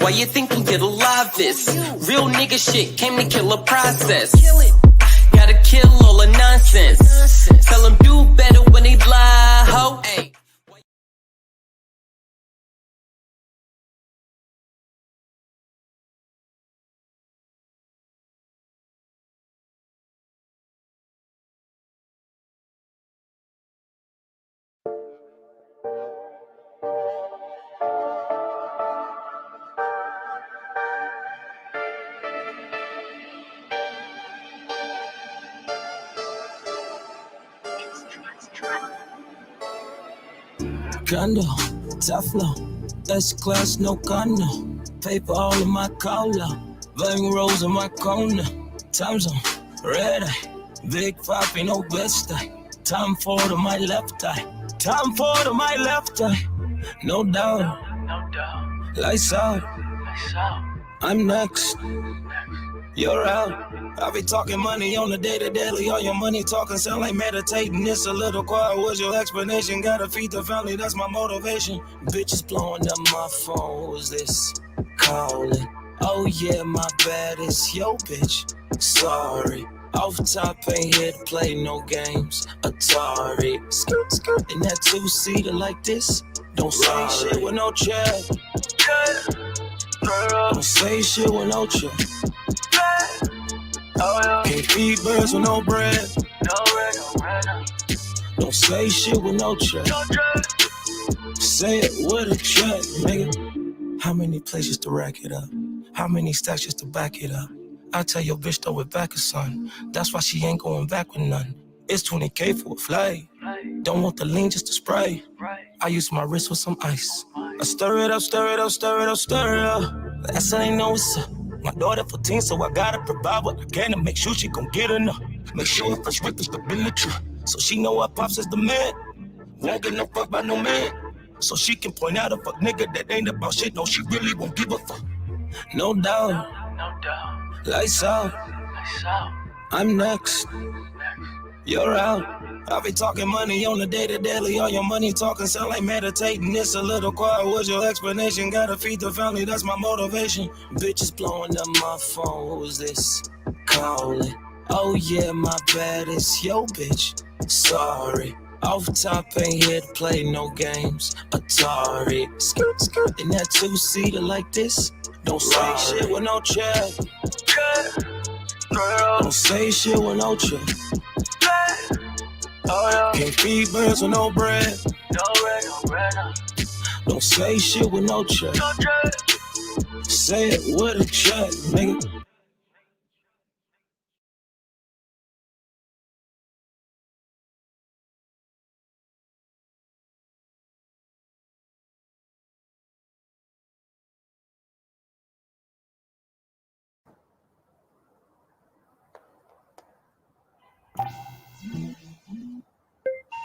Why you think we get alive this? Real nigga shit came to kill a process. Gotta kill all the nonsense. Tell them do better when they lie, ho. Ay. Condo, Teflon, S-Class, no condo. Pay for all of my cola. Bang rolls in my corner. Time zone, red eye. Big Papi, no best eye. Time for to my left eye. Time for to my left eye. No doubt. Lights out. I'm next. You're out. I be talking money on the day-to-daily. All your money talking sound like meditating. It's a little quiet. What's your explanation? Gotta feed the family, that's my motivation. Bitches blowing up my phone. Who's this? Calling. Oh yeah, my bad. It's yo bitch. Sorry. Off top, ain't here to play no games. Atari. Skirt, skirt. In that two-seater like this. Don't say shit with no check. Don't say shit with no check. Can't feed birds with no bread. Don't say shit with no check. Say it with a check, nigga. How many places to rack it up? How many stacks just to back it up? I tell your bitch throw it back, son. That's why she ain't going back with none. It's 20K for a flag. Don't want the lean, just to spray. I use my wrist with some ice. I stir it up, stir it up, stir it up, stir it up. That's how they know what's up. My daughter 14, so I gotta provide what I can to make sure she gon' get enough. Make sure if it's with stability, so she know our pops is the man. Won't get no fuck by no man. So she can point out a fuck nigga that ain't about shit. No, she really won't give a fuck. No doubt. Lights out. I'm next. You're out. I be talking money on the day-to-daily. All your money talking sound like meditating. It's a little quiet. What's your explanation? Gotta feed the family, that's my motivation. Bitches blowing up my phone. Who's this? Calling. Oh yeah, my bad. It's yo bitch. Sorry. Off top, ain't here to play no games. Atari. Skirt, skirt. In that two-seater like this. Don't say shit with no check. Don't say shit with no check. Can't feed birds with no bread. Don't say shit with no check. Say it with a check, nigga.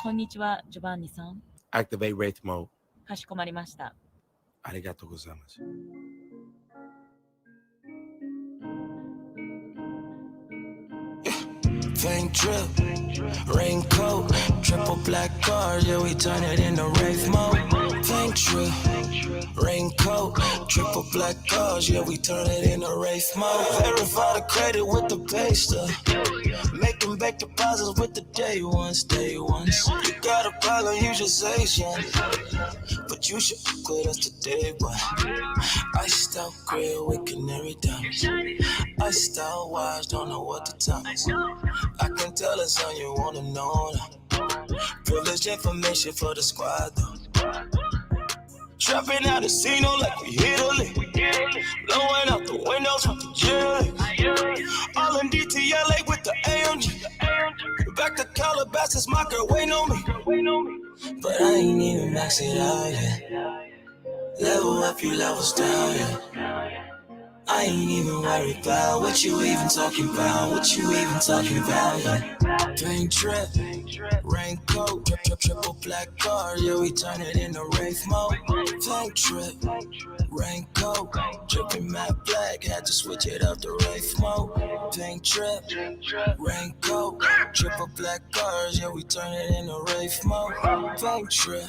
Konnichiwa, Giovanni-san. Activate Wraith Mode. かしこまりました。ありがとうございます。Tank drip, raincoat, triple black cars, yeah, we turn it into Wraith mode. Tank drip, raincoat, triple black cars, yeah, we turn it into Wraith mode. Verify the credit with the pay stuff. Making back deposits with the day ones, day ones. You got a problem, you just say something. But you should quit us today, boy. Iced out grill with canary down. Iced out watch, don't know what the time is. I can tell it's on you wanna know that. Privileged information for the squad though. Trapping out the scene like we hit a lick. Blowing out the windows with the jelly. All in DTLA with the AMG. Back to Calabasas, my girl waiting on me. But I ain't even maxed it out yet. Level up, you levels down yet. I ain't even worried about what you even talking about. What you even talking about, yeah. Paint trip, raincoat, triple black car, yeah, we turn it into Wraith mode. Paint trip, raincoat, dripping matte black, had to switch it up to Wraith mode. Paint trip, raincoat, triple black cars, yeah, we turn it into Wraith mode. Paint trip,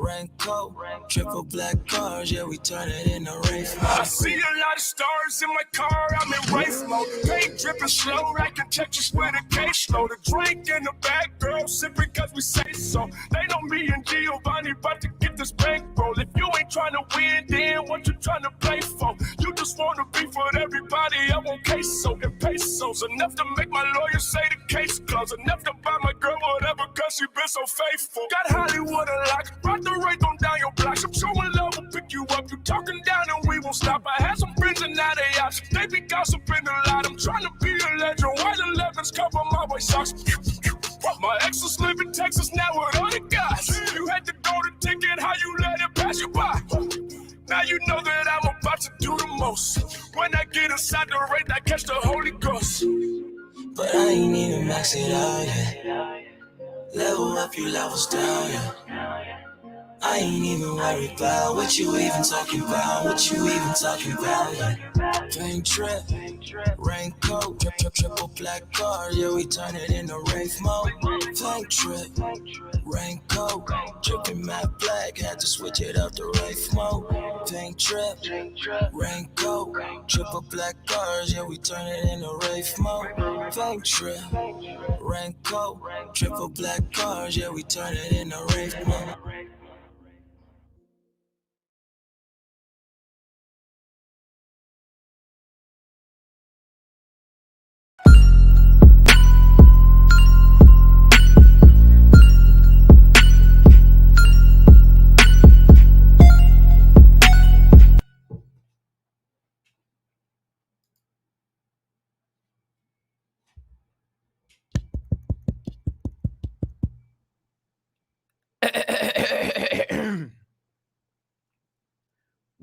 raincoat, triple black cars, yeah, we turn it into race mode. I see a lot of stars in my car, I'm in race mode. Paint dripping slow, like a Tetris with a case load. A drink in the back, girl, sipping cause we say so. They know me and Giovanni about to get this bankroll. If you ain't trying to win, then what you trying to play for? You just want to be for everybody, I want queso and pesos. Enough to make my lawyer say the case closed. Enough to buy my girl whatever cause she been so faithful. Got Hollywood unlocked, ride the rate on down your block. I'm showing love, will pick you up. You talking down and we won't stop. I had some friends and now they out. They be gossiping a lot. I'm trying to be a legend. White 11s cover my white socks. My ex was living in Texas now with other guys. You had to go to ticket, how you let it pass you by. Now you know that I'm about to do the most. When I get inside the race, I catch the Holy Ghost. But I ain't even max it out yet. Level up, you levels down, yeah. I ain't even worried about what you even talking about, what you even talking about, yeah. Paint trip, raincoat, triple black car, yeah, we turn it into rave mode. Paint trip, raincoat, dripping matte black, had to switch it up to rave mode. Paint trip, raincoat, triple black cars, yeah, we turn it into rave mode. Paint trip, raincoat, triple black cars, yeah, we turn it into rave mode.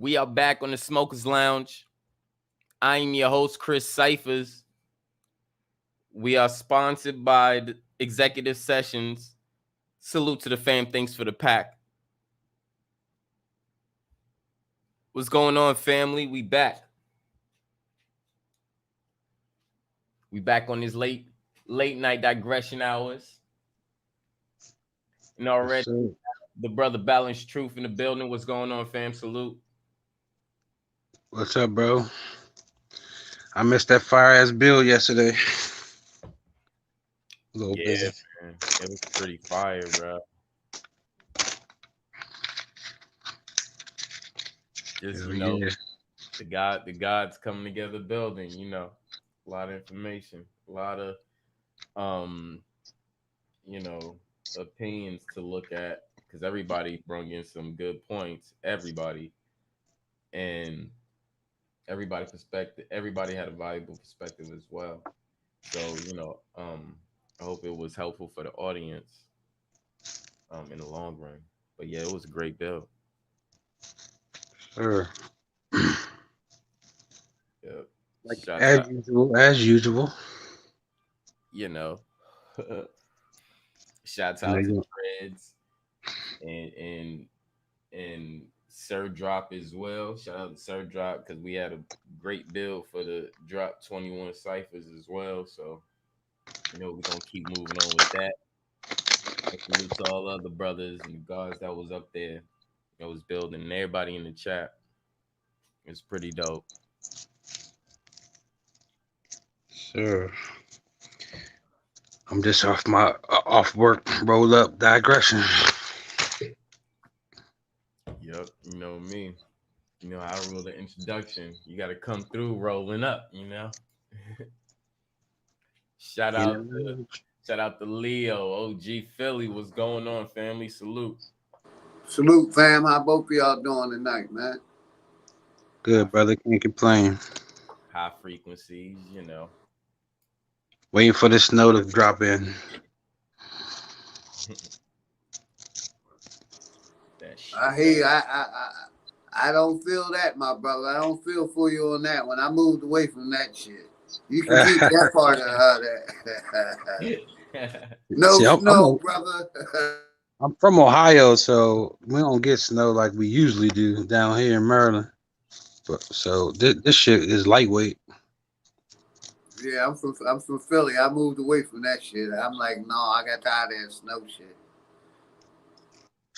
We are back on the Smokers Lounge. I am your host, Chris Cyphers. We are sponsored by the Executive Sessions. Salute to the fam. Thanks for the pack. What's going on, family? We back. We back on this late night digression hours. And already the brother Balanced Truth in the building. What's going on, fam? Salute. What's up, bro? I missed that fire ass bill yesterday. A little busy. Man. It was pretty fire, bro. Just the gods coming together building, a lot of information, a lot of opinions to look at, because everybody brought in some good points, and everybody had a valuable perspective as well. So, I hope it was helpful for the audience in the long run. But yeah, it was a great bill. Sure. Yep. Like as usual. Shouts out to Dreads and Sir Drop as well. Shout out to Sir Drop, because we had a great bill for the Drop 21 ciphers as well. So, we're gonna keep moving on with that. Salute to all other brothers and guys that was up there, that was building, and everybody in the chat. It's pretty dope. Sure. I'm just off work, roll up digression. Yep, you know me. I rule the introduction. You got to come through rolling up, Shout out to Leo, OG Philly. What's going on, family? Salute. Salute, fam. How both of y'all doing tonight, man? Good, brother. Can't complain. High frequencies, Waiting for the snow to drop in. I hear you. I don't feel that, my brother. I don't feel for you on that one. I moved away from that shit. You can keep that part of that. No, brother. I'm from Ohio, so we don't get snow like we usually do down here in Maryland. But so this shit is lightweight. Yeah, I'm from Philly. I moved away from that shit. I'm like, no, I got tired of that snow shit.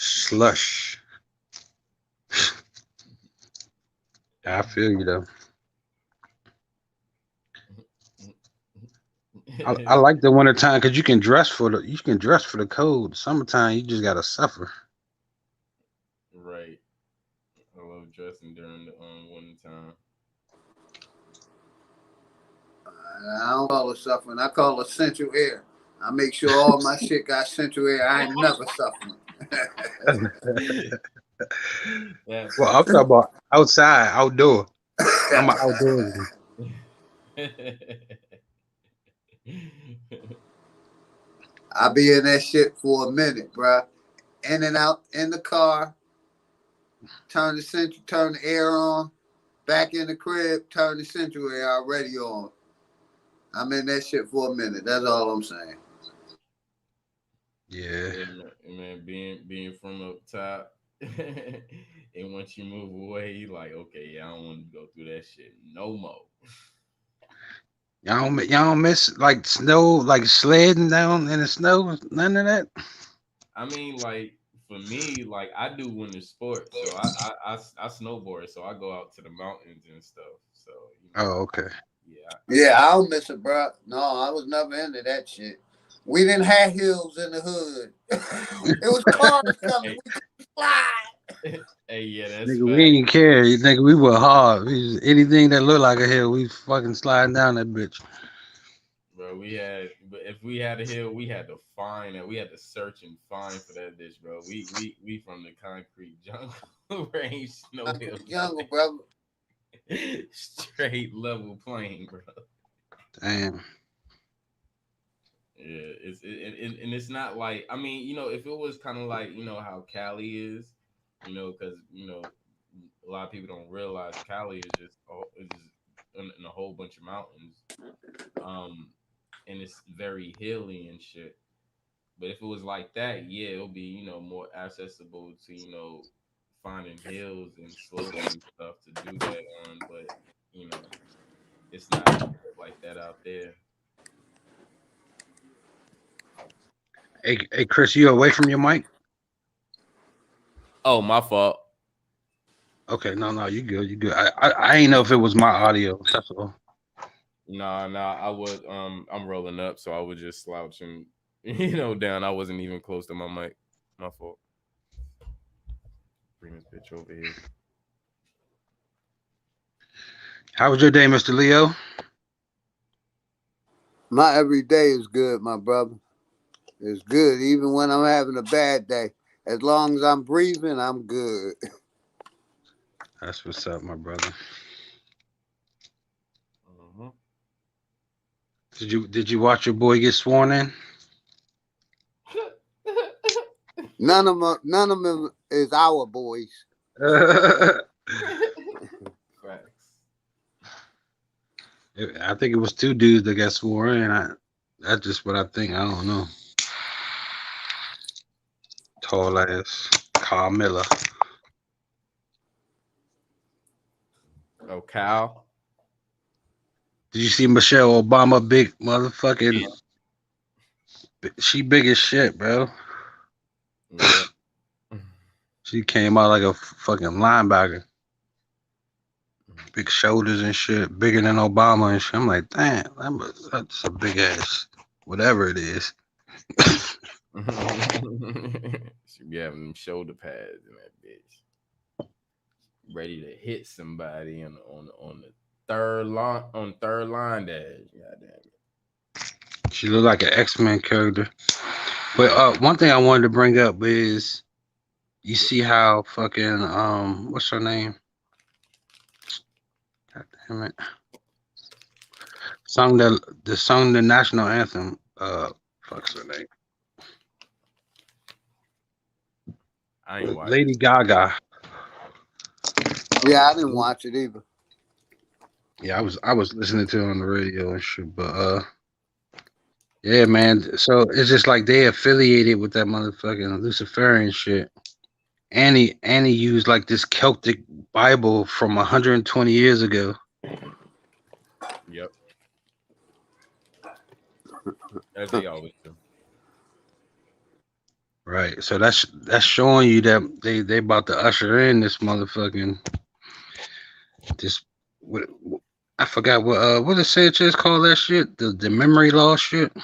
Slush. I feel you though. I like the winter time because you can dress for the cold. Summertime, you just gotta suffer. Right. I love dressing during the winter time. I don't call it suffering. I call it central air. I make sure all my shit got central air. I ain't never suffering. That Well, part. I'm talking about outside, outdoor. I'm an outdoorsman. I be in that shit for a minute, bruh. In and out in the car, turn the air on, back in the crib, turn the central air already on. I'm in that shit for a minute. That's all I'm saying. Yeah. Yeah, man, being from up top, and once you move away, you like, okay, yeah, I don't want to go through that shit no more. Y'all don't miss like snow, like sledding down in the snow. None of that. I mean, like for me, like I do winter sports, so I snowboard, so I go out to the mountains and stuff. So Oh, okay. yeah, Yeah, I don't miss it, bruh. No, I was never into that shit. We didn't have hills in the hood. It was cars coming. hey, We couldn't slide. hey, yeah, that's Nigga, we fact, ain't care. Nigga, we were hard. Anything that looked like a hill, we fucking sliding down that bitch. bro. But if we had a hill, we had to find it. We had to search and find for that bitch, bro. We from the concrete jungle range, snow hill, Jungle, brother. straight level plane, bro. Damn. Yeah, and it's not like, I mean, if it was kind of like how Cali is, because a lot of people don't realize Cali is just in a whole bunch of mountains, um, and it's very hilly and shit. But if it was like that, yeah, it'll be more accessible to finding hills and slopes and stuff to do that on. But you know, it's not like that out there. Hey, Chris, you away from your mic? Oh, my fault. Okay, no, you good, you good. I ain't know if it was my audio. That's all. No, I would. I'm rolling up, so I was just slouching, down. I wasn't even close to my mic. My fault. Bring this bitch over here. How was your day, Mr. Leo? My every day is good, my brother. It's good, even when I'm having a bad day. As long as I'm breathing, I'm good. That's what's up, my brother. Mm-hmm. Did you watch your boy get sworn in? None of them is our boys. Facts. I think it was two dudes that got sworn in. That's just what I think. I don't know. Tall ass Carl Miller. Oh, Cal. Did you see Michelle Obama? Big motherfucking. She big as shit, bro. Yeah. She came out like a fucking linebacker. Big shoulders and shit. Bigger than Obama and shit. I'm like, damn, that's a big ass. Whatever it is. She be having them shoulder pads in that bitch, ready to hit somebody on the third line dash. Goddamn it. She looked like an X-Men character. But one thing I wanted to bring up is you see how fucking what's her name? God damn it. The national anthem, fuck's her name? I ain't watching. Lady Gaga. Yeah, I didn't watch it either. Yeah, I was listening to it on the radio and shit, but yeah, man. So it's just like they affiliated with that motherfucking Luciferian shit. And he used like this Celtic Bible from 120 years ago. Yep, as they always do. Right. So that's showing you that they about to usher in this motherfucking this what I forgot what did Sanchez call that shit? The memory loss shit.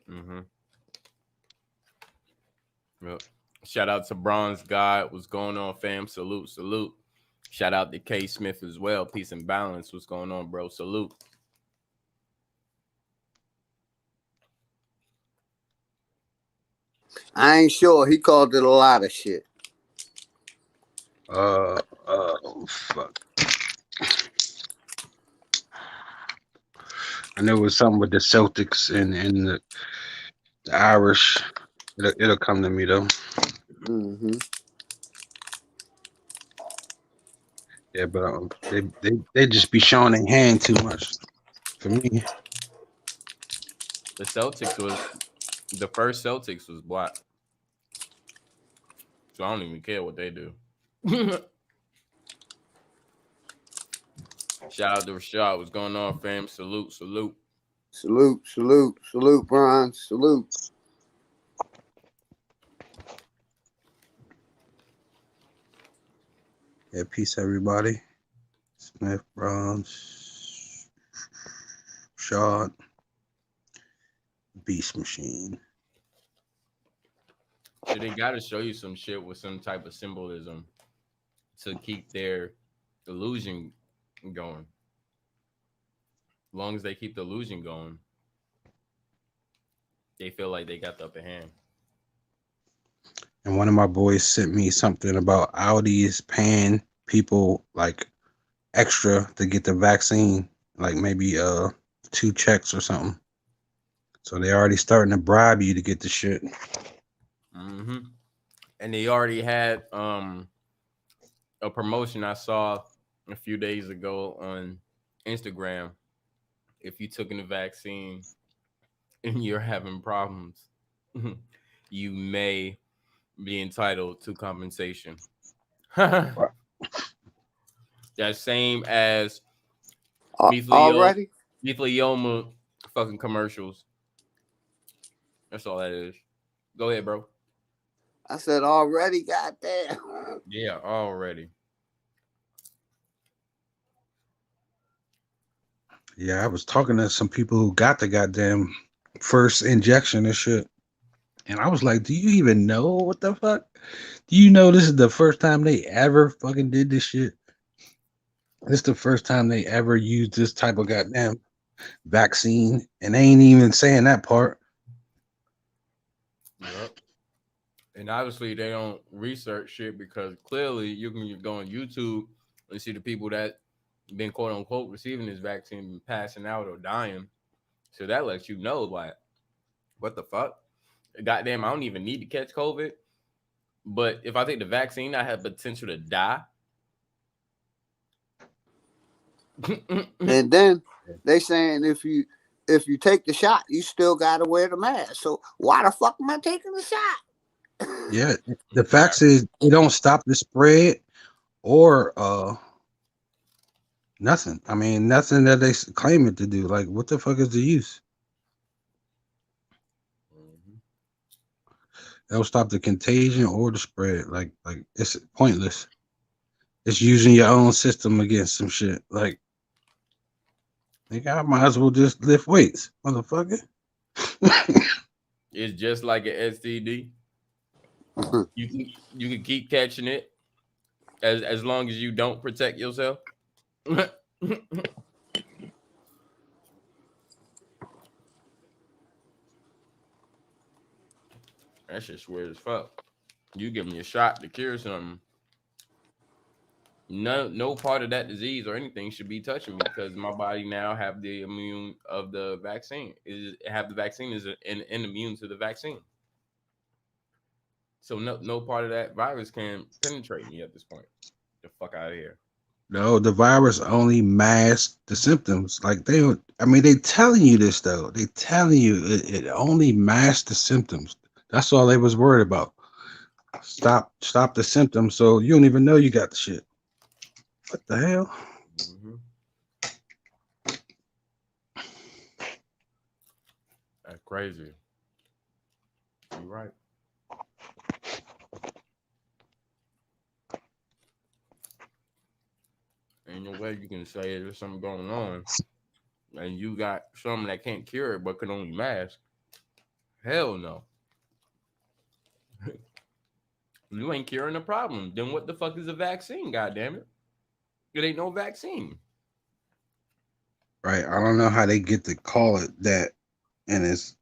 Mm-hmm. Yep. Shout out to Bronze God. What's going on, fam? Salute, salute. Shout out to K Smith as well. Peace and balance. What's going on, bro? Salute. I ain't sure. He called it a lot of shit. Fuck. I know it was something with the Celtics and the Irish. It'll come to me though. Mm-hmm. Yeah, but they just be showing their hand too much for me. The Celtics was the first Celtics was black. So I don't even care what they do. Shout out to Rashad. What's going on, fam? Salute, salute. Salute, salute, salute, Bron. Salute. Yeah, peace everybody. Smith, Brown, Shard, Beast Machine. So they got to show you some shit with some type of symbolism to keep their illusion going. As long as they keep the illusion going, they feel like they got the upper hand. And one of my boys sent me something about Audi is paying people like extra to get the vaccine, like maybe 2 checks or something. So they already starting to bribe you to get the shit. Mm-hmm. And they already had a promotion I saw a few days ago on Instagram. If you took in the vaccine and you're having problems, you may be entitled to compensation. That same as Already? mesothelioma fucking commercials. That's all that is. Go ahead, bro. I said already. Goddamn. Yeah, already. Yeah, I was talking to some people who got the goddamn first injection and shit. And I was like, do you even know what the fuck? Do you know this is the first time they ever fucking did this shit? This is the first time they ever used this type of goddamn vaccine. And they ain't even saying that part. Yep. And obviously they don't research shit because clearly you can go on YouTube and see the people that been quote unquote receiving this vaccine passing out or dying. So that lets you know like what the fuck? Goddamn, I don't even need to catch COVID. But if I take the vaccine, I have potential to die. And then they saying if you take the shot, you still gotta wear the mask. So why the fuck am I taking the shot? Yeah. The fact is it don't stop the spread or nothing. I mean, nothing that they claim it to do. Like, what the fuck is the use? It don't stop the contagion or the spread. Like it's pointless. It's using your own system against some shit. Like, nigga, I might as well just lift weights, motherfucker. It's just like an STD. You can keep catching it as long as you don't protect yourself. That shit's weird as fuck. You give me a shot to cure something. No part of that disease or anything should be touching me because my body now have the immune of the vaccine. Is have the vaccine is an immune to the vaccine. So no part of that virus can penetrate me at this point. The fuck out of here. No, the virus only masks the symptoms. Like I mean, they telling you this though. They telling you it only masks the symptoms. That's all they was worried about. Stop the symptoms, so you don't even know you got the shit. What the hell? Mm-hmm. That's crazy. You're right. In a way, you can say there's something going on, and you got some that can't cure it but can only mask. Hell no, you ain't curing the problem. Then what the fuck is a vaccine? God damn it, it ain't no vaccine. Right. I don't know how they get to call it that, and it's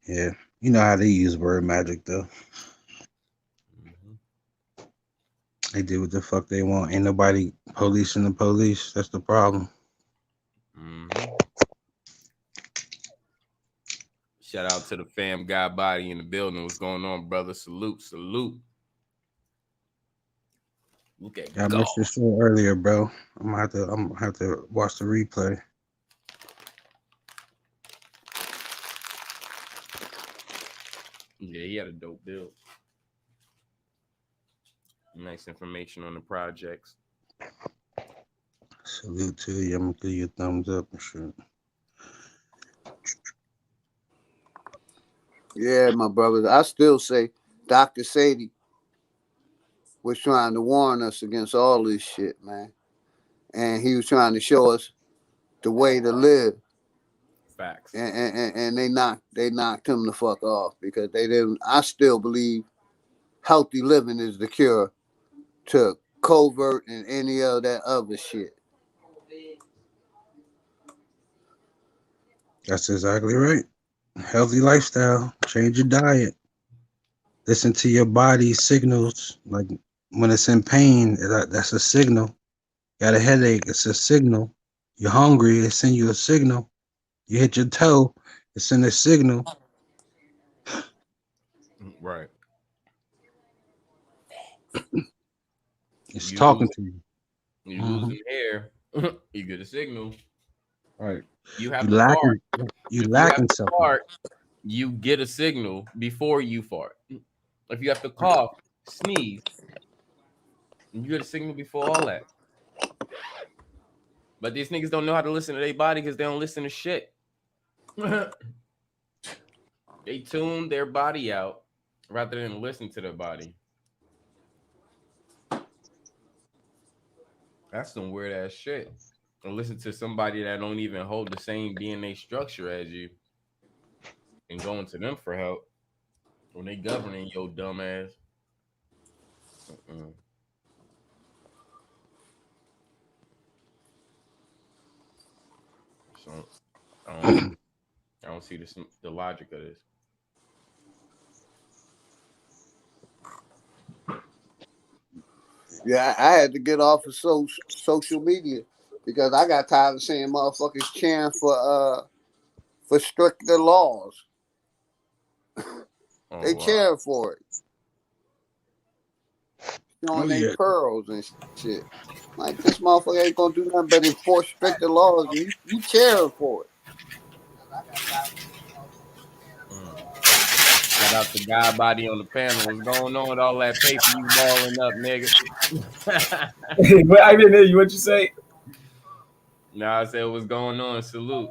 yeah. You know how they use word magic though. Mhm. They do what the fuck they want. Ain't nobody policing the police. That's the problem. Mhm. Shout out to the fam guy body in the building. What's going on, brother? Salute, salute. Look Yeah, I at God. missed your show earlier, bro. I'm gonna have to watch the replay. Yeah, he had a dope build. Nice information on the projects. Salute to you. I'm gonna give you a thumbs up and shit. Yeah, my brothers. I still say Dr. Sadie was trying to warn us against all this shit, man. And he was trying to show us the way to live. Facts. And they knocked him the fuck off because they didn't. I still believe healthy living is the cure to covert and any of that other shit. That's exactly right. Healthy lifestyle. Change your diet. Listen to your body's signals. Like when it's in pain, that's a signal. Got a headache, it's a signal. You're hungry, it send you a signal. You hit your toe, it send a signal. Right. It's You talking losing, to you. you Mhm. losing hair. You get a signal. Right. You You have to fart. lacking you If you have lacking to something. fart, you get a signal before you fart. If you have to cough, sneeze, you get a signal before all that. But these niggas don't know how to listen to their body because they don't listen to shit. They tune their body out rather than listen to their body. That's some weird ass shit. And listen to somebody that don't even hold the same DNA structure as you and going to them for help when they governing your dumb ass. Mm-mm. So I don't see. I don't see the logic of this. Yeah, I had to get off of social media because I got tired of seeing motherfuckers cheering for stricter laws. Oh They wow. cheering for it, Oh showing their yeah. pearls and shit. Like this motherfucker ain't gonna do nothing but enforce stricter laws, and you cheering for it. Mm. Shout out to God Body on the panel. What's going on with all that paper you balling up, nigga? But I didn't hear you. What you say? Nah, I said what's going on. Salute.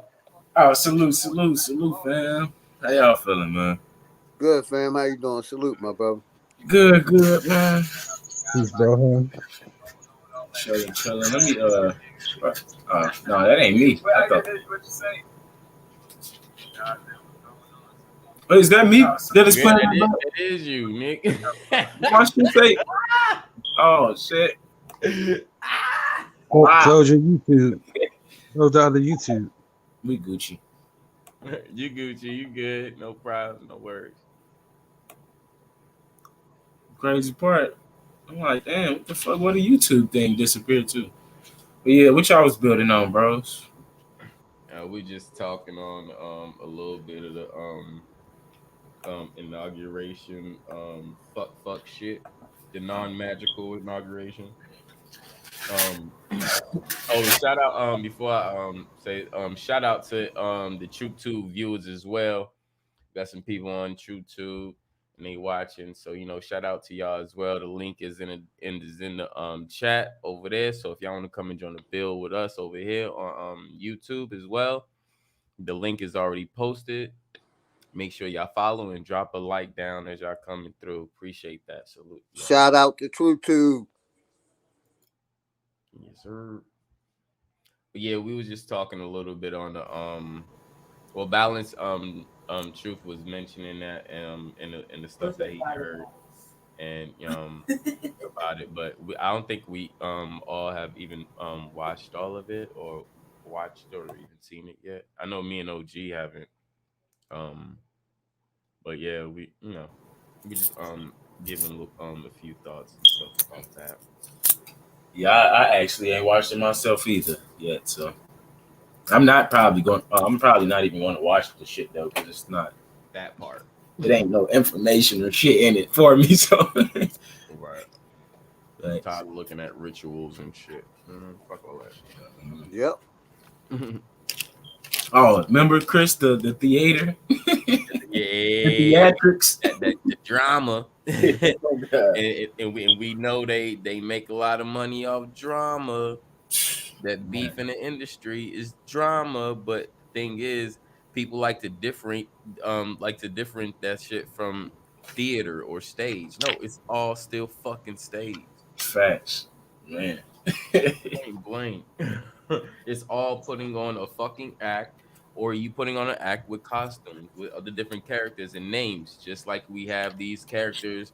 Oh, salute, salute, salute, fam. How y'all feeling, man? Good fam, how you doing? Salute, my brother. Good, good, man. Peace, bro. Chilling, chilling. Let me no, that ain't me. I thought. Wait, is that me? That is Yeah, playing my back? that is you, Nick. What you say? Oh shit! Wow, Close your YouTube. Close out the YouTube. we Gucci. You Gucci, you good. No problems, no worries. Crazy part. I'm like, damn, what the fuck? What the YouTube thing disappeared to? But yeah, what y'all was building on, bros? We just talking on a little bit of the inauguration fuck shit, the non-magical inauguration. Um oh, shout out before I say shout out to the Troop 2 viewers as well. Got some people on Troop 2 and they watching. So, shout out to y'all as well. The link is in the chat over there. So if y'all want to come and join the bill with us over here on YouTube as well, the link is already posted. Make sure y'all follow and drop a like down as y'all coming through. Appreciate that. Salute y'all. Shout out to True Tube. Yes, sir. But yeah, we was just talking a little bit on the well, balance truth was mentioning that in the stuff that he heard and about it, but I don't think we all have even watched all of it or watched or even seen it yet. I know me and OG haven't. Um, but yeah, we just giving a few thoughts and stuff about that. Yeah, I actually ain't watched it myself either yet, so I'm not probably going. I'm probably not even going to watch the shit though, because it's not. That part, It ain't no information or shit in it for me. So, right? but, Tired of looking at rituals and shit. Fuck all Yep. that. oh, remember Chris the theater, the Yeah, theatrics. that the drama, Oh, God. and we know they make a lot of money off drama. That beef in the industry is drama, but the thing is, people like to different that shit from theater or stage. No, it's all still fucking stage. Facts, man. Point blank. It's all putting on a fucking act, or you putting on an act with costumes, with other different characters and names, just like we have these characters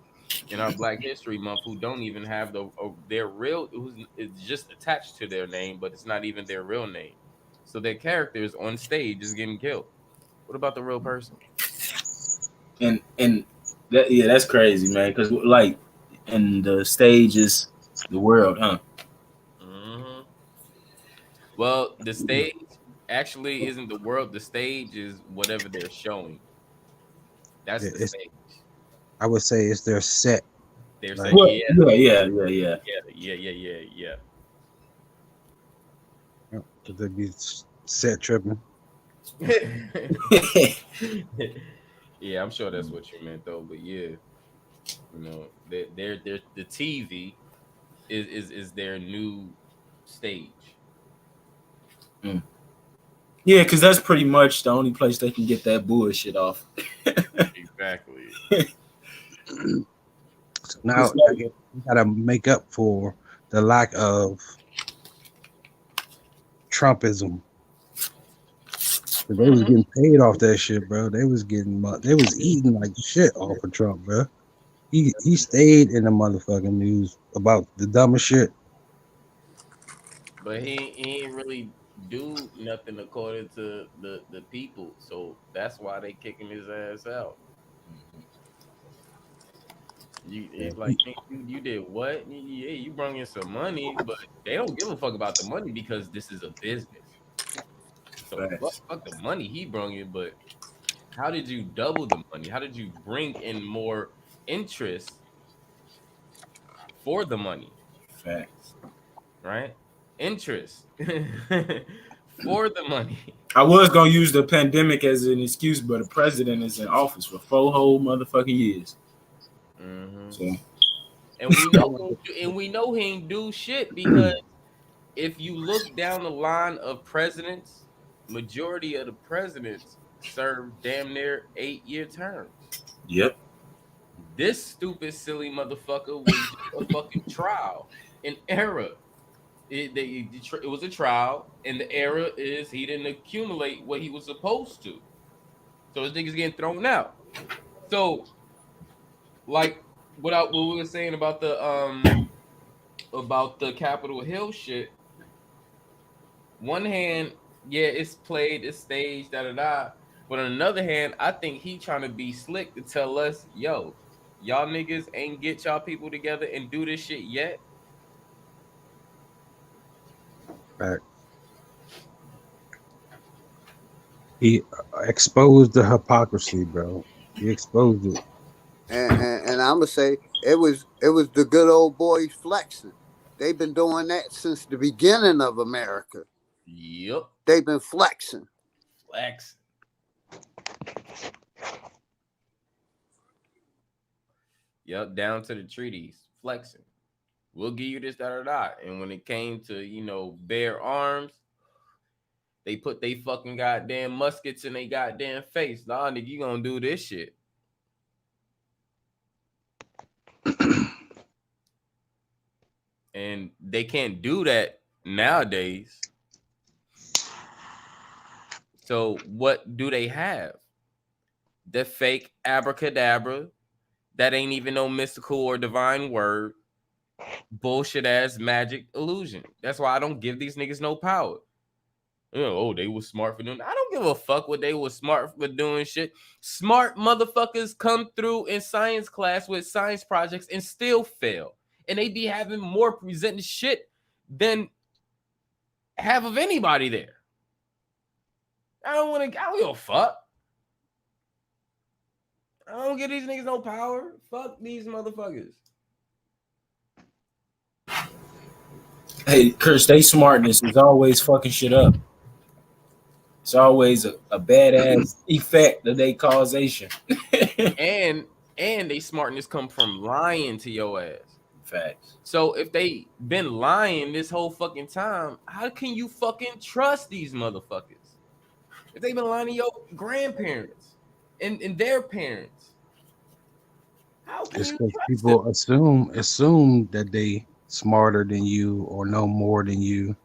in our Black History Month who don't even have their real, who's it's just attached to their name, but it's not even their real name. So their characters on stage is getting killed. What about the real person? And that, yeah, that's crazy, man. Because like, and the stage is the world, huh? hmm Well, the stage actually isn't the world. The stage is whatever they're showing. That's Yeah, the it's stage. I would say it's their set. They're saying, Like Well, yeah, yeah. yeah. could they be set tripping? Yeah, I'm sure that's what you meant though. But yeah, they're the TV is their new stage. Mm. Yeah, because that's pretty much the only place they can get that bullshit off. Exactly. So now It's I like, guess we gotta make up for the lack of Trumpism. 'Cause they was hmm getting paid off that shit, bro. They was eating like shit off of Trump, bro. He stayed in the motherfucking news about the dumbest shit. But he ain't really do nothing according to the people, so that's why they kicking his ass out. Yeah, It's like, "Man, you did what? Yeah, you brought in some money, but they don't give a fuck about the money because this is a business. So fuck, facts, fuck the money he brought in, but how did you double the money? How did you bring in more interest for the money? facts. Right? Interest for the money. I was gonna use the pandemic as an excuse, but the president is in office for 4 whole motherfucking years. hmm So And we know he ain't do shit because if you look down the line of presidents, majority of the presidents served damn near 8-year terms. yep, This stupid, silly motherfucker was just a fucking trial, an error. It was a trial, and the error is he didn't accumulate what he was supposed to. So his niggas getting thrown out. So, like, what we were saying about the Capitol Hill shit, one hand, yeah, it's played, it's staged, da da da. But on another hand, I think he trying to be slick to tell us, yo, y'all niggas ain't get y'all people together and do this shit yet. fact. He exposed the hypocrisy, bro. He exposed it. And I'm gonna say it was the good old boys flexing. They've been doing that since the beginning of America. Yep, They've been flexing. flex. Yep, down to the treaties, flexing. We'll give you this, da da da. And when it came to bare arms, they put they fucking goddamn muskets in they goddamn face. Nah, nigga, you gonna do this shit. And they can't do that nowadays. So what do they have? The fake abracadabra that ain't even no mystical or divine word. Bullshit ass magic illusion. That's why I don't give these niggas no power. You know, oh, they was smart for doing. I don't give a fuck what they was smart for doing shit. Smart motherfuckers come through in science class with science projects and still fail. And they be having more presenting shit than half of anybody there. I don't give a fuck. I don't give these niggas no power. Fuck these motherfuckers. Hey, Chris, they smartness is always fucking shit up. It's always a badass effect of their causation. and they smartness come from lying to your ass. Facts. So if they been lying this whole fucking time, how can you fucking trust these motherfuckers? If they been lying to your grandparents and their parents, how can It's you because trust people them? assume that they smarter than you or know more than you.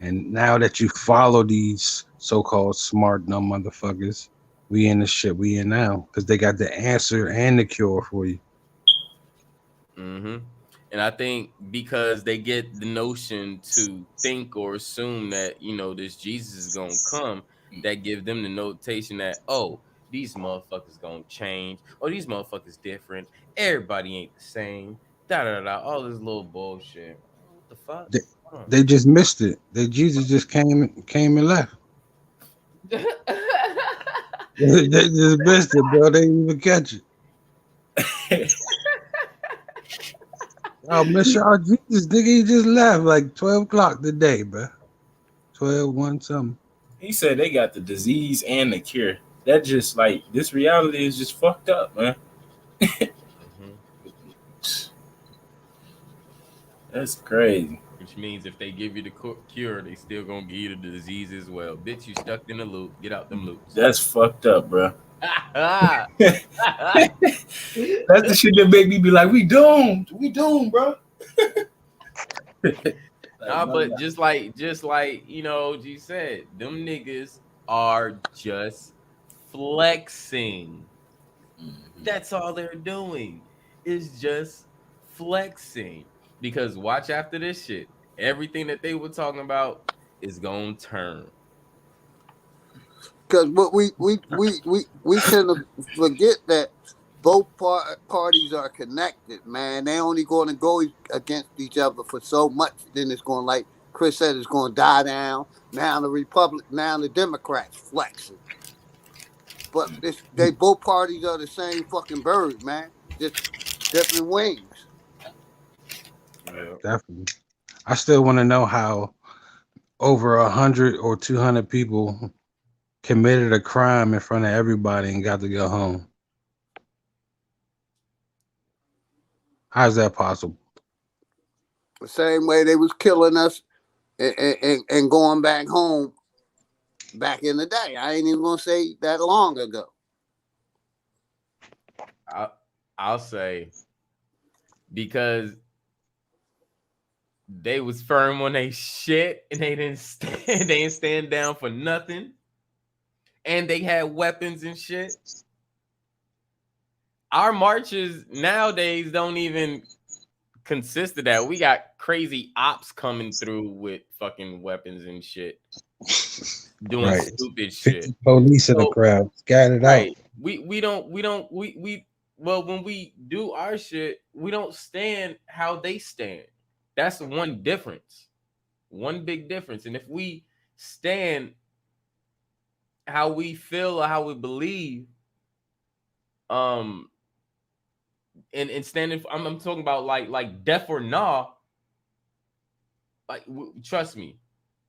And now that you follow these so-called smart dumb motherfuckers, we in the shit we in now because they got the answer and the cure for you. Mm-hmm. And I think because they get the notion to think or assume that, you know, this Jesus is gonna come, that give them the notation that, oh, these motherfuckers gonna change, or these motherfuckers different, everybody ain't the same, all this little bullshit. What the fuck? They, Hold they just missed it. They Jesus just came and left. on. They just missed it, bro. They didn't even catch it. Oh, miss y'all Jesus, nigga, he just left like 12 o'clock today, bro. 12, 1 something. He said they got the disease and the cure. That just like this reality is just fucked up, man. Mhm. That's crazy. Which means if they give you the cure, they still gonna give you the disease as well. Bitch, you stuck in a loop. Get out them loops. That's fucked up, bro. Ah. That's the shit that make me be like, we doomed, bro. Nah, but just like you know, G said, them niggas are just flexing. That's all they're doing is just flexing. Because watch after this shit, everything that they were talking about is gonna turn. Because what we tend to forget that both parties are connected, man. They only going to go against each other for so much. Then it's going, like Chris said, it's going to die down. Now the Democrats flexing. But they both parties are the same fucking bird, man. Just different wings. Yeah. Definitely. I still want to know how over 100 or 200 people committed a crime in front of everybody and got to go home. How's that possible? The same way they was killing us and going back home back in the day. I ain't even gonna say that long ago. I'll say because they was firm on they shit and they didn't stand down for nothing, and they had weapons and shit. Our marches nowadays don't even consist of that. We got crazy ops coming through with fucking weapons and shit, doing Right. stupid shit. Police in the crowd, scattered Right. out. We well, when we do our shit, we don't stand how they stand. That's one difference. One big difference. And if we stand how we feel or how we believe, and standing, I'm talking about like death or nah. Like trust me,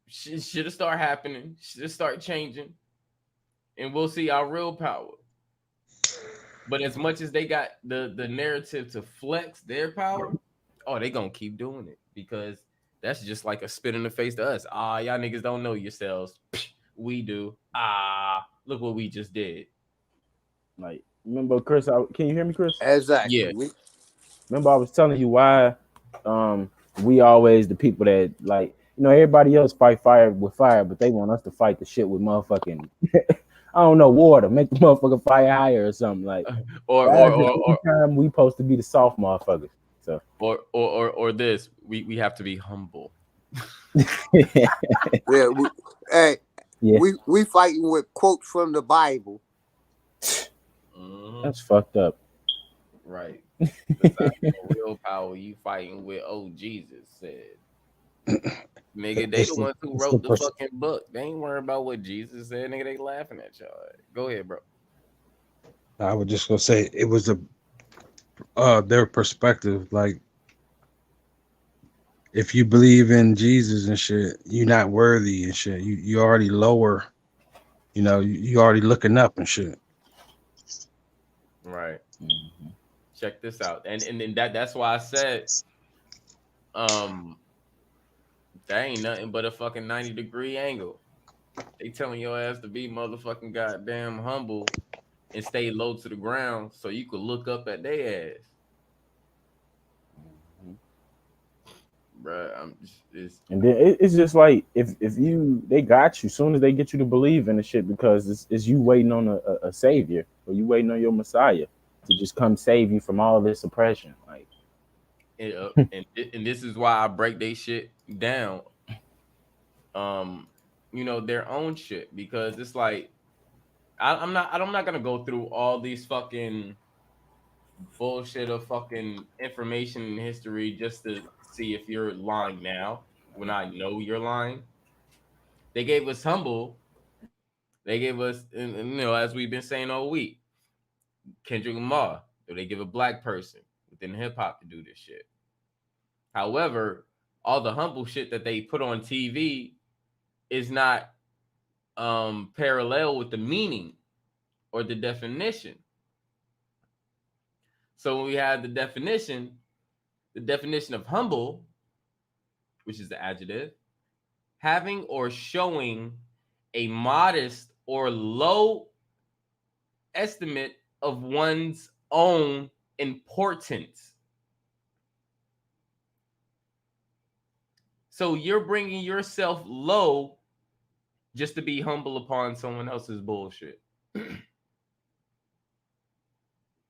shit'll start happening. Shit'll start changing, and we'll see our real power. But as much as they got the narrative to flex their power, oh, they gonna keep doing it because that's just like a spit in the face to us. Ah, y'all niggas don't know yourselves. We do. Ah, look what we just did. Like, remember, Chris? Can you hear me, Chris? Exactly. Yeah. Remember, I was telling you why we always the people that like, you know, everybody else fight fire with fire, but they want us to fight the shit with motherfucking I don't know, water, make the motherfucking fire higher or something like. or or That's the or only or time we supposed to be the soft motherfuckers. So or this. We have to be humble. Yeah, hey, yeah, we fighting with quotes from the Bible. that's fucked up. Right. Besides your real power, you fighting with Jesus said. Nigga, they the ones who wrote the fucking book. They ain't worried about what Jesus said. Nigga, they laughing at y'all. Go ahead, bro. I was just gonna say it was their perspective. Like, if you believe in Jesus and shit, you're not worthy and shit. You already lower. You know, you already looking up and shit. Right. Check this out. And that's why I said that ain't nothing but a fucking 90-degree angle. They telling your ass to be motherfucking goddamn humble and stay low to the ground so you could look up at their ass. Bruh, and then it's just like if you they got you soon as they get you to believe in the shit because it's you waiting on a savior or you waiting on your Messiah to just come save you from all this oppression. Like, and this is why I break they shit down. You know, their own shit because it's like I'm not gonna go through all these fucking bullshit of fucking information and history just to see if you're lying now when I know you're lying. They gave us humble. They gave us, and, you know, as we've been saying all week, Kendrick Lamar. They give a black person within hip hop to do this shit. However, all the humble shit that they put on TV is not parallel with the meaning or the definition. So when we have the definition of humble, which is the adjective, having or showing a modest or low estimate of one's own importance. So you're bringing yourself low just to be humble upon someone else's bullshit.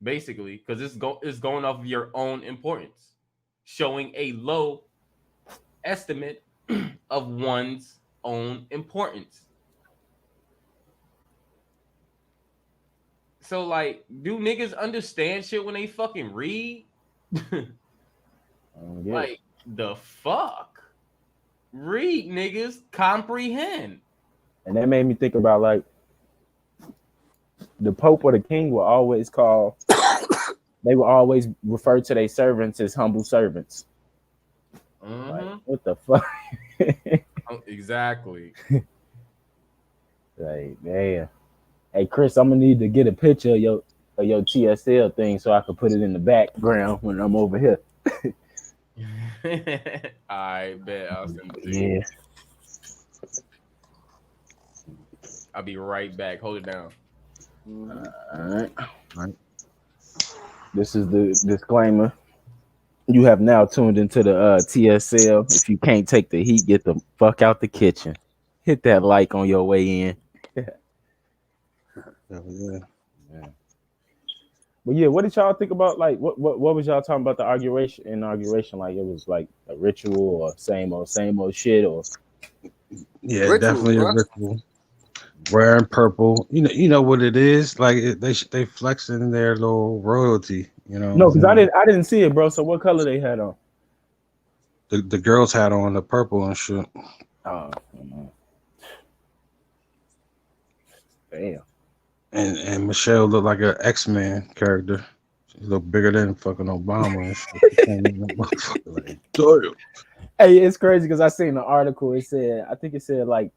Basically, because it's going off of your own importance, showing a low estimate of one's own importance. So, like, do niggas understand shit when they fucking read? Like, the fuck? Read, niggas. Comprehend. and that made me think about like the Pope or the King will always call. They will always refer to their servants as humble servants. Like, what the fuck? Exactly. Like, man. Hey, Chris, I'm gonna need to get a picture of your TSL thing so I can put it in the background when I'm over here. I bet I'll send it to you. I'll be right back. Hold it down. All right. This is the disclaimer. You have now tuned into the TSL. If you can't take the heat, get the fuck out the kitchen. Hit that like on your way in. Yeah. But yeah, what did y'all think about? Like, what was y'all talking about the inauguration? Like, it was like a ritual or same old shit, or Yeah, Ritual, definitely bro. a ritual. Wearing purple, you know what it is. Like they flexing their little royalty. You know. no, because I didn't see it, bro. So what color they had on? The girls had on the purple and shit. Oh, damn. And Michelle looked like an X-Men character. She looked bigger than fucking Obama and shit. Like, damn. Hey, it's crazy because I seen the article. I think it said like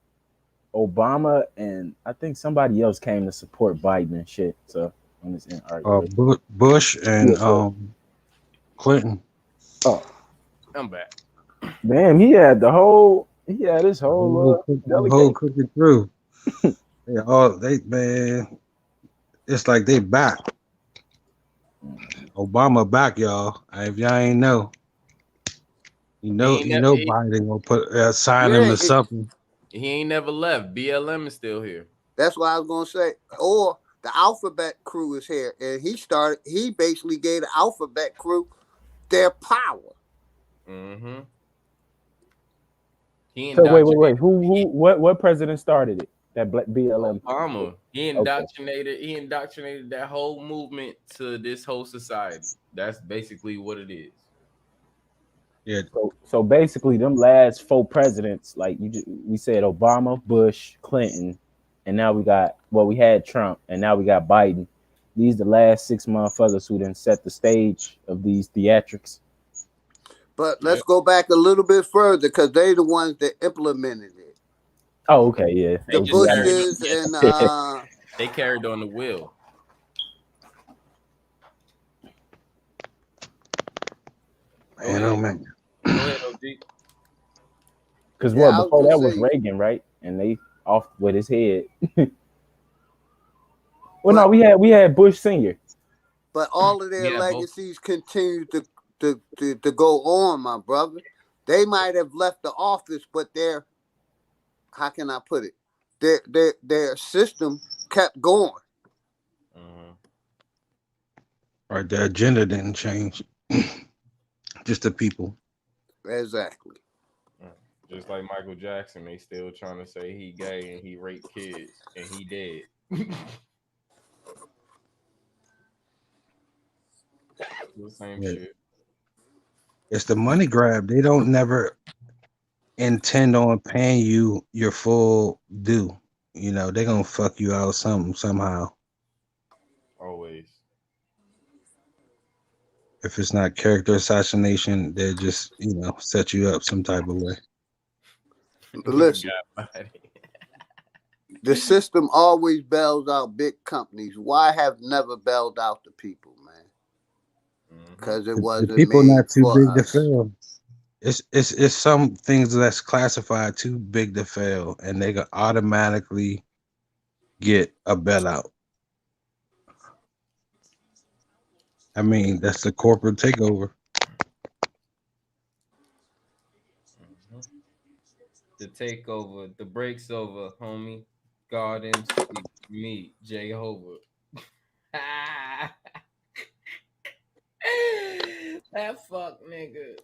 Obama and I think somebody else came to support Biden and shit. So on this article, Bush and Clinton. Oh, I'm back. Damn, he had this whole delegation. Cooking through. Man. It's like they back. Obama back, y'all. If y'all ain't know. You know, Biden gonna put sign him Yeah, to something. He ain't never left. BLM is still here. that's what I was gonna say. Or the Alphabet crew is here, and he basically gave the Alphabet crew their power. Mm-hmm. He So wait. indoctrinated. What president started it? That black BLM. Obama. He Okay. indoctrinated that whole movement to this whole society. That's basically what it is. Yeah, So basically, them last four presidents, like we said, Obama, Bush, Clinton, and now we had Trump, and now we got Biden. These the last 6 motherfuckers who then set the stage of these theatrics. But let's go back a little bit further because they the ones that implemented it. Oh, okay, yeah. The Bushes and they carried on the wheel. man, oh man. Go ahead, OG. Because Yeah, before that was Reagan, right? And they off with his head. Well, no, we had Bush Senior. But all of their legacies continue to go on, my brother. They might have left the office, but how can I put it? Their system kept going. Right, the agenda didn't change. Just the people. Exactly. Just like Michael Jackson, they still trying to say he gay and he raped kids and he dead. The same shit. It's the money grab. They don't never intend on paying you your full due. You know, they're gonna fuck you out somehow. Always. If it's not character assassination, they just, set you up some type of way. Listen, the system always bails out big companies. Why have never bailed out the people, man? Because it wasn't the people made not too for big us. to fail. It's some things that's classified too big to fail, and they can automatically get a bailout. I mean, that's the corporate takeover. The takeover, the break's over, homie. God MC, me, Jehovah. That fuck nigga.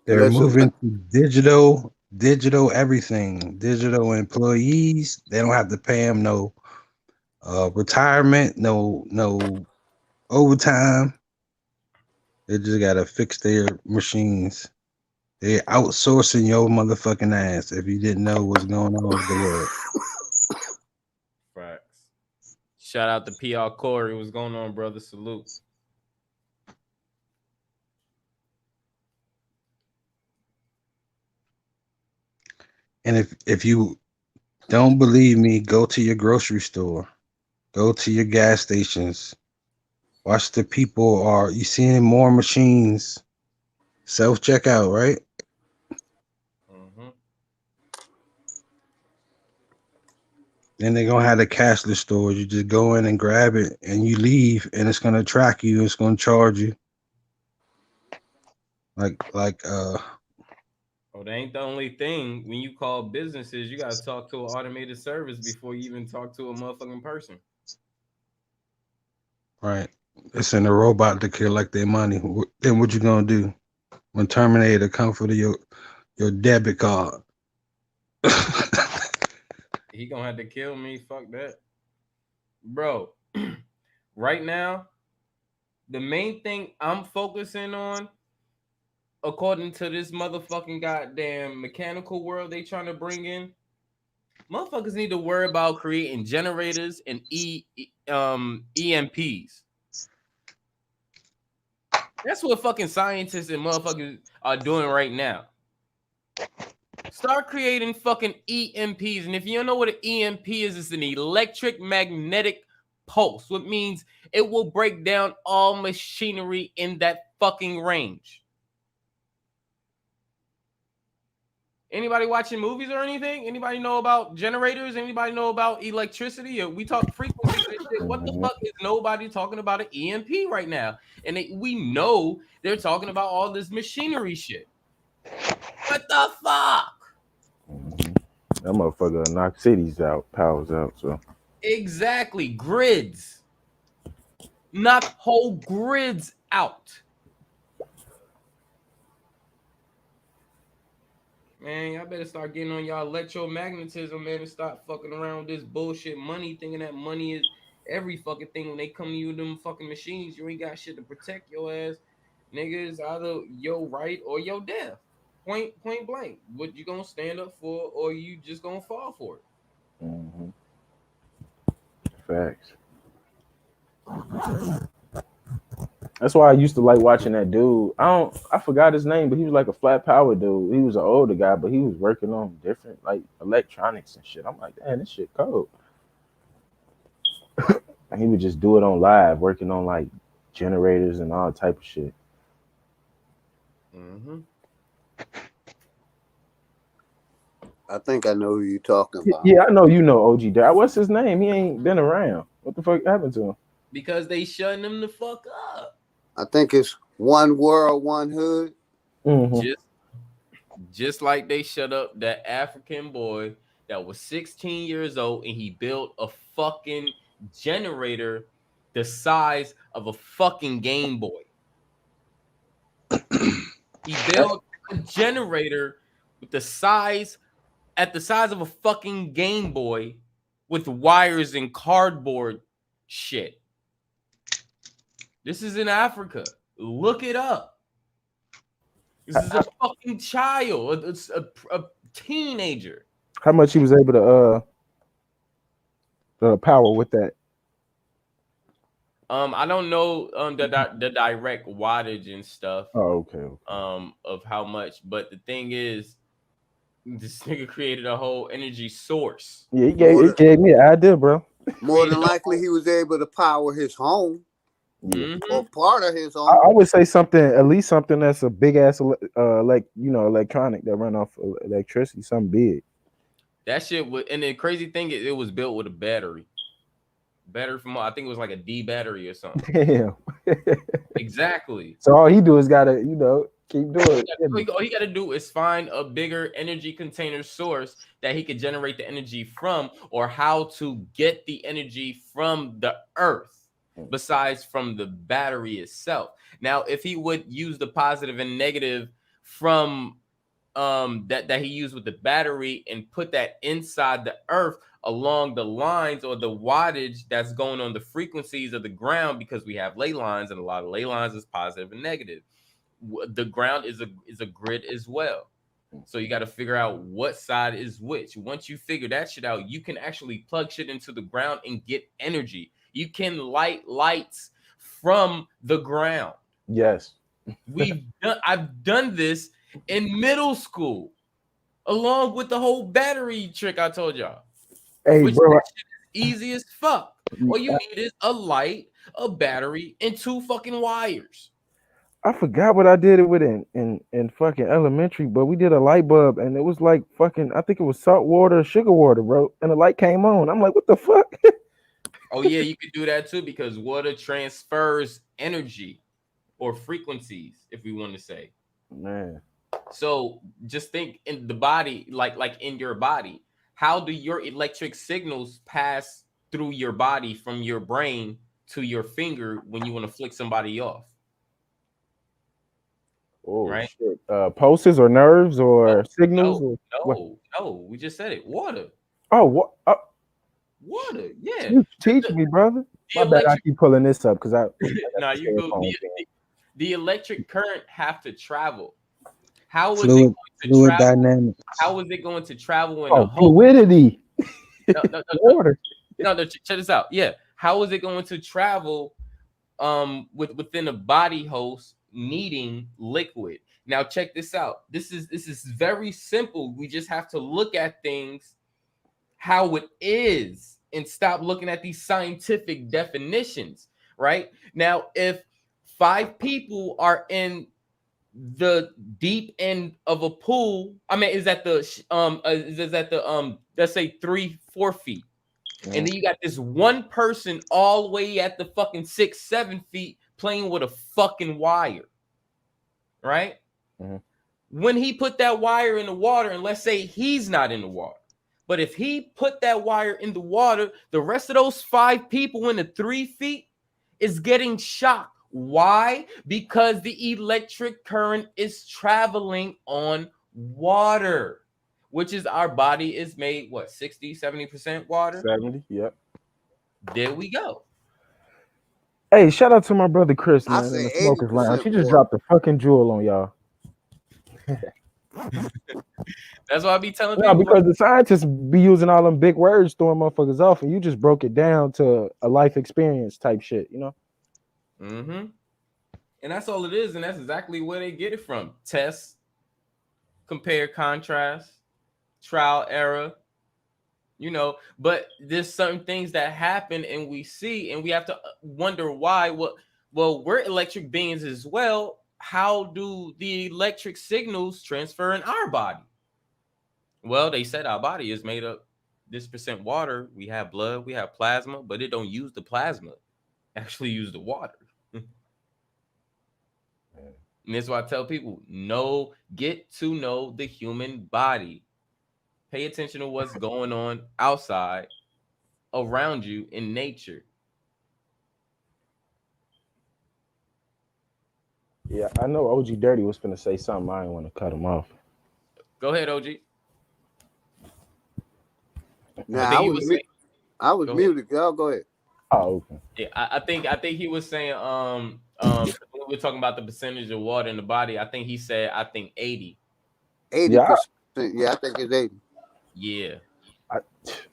They're moving to digital everything. Digital employees. They don't have to pay them no retirement, no overtime. They just gotta fix their machines. They're outsourcing your motherfucking ass. If you didn't know what's going on with the world. Facts. Shout out to PR Corey. What's going on, brother? Salute. And if you don't believe me, go to your grocery store, go to your gas stations, watch the people. You seeing more machines, self checkout, right? Then they're gonna have the cashless stores. You just go in and grab it, and you leave, and it's gonna track you. It's gonna charge you. Oh, that ain't the only thing. When you call businesses, you gotta talk to an automated service before you even talk to a motherfucking person. Right. It's in a robot to collect their money. Then what you gonna do when Terminator come for your debit card? He gonna have to kill me. Fuck that, bro. Right now, the main thing I'm focusing on, according to this motherfucking goddamn mechanical world they trying to bring in, motherfuckers need to worry about creating generators and EMPs. That's what fucking scientists and motherfuckers are doing right now. Start creating fucking EMPs. And if you don't know what an EMP is, it's an electric magnetic pulse, which means it will break down all machinery in that fucking range. Anybody watching movies or anything? Anybody know about generators? Anybody know about electricity? Or we talk frequencies and shit. What the fuck is nobody talking about an EMP right now? And we know they're talking about all this machinery shit. What the fuck? That motherfucker knock cities out, powers out. So Exactly. Grids. Knock whole grids out. Man, y'all better start getting on y'all electromagnetism, man, and stop fucking around with this bullshit money, thinking that money is every fucking thing. When they come to you with them fucking machines, you ain't got shit to protect your ass. Nigga, it's either your right or your death. Point blank. What you gonna stand up for, or you just gonna fall for it? facts. That's why I used to like watching that dude. I forgot his name, but he was like a flat power dude. He was an older guy, but he was working on different like electronics and shit. I'm like, damn, this shit cold. And he would just do it on live, working on like generators and all type of shit. Mm-hmm. I think I know who you're talking about. Yeah, I know you know OG Dad. What's his name? He ain't been around. What the fuck happened to him? Because they shutting them the fuck up. I think it's One World, One Hood. Mm-hmm. Just like they shut up that African boy that was 16 years old and he built a fucking generator the size of a fucking Game Boy. He built a generator with the size of a fucking Game Boy with wires and cardboard shit. This is in Africa. Look it up. This is a fucking child. It's a teenager. How much he was able to power with that? I don't know the direct wattage and stuff. Oh, okay. Of how much, but the thing is, this nigga created a whole energy source. Yeah, it gave me an idea, bro. More than likely, he was able to power his home. Yeah. Or part of his home. I would say at least something that's a big ass, electronic that run off electricity, something big. That shit was, and the crazy thing is, it was built with a battery. Battery from, I think it was like a D battery or something. Damn. Exactly. So all he do is gotta, keep doing it. All he gotta do is find a bigger energy container source that he could generate the energy from, or how to get the energy from the earth besides from the battery itself. Now, if he would use the positive and negative from that he used with the battery and put that inside the earth along the lines or the wattage that's going on the frequencies of the ground, because we have ley lines, and a lot of ley lines is positive and negative. The ground is a grid as well. So you got to figure out what side is which. Once you figure that shit out, you can actually plug shit into the ground and get energy. You can light lights from the ground. Yes. I've done this in middle school, along with the whole battery trick I told y'all. Hey, which bro, is easy as fuck. All you need is a light, a battery, and 2 fucking wires. I forgot what I did it with in fucking elementary, but we did a light bulb and it was like fucking, I think it was salt water, sugar water, bro. And the light came on. I'm like, what the fuck? Oh yeah, you could do that too, because water transfers energy or frequencies, if we want to say. Man. So just think in the body, like in your body, how do your electric signals pass through your body from your brain to your finger when you want to flick somebody off? Oh, right? Shit. Pulses or nerves or signals? No, we just said it. Water. Oh, what? Water, yeah. You teach me, brother. My bad, I keep pulling this up because I nah, you go. The electric current have to travel. How is fluid, it going to travel? dynamics. How is it going to travel in the fluidity? Water. No, check this out. Yeah. How is it going to travel within a body host needing liquid? Now check this out. This is very simple. We just have to look at things how it is and stop looking at these scientific definitions, right? Now, if 5 people are in the deep end of a pool, I mean, is at the let's say 3-4 feet, and then you got this one person all the way at the fucking 6-7 feet playing with a fucking wire, right? when he put that wire in the water, and let's say he's not in the water, but if he put that wire in the water, the rest of those 5 people in the 3 feet is getting shocked. Why? Because the electric current is traveling on water, which is our body is made, what, 60, 70% water? 70, yep. There we go. Hey, shout out to my brother Chris, I man, in say the Smokers Lounge. 80% He just water. dropped a fucking jewel on y'all. That's why I be telling No, people, because the scientists be using all them big words, throwing motherfuckers off, and you just broke it down to a life experience type shit, you know? mm-hmm. And that's all it is, and that's exactly where they get it from. Tests, compare, contrast, trial, error, you know. But there's certain things that happen, and we see, and we have to wonder why. Well, we're electric beings as well. How do the electric signals transfer in our body? Well, they said our body is made up this percent water. We have blood, we have plasma, but it don't use the plasma. Actually use the water. And that's why I tell people, get to know the human body. Pay attention to what's going on outside around you in nature. Yeah, I know OG Dirty was finna say something. I didn't want to cut him off. Go ahead, OG. Now think he was saying, I was go ahead. muted. Y'all go ahead. Oh, okay. Yeah, I think he was saying when we're talking about the percentage of water in the body. I think he said 80. 80%. Yeah, I think it's 80. Yeah.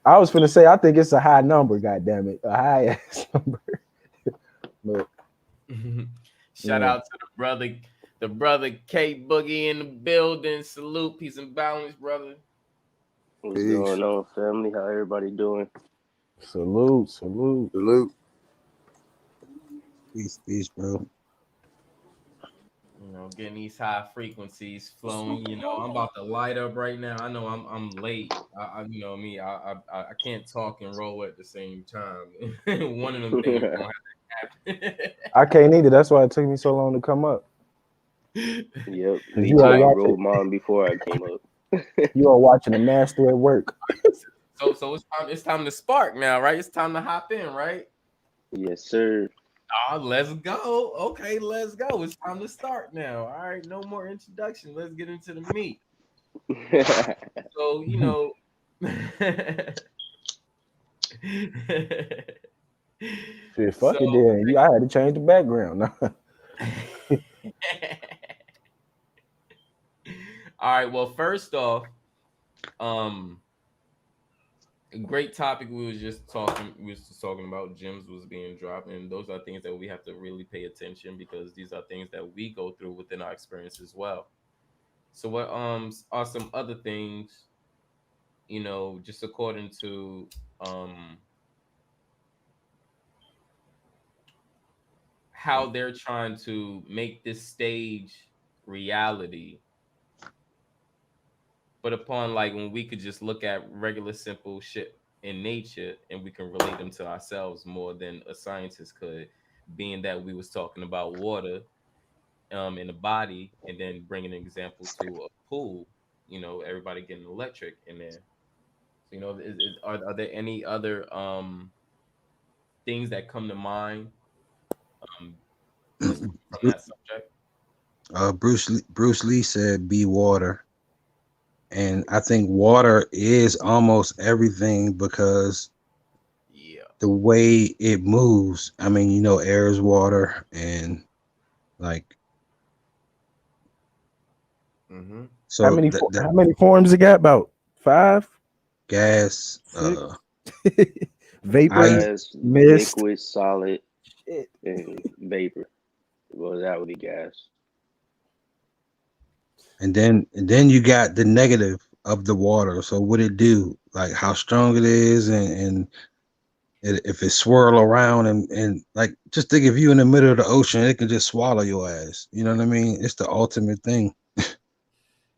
I was finna say I think it's a high number. God damn it, a high ass number. But Shout out to the brother K Boogie in the building. Salute, peace and balance, brother. What's going on, family? How everybody doing? Salute. Peace, bro. You know, getting these high frequencies flowing. You know, I'm about to light up right now. I know I'm late. You know me. I can't talk and roll at the same time. One of them things gonna have to happen. I can't either. That's why it took me so long to come up. Yep, me You too. are I watching. rolled mine before I came up. You are watching the master at work. So it's time to spark now, right? It's time to hop in, right? Yes, sir. Oh, let's go. Okay, let's go. It's time to start now. All right, no more introduction. Let's get into the meat. So, you know, Shit, fuck it then. I had to change the background. All right, well, first off, a great topic we was just talking about. Gems was being dropped, and those are things that we have to really pay attention, because these are things that we go through within our experience as well. So what are some other things, you know, just according to how they're trying to make this stage reality, but upon, like, when we could just look at regular simple shit in nature and we can relate them to ourselves more than a scientist could, being that we was talking about water in the body, and then bringing an example to a pool, you know, everybody getting electric in there. So, you know, are there any other things that come to mind just from that subject? Bruce Lee said, "Be water," and I think water is almost everything because the way it moves. I mean, you know, air is water, and like, so how many forms it got? About 5? Gas, vapor, gas, mist, liquid, solid, and vapor. Well, that would be gas. and then you got the negative of the water. So what it do, like how strong it is, and if it swirl around, and like, just think, if you in the middle of the ocean, it can just swallow your ass. You know what I mean? It's the ultimate thing.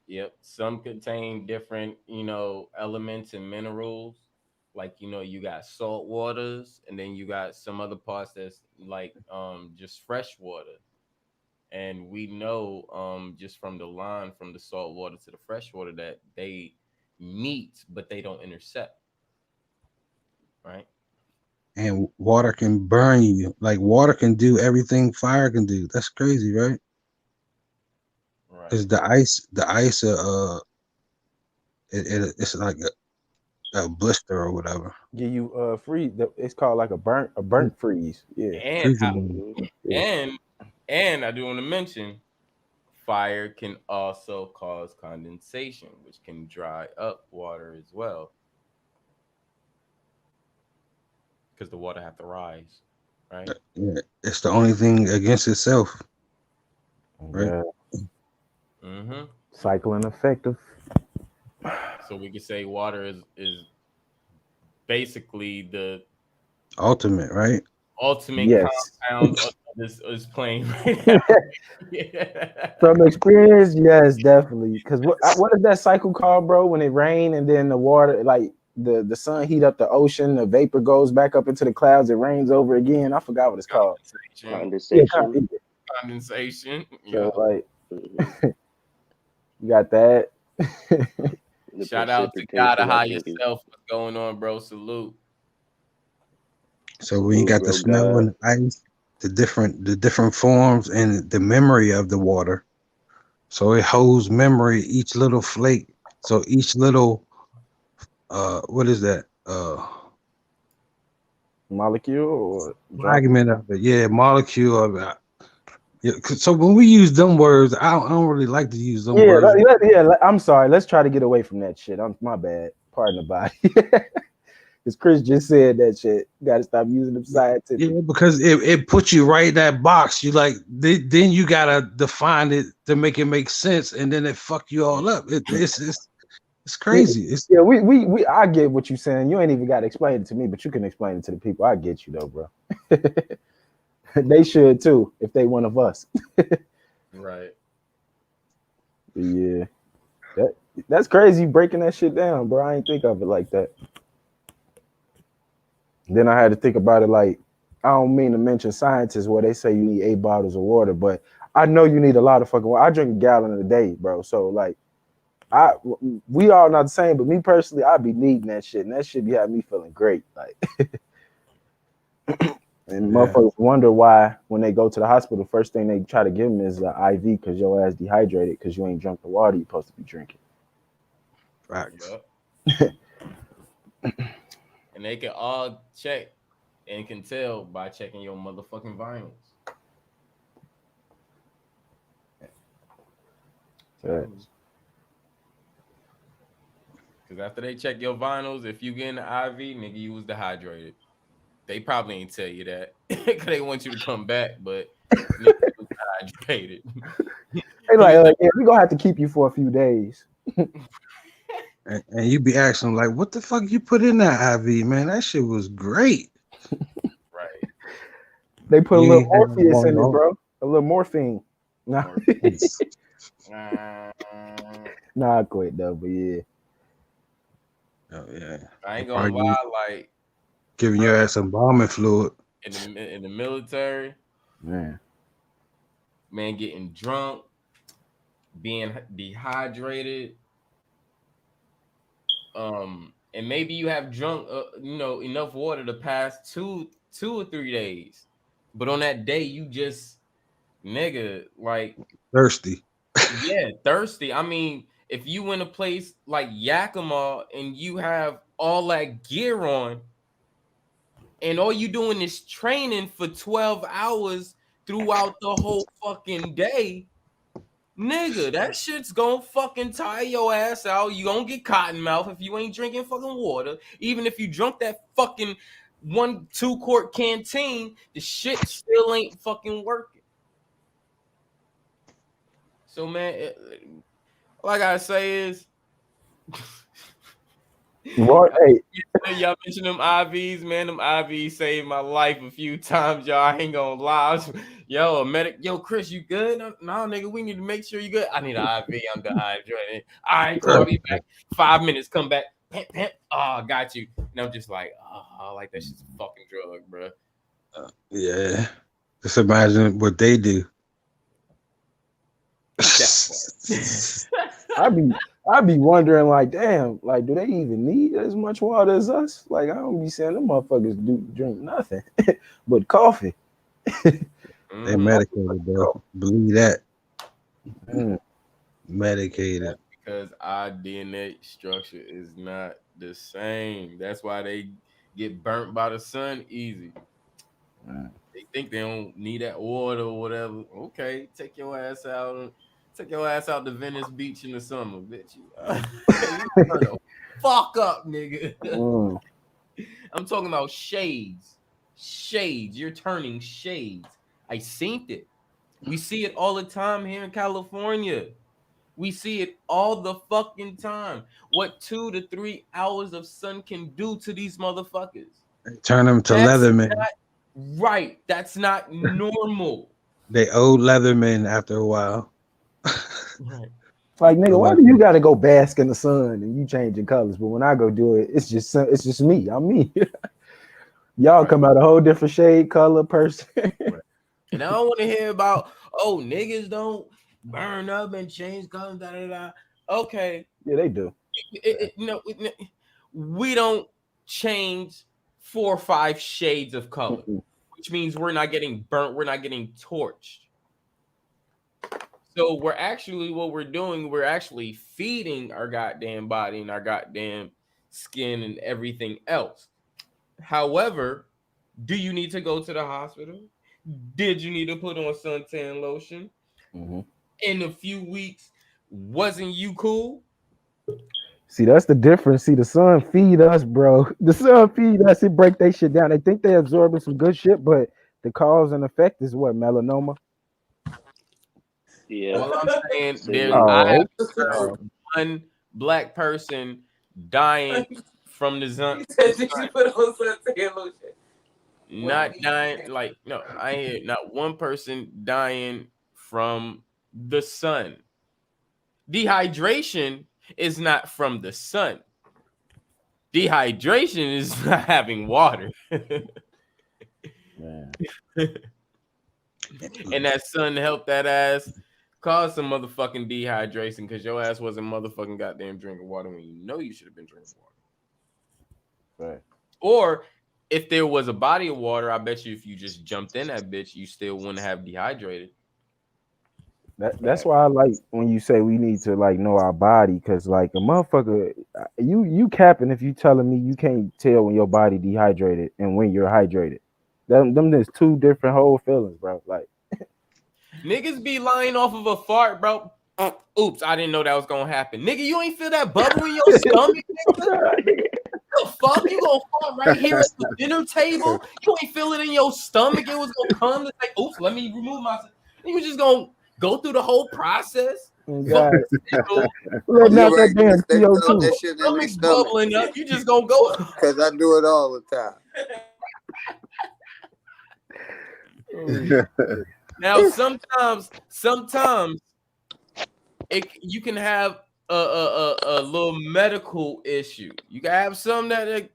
Yep. Some contain different, you know, elements and minerals. Like, you know, you got salt waters, and then you got some other parts that's like just fresh water. And we know just from the line from the salt water to the fresh water that they meet, but they don't intercept. Right? And water can burn you. Like water can do everything fire can do. That's crazy, right? Right. Because the ice, it's like a blister or whatever. Give you free. It's called like a burnt freeze. Yeah. And how Freezing. Yeah. and I do want to mention fire can also cause condensation, which can dry up water as well. Because the water have to rise, right? Yeah, it's the only thing against itself, right? Yeah. Mm-hmm. Cycling effective. So we could say water is basically the Ultimate, right? ultimate Yes. compound of this plane right now. Yeah. From experience, yes, definitely. Because what is that cycle called, bro? When it rain and then the water, like the sun heat up the ocean, the vapor goes back up into the clouds, it rains over again. I forgot what it's called. Condensation. Condensation. Condensation. So Yeah. like, you got that. The Shout out to precipitation, Gotta I High think, is yourself. What's going on, bro? Salute. So when you salute, got the bro. snow God. and the ice, the different forms and the memory of the water. So it holds memory each little flake. So each little what is that? Molecule or drop. Fragment of it. Yeah, molecule of it. Yeah, so when we use them words, I don't really like to use them Yeah, words. I'm sorry. Let's try to get away from that shit. My bad. Pardon the body. Because Chris just said that shit. Got to stop using them scientific. Yeah, because it puts you right in that box. You like then you gotta define it to make it make sense, and then it fuck you all up. It's crazy. It's Yeah, we I get what you're saying. You ain't even got to explain it to me, but you can explain it to the people. I get you though, bro. They should too if they one of us. Right. Yeah, that's crazy breaking that shit down, bro. I ain't think of it like that. Then I had to think about it like I don't mean to mention scientists where they say you need 8 bottles of water, but I know you need a lot of fucking water. I drink a gallon a day, bro. So like, we all not the same, but me personally, I be needing that shit, and that shit be having me feeling great. Like, and motherfuckers wonder why when they go to the hospital, first thing they try to give them is an IV because your ass dehydrated because you ain't drunk the water you're supposed to be drinking. facts. Yep. And they can all check and can tell by checking your motherfucking vitals. Because after they check your vitals, if you get an IV, nigga, you was dehydrated. They probably ain't tell you that because they want you to come back, but nigga, you was dehydrated. They like, yeah, we gonna have to keep you for a few days. And you be asking them like, what the fuck you put in that IV, man? That shit was great. Right. They put a You little ain't had Morpheus one in it, on. bro. A little morphine. Nah, nah, I quit though, but yeah. Oh yeah. I ain't gonna lie, like Giving your ass embalming fluid. in the military, Man, getting drunk, being dehydrated, and maybe you have drunk, enough water to pass two or 3 days, but on that day you just nigga like Thirsty. yeah, thirsty. I mean, if you in a place like Yakima and you have all that gear on, and all you doing is training for 12 hours throughout the whole fucking day, nigga, that shit's gonna fucking tire your ass out. You gonna get cotton mouth if you ain't drinking fucking water. Even if you drunk that fucking 1-2 quart canteen, the shit still ain't fucking working. So man, all I gotta say is hey, y'all mentioned them IVs, man. Them IVs saved my life a few times, y'all. I ain't gonna lie. Yo, a medic. Yo, Chris, you good? No, nigga, we need to make sure you good. I need an IV. I'm dehydrated. All right, cool. I'll be back. 5 minutes. Come back. Pimp, pimp. Oh, got you. And I'm just like, like that shit's a fucking drug, bro. Yeah. Just imagine what they do. I be wondering, like, damn, like, do they even need as much water as us? Like, I don't be saying them motherfuckers do drink nothing but coffee. They're medicated, bro. Believe that. Medicated. Because our DNA structure is not the same. That's why they get burnt by the sun easy. They think they don't need that water or whatever. Okay, take your ass out. Take your ass out to Venice Beach in the summer, bitch. You turn the fuck up, nigga. I'm talking about shades. Shades. You're turning shades. I seen it. We see it all the time here in California. We see it all the fucking time. What 2 to 3 hours of sun can do to these motherfuckers. Turn them to Leatherman. Right. That's not normal. They old Leatherman after a while. Right. Like, nigga, why do you gotta go bask in the sun and you changing colors? But when I go do it, it's just me. I'm me. Y'all come out a whole different shade, color, person. And I don't want to hear about, oh, niggas don't burn up and change colors. Da, da, da. Okay. Yeah, they do. We don't change 4 or 5 shades of color, which means we're not getting burnt. We're not getting torched. So what we're doing, we're actually feeding our goddamn body and our goddamn skin and everything else. However, do you need to go to the hospital? Did you need to put on suntan lotion? In a few weeks, wasn't you cool? See, that's the difference. See, the sun feed us, bro. The sun feed us. It break they shit down. They think they absorbing some good shit, but the cause and effect is what? Melanoma. Yeah. All I'm saying, I have heard one black person dying from the sun. Not dying, like, no, I hear not one person dying from the sun. Dehydration is not from the sun. Dehydration is not having water. And that sun helped that ass cause some motherfucking dehydration because your ass wasn't motherfucking goddamn drinking water when you know you should have been drinking water. Right. Or if there was a body of water, I bet you if you just jumped in that bitch, you still wouldn't have dehydrated. That's why I like when you say we need to like know our body, because like a motherfucker, you capping if you telling me you can't tell when your body dehydrated and when you're hydrated. Them there's two different whole feelings, bro. Like niggas be lying off of a fart, bro. Oops, I didn't know that was gonna happen. Nigga, you ain't feel that bubble in your stomach, nigga? The fuck? You gonna fart right here at the dinner table? You ain't feel it in your stomach. It was gonna come. It's like, oops, let me remove myself. You was just gonna go through the whole process. God. Letting out that damn CO2. That shit in their stomach. Bubbling up. You just gonna go. Because I do it all the time. Now, sometimes you can have a little medical issue. You can have some that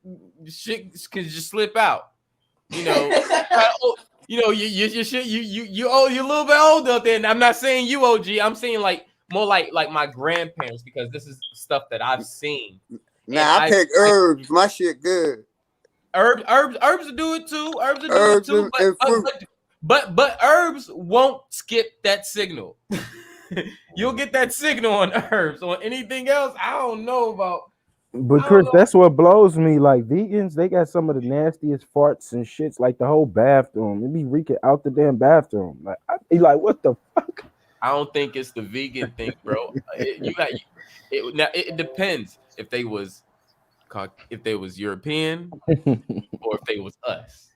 shit can just slip out. You know, you're a little bit older up there. And I'm not saying you OG. I'm saying like more like my grandparents, because this is stuff that I've seen. Now I take herbs. My shit good. Herbs will do it too. Herbs will do it too. But herbs won't skip that signal. You'll get that signal on herbs. On anything else, I don't know about. But Chris, that's what blows me. Like vegans, they got some of the nastiest farts and shits. Like the whole bathroom, it be reeking out the damn bathroom. Like I be like, what the fuck? I don't think it's the vegan thing, bro. It depends if they was European or if they was us.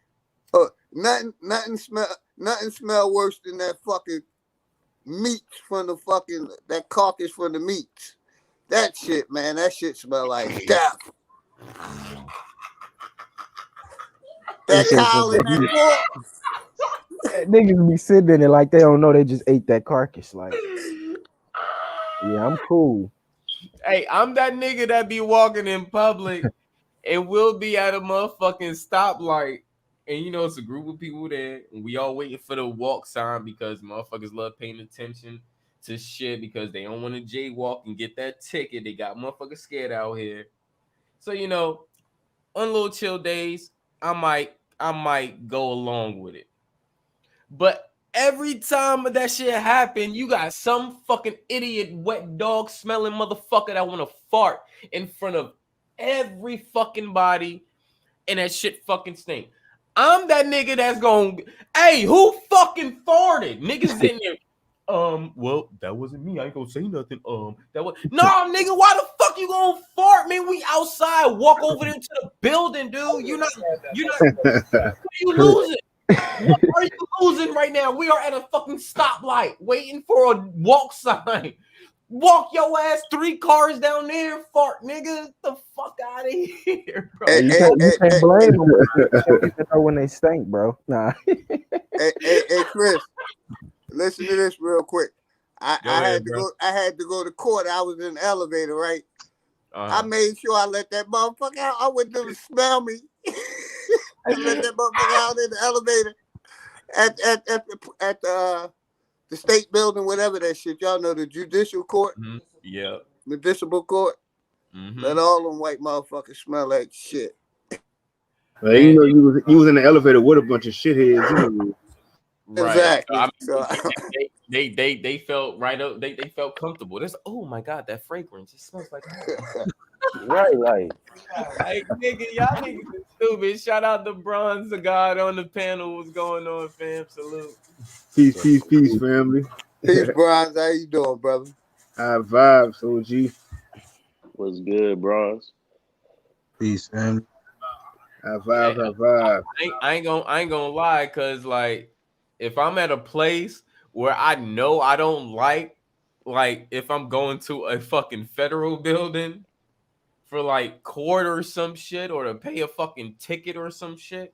Nothing smell worse than that fucking meat from the fucking that carcass from the meats. That shit, man. That shit smell like death. That collar niggas be sitting in it like they don't know they just ate that carcass. Like, yeah, I'm cool. Hey, I'm that nigga that be walking in public and we'll be at a motherfucking stoplight. And you know, it's a group of people there, and we all waiting for the walk sign because motherfuckers love paying attention to shit because they don't want to jaywalk and get that ticket. They got motherfuckers scared out here. So on little chill days, I might go along with it. But every time that shit happen, you got some fucking idiot wet dog smelling motherfucker that want to fart in front of every fucking body, and that shit fucking stink. I'm that nigga that's going, hey, who fucking farted? Niggas in there. Well, that wasn't me. I ain't gonna say nothing. That was nigga. Why the fuck you gonna fart, man? We outside. Walk over there to the building, dude. You're not. What are you losing? What are you losing right now? We are at a fucking stoplight waiting for a walk sign. Walk your ass 3 cars down there, fart, nigga. Get the fuck out of here, bro. Hey, You can't blame them when they stink, bro. Nah. hey, Chris, listen to this real quick. I had to go to court. I was in the elevator, right? I made sure I let that motherfucker out. I wouldn't even smell me. I let that motherfucker out in the elevator at the state building, whatever that shit. Y'all know the judicial court. Mm-hmm. Yeah. Municipal court. Mm-hmm. Let all them white motherfuckers smell like shit. Well, you know, you was in the elevator with a bunch of shitheads. Right. Exactly. So, they felt right up. They felt comfortable. There's oh my god, that fragrance. It smells like right, like nigga, y'all niggas is stupid. Shout out to Bronze the God on the panel. What's going on, fam? Salute. Peace, family. Peace, Bronze. How you doing, brother? High vibes, OG. What's good, bros? Peace, family. High vibe. I ain't gonna lie, cause like if I'm at a place where I know I don't like if I'm going to a fucking federal building for like court or some shit or to pay a fucking ticket or some shit,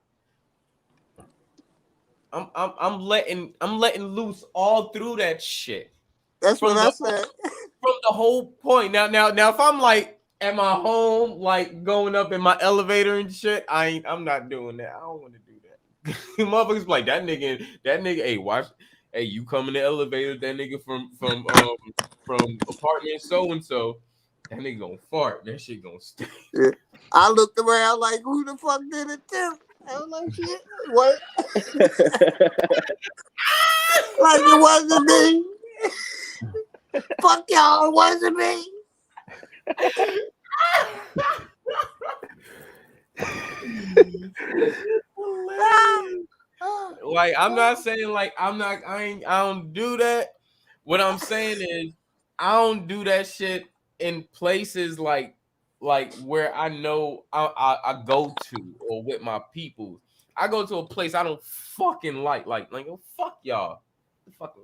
I'm letting loose all through that shit. That's what I said. From the whole point. Now if I'm like at my home, like going up in my elevator and shit, I'm not doing that. I don't want to do that. Motherfuckers like that nigga, hey, watch, hey, you come in the elevator, that nigga from apartment so and so, that nigga gonna fart. That shit gonna stink. Yeah. I looked around like, who the fuck did it too? I was like, shit, what? Like it wasn't me. Fuck y'all, it wasn't me. Like I'm not saying like I don't do that. What I'm saying is I don't do that shit in places like where I know I go to or with my people. I go to a place I don't fucking like oh, fuck y'all. Fuck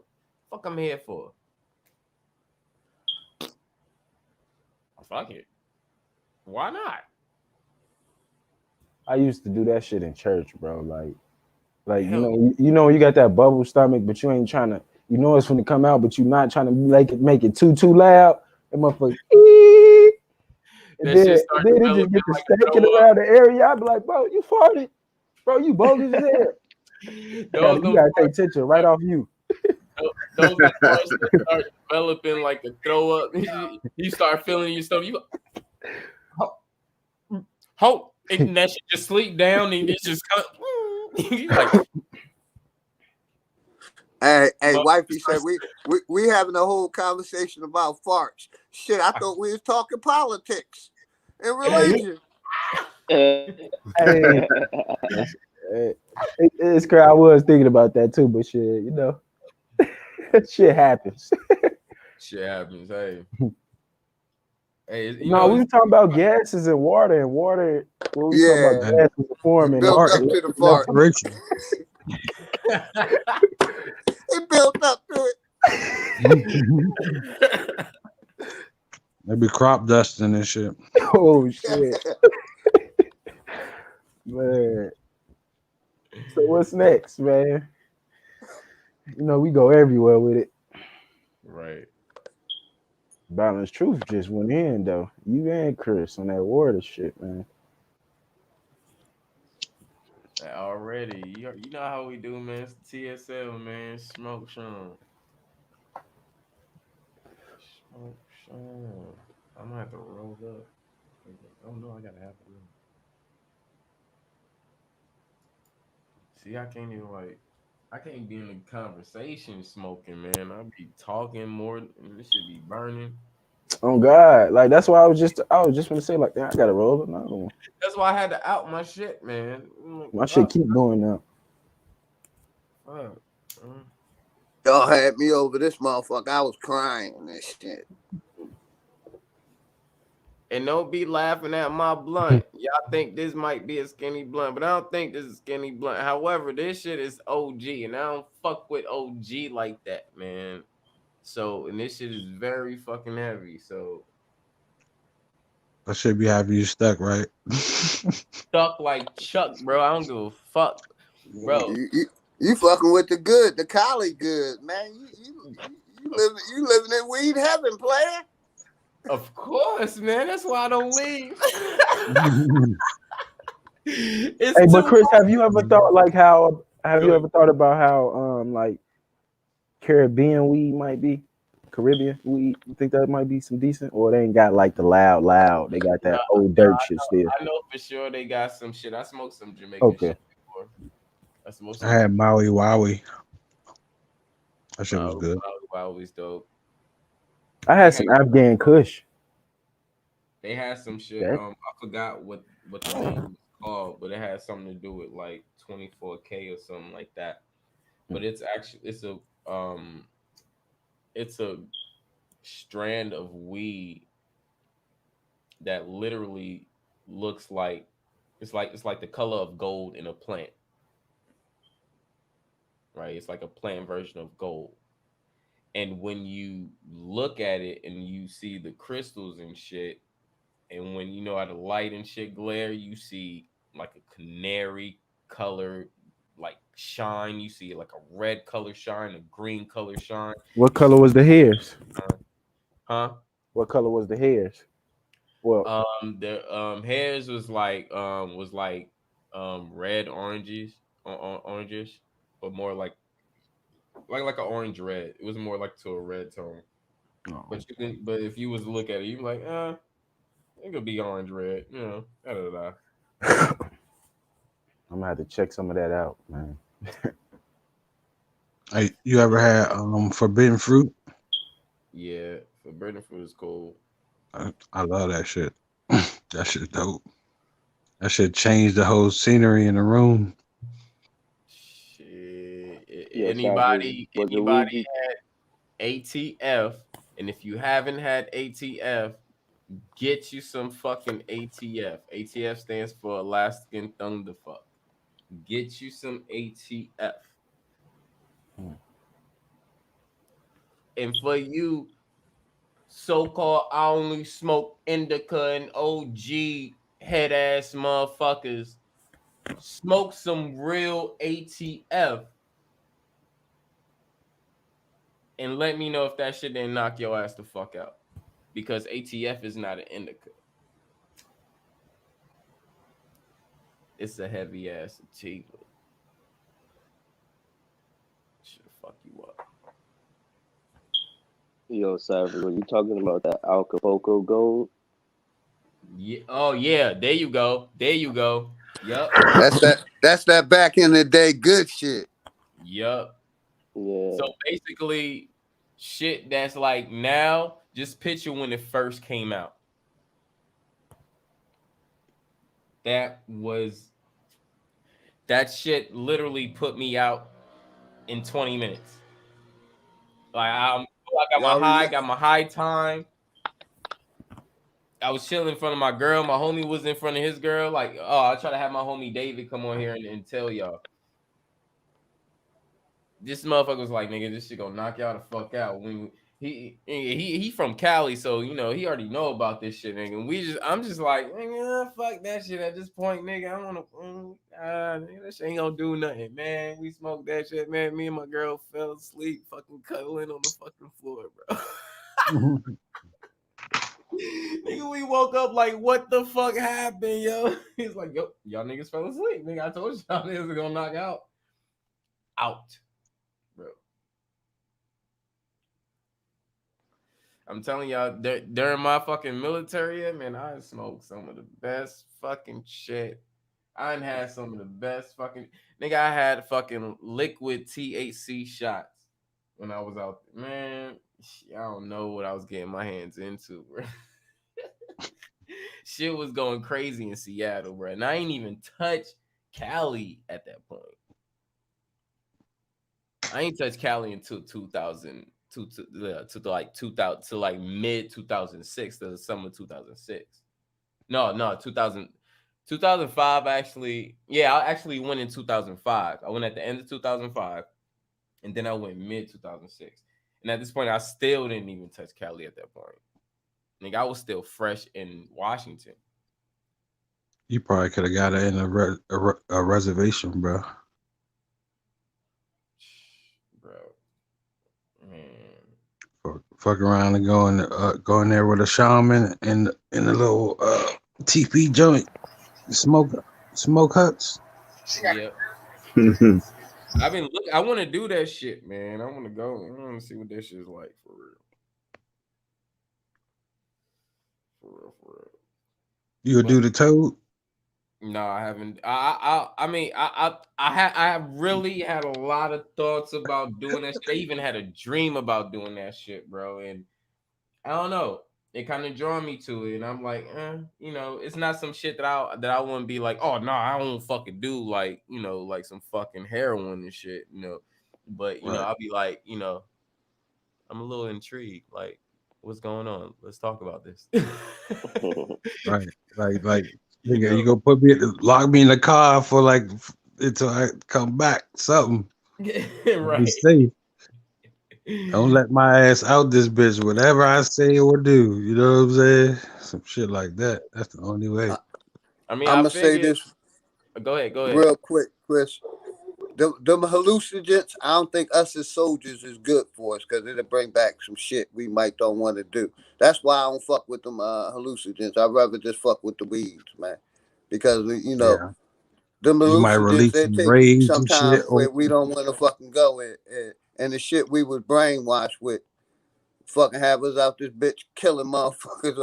I'm here for. Fuck it. Why not? I used to do that shit in church, bro. Like you know when you got that bubble stomach, but you ain't trying to. You know it's going to come out, but you're not trying to make it too loud. That motherfucker. And then it just get to stinking around the area. I be like, bro, you farted, bro. You bogus as hell. You gotta take attention right off you. Those start developing like the throw up. You start feeling your stomach. You hope and that shit just sleep down and it's just you like. Hey, wifey said we having a whole conversation about farts. Shit, I thought we was talking politics and religion. It's crazy. I was thinking about that too, but shit, you know, shit happens. Shit happens. Hey. Hey, we were talking about gases and water. What we talking about gases forming. Built up to the fart. It built up to it. Maybe crop dusting and shit. Oh shit. Man. So what's next, man? You know, we go everywhere with it. Right. Balance Truth just went in though. You and Chris on that water shit, man. Already. You know how we do, man. It's TSL, man. Smoke Sean. Oh, sure. I'm gonna have to roll up. Oh no, I gotta have it. See, I can't even like. I can't be in a conversation smoking, man. I'll be talking more, and this should be burning. Oh God, like that's why I was just gonna say like, yeah, I gotta roll another one. That's why I had to out my shit, man. I'm like, My shit keep going now. fuck. Y'all had me over this motherfucker. I was crying and shit. And don't be laughing at my blunt. Y'all think this might be a skinny blunt, but I don't think this is skinny blunt. However, this shit is OG, and I don't fuck with OG like that, man. So, and this shit is very fucking heavy. So, I should be having you stuck, right? stuck like Chuck, bro. I don't give a fuck, bro. You fucking with the good, the Cali good, man. You living in weed heaven, player. Of course, man. That's why I don't leave. It's Hey, but too Chris, much. have you ever thought like how? Have you ever thought about how like Caribbean weed might be? Caribbean weed, you think that might be some decent, or they ain't got like the loud? They got that old dirt shit still. I know for sure they got some shit. I smoked some Jamaican Okay. shit before. I smoked I some had Maui Wowie. That shit was good. always dope. I had some Afghan Kush. They had some shit. That I forgot what the name was called, but it had something to do with like 24K or something like that. But it's actually it's a strand of weed that literally looks like it's like the color of gold in a plant, right? It's like a plant version of gold. And when you look at it and you see the crystals and shit, and when you know how the light and shit glare, you see like a canary color like shine. You see like a red color shine, a green color shine. what You see, color was the hairs? huh? What color was the hairs? Well, The hairs was like red orangish, but more like an orange red. It was more like to a red tone. But if you was to look at it, you be like, it could be orange red, da da da. I'm gonna have to check some of that out, man. Hey, you ever had forbidden fruit? Yeah, forbidden fruit is cool. I love that shit. That shit dope. That shit changed the whole scenery in the room. Shit. Yo, Savage, was it weed Anybody you? had ATF? And if you haven't had ATF, get you some fucking ATF. ATF stands for Alaskan Thunderfuck. Get you some ATF. And for you so-called I only smoke indica and OG head ass motherfuckers, smoke some real ATF and let me know if that shit didn't knock your ass the fuck out. Because ATF is not an indica. It's a heavy ass sativa. Should fuck you up. Yo, Savage, were you talking about that Acapulco Gold? Yeah. Oh yeah. There you go. There you go. Yup. That's that back in the day good shit. Yup. Yeah. So basically, shit that's like now, just picture when it first came out. That shit literally put me out in 20 minutes. I Y'all remember? got my high time. I was chilling in front of my girl. My homie was in front of his girl. Like, oh, I try to have my homie David come on here and tell y'all. This motherfucker was like, nigga, this shit gonna knock y'all the fuck out. When he from Cali, so he already know about this shit, nigga. And I'm just like, nigga, fuck that shit at this point, nigga. I don't wanna, nigga, that shit ain't gonna do nothing, man. We smoked that shit, man. Me and my girl fell asleep, fucking cuddling on the fucking floor, bro. Nigga, we woke up like, what the fuck happened, yo? He's like, yo, y'all niggas fell asleep, nigga. I told y'all niggas are gonna knock out, bro. I'm telling y'all, during my fucking military, man, I smoked some of the best fucking shit. I done had some of the best fucking nigga. I had fucking liquid THC shots when I was out there. Man, I don't know what I was getting my hands into, bro. Shit was going crazy in Seattle, bro. And I ain't even touched Cali at that point. I ain't touched Cali until 2000 to like 2000 to like mid 2006 to the summer 2006. No, 2005 actually. Yeah, I actually went in 2005. I went at the end of 2005 and then I went mid 2006. And at this point I still didn't even touch Cali at that point. Nigga, I was still fresh in Washington. You probably could have got it in a reservation, bro. Bro. Man. Fuck around and go in there with a shaman and in a little TP joint, smoke huts. Yep. I want to do that shit, man. I want to go. I want to see what that shit is like for real. For real. You would do the toad? No, I haven't. I mean, I really had a lot of thoughts about doing that shit. I even had a dream about doing that shit, bro. And I don't know. It kind of drawn me to it, and I'm like, you know, it's not some shit that I wouldn't be like, oh no, I won't fucking do like, you know, like some fucking heroin and shit, you know. But you know, I'll be like, you know, I'm a little intrigued, like, what's going on? Let's talk about this. Right, like nigga, you go lock me in the car for like until I come back, something. Right. Be safe. Don't let my ass out this bitch. Whatever I say or do, you know what I'm saying? Some shit like that. That's the only way. I mean, I'm I gonna say figured. this Go ahead. real quick, Chris. Them hallucinogens, I don't think us as soldiers is good for us because it'll bring back some shit we might don't want to do. That's why I don't fuck with them hallucinogens. I'd rather just fuck with the weeds, man. Because you know, Yeah, them you might hallucinogens, release they some take you rage and shit, sometimes or where we don't want to fucking go, and the shit we was brainwashed with, fucking have us out this bitch killing motherfuckers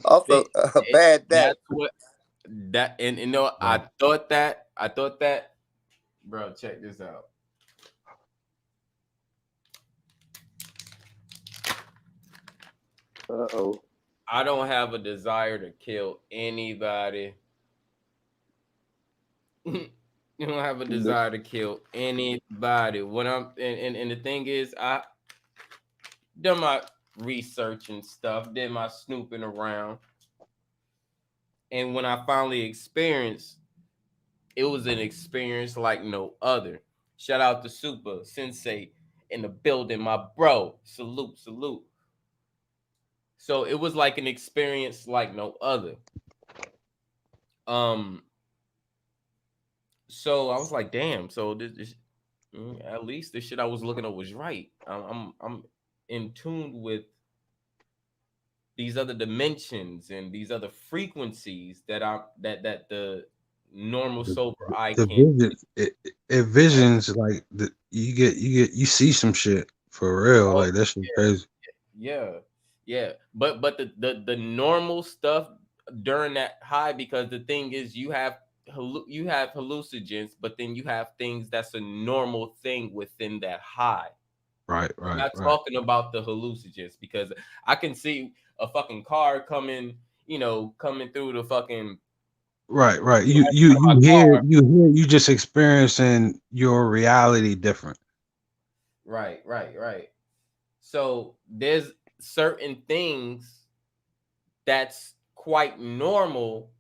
off a bad day. That's what that and you know, I thought that, bro. Check this out. Uh-oh. I don't have a desire to kill anybody. You don't have a desire to kill anybody. What I'm and the thing is, I done my research and stuff, did my snooping around, and when I finally experienced, it was an experience like no other. Shout out to Super Sensei in the building, my bro. Salute. So it was like an experience like no other. Um, so I was like, damn. So this at least the shit I was looking at was right. I'm in tune with these other dimensions and these other frequencies that the normal sober eye the can't vision. see. It visions like you see some shit for real. Oh Like that shit crazy. yeah. But the normal stuff during that high, because the thing is you have hallucinogens, but then you have things that's a normal thing within that high. Right. I'm not talking about the hallucinogens because I can see a fucking car coming, coming through the fucking Right. right in front of my car. You just experiencing your reality different. Right. So there's certain things that's quite normal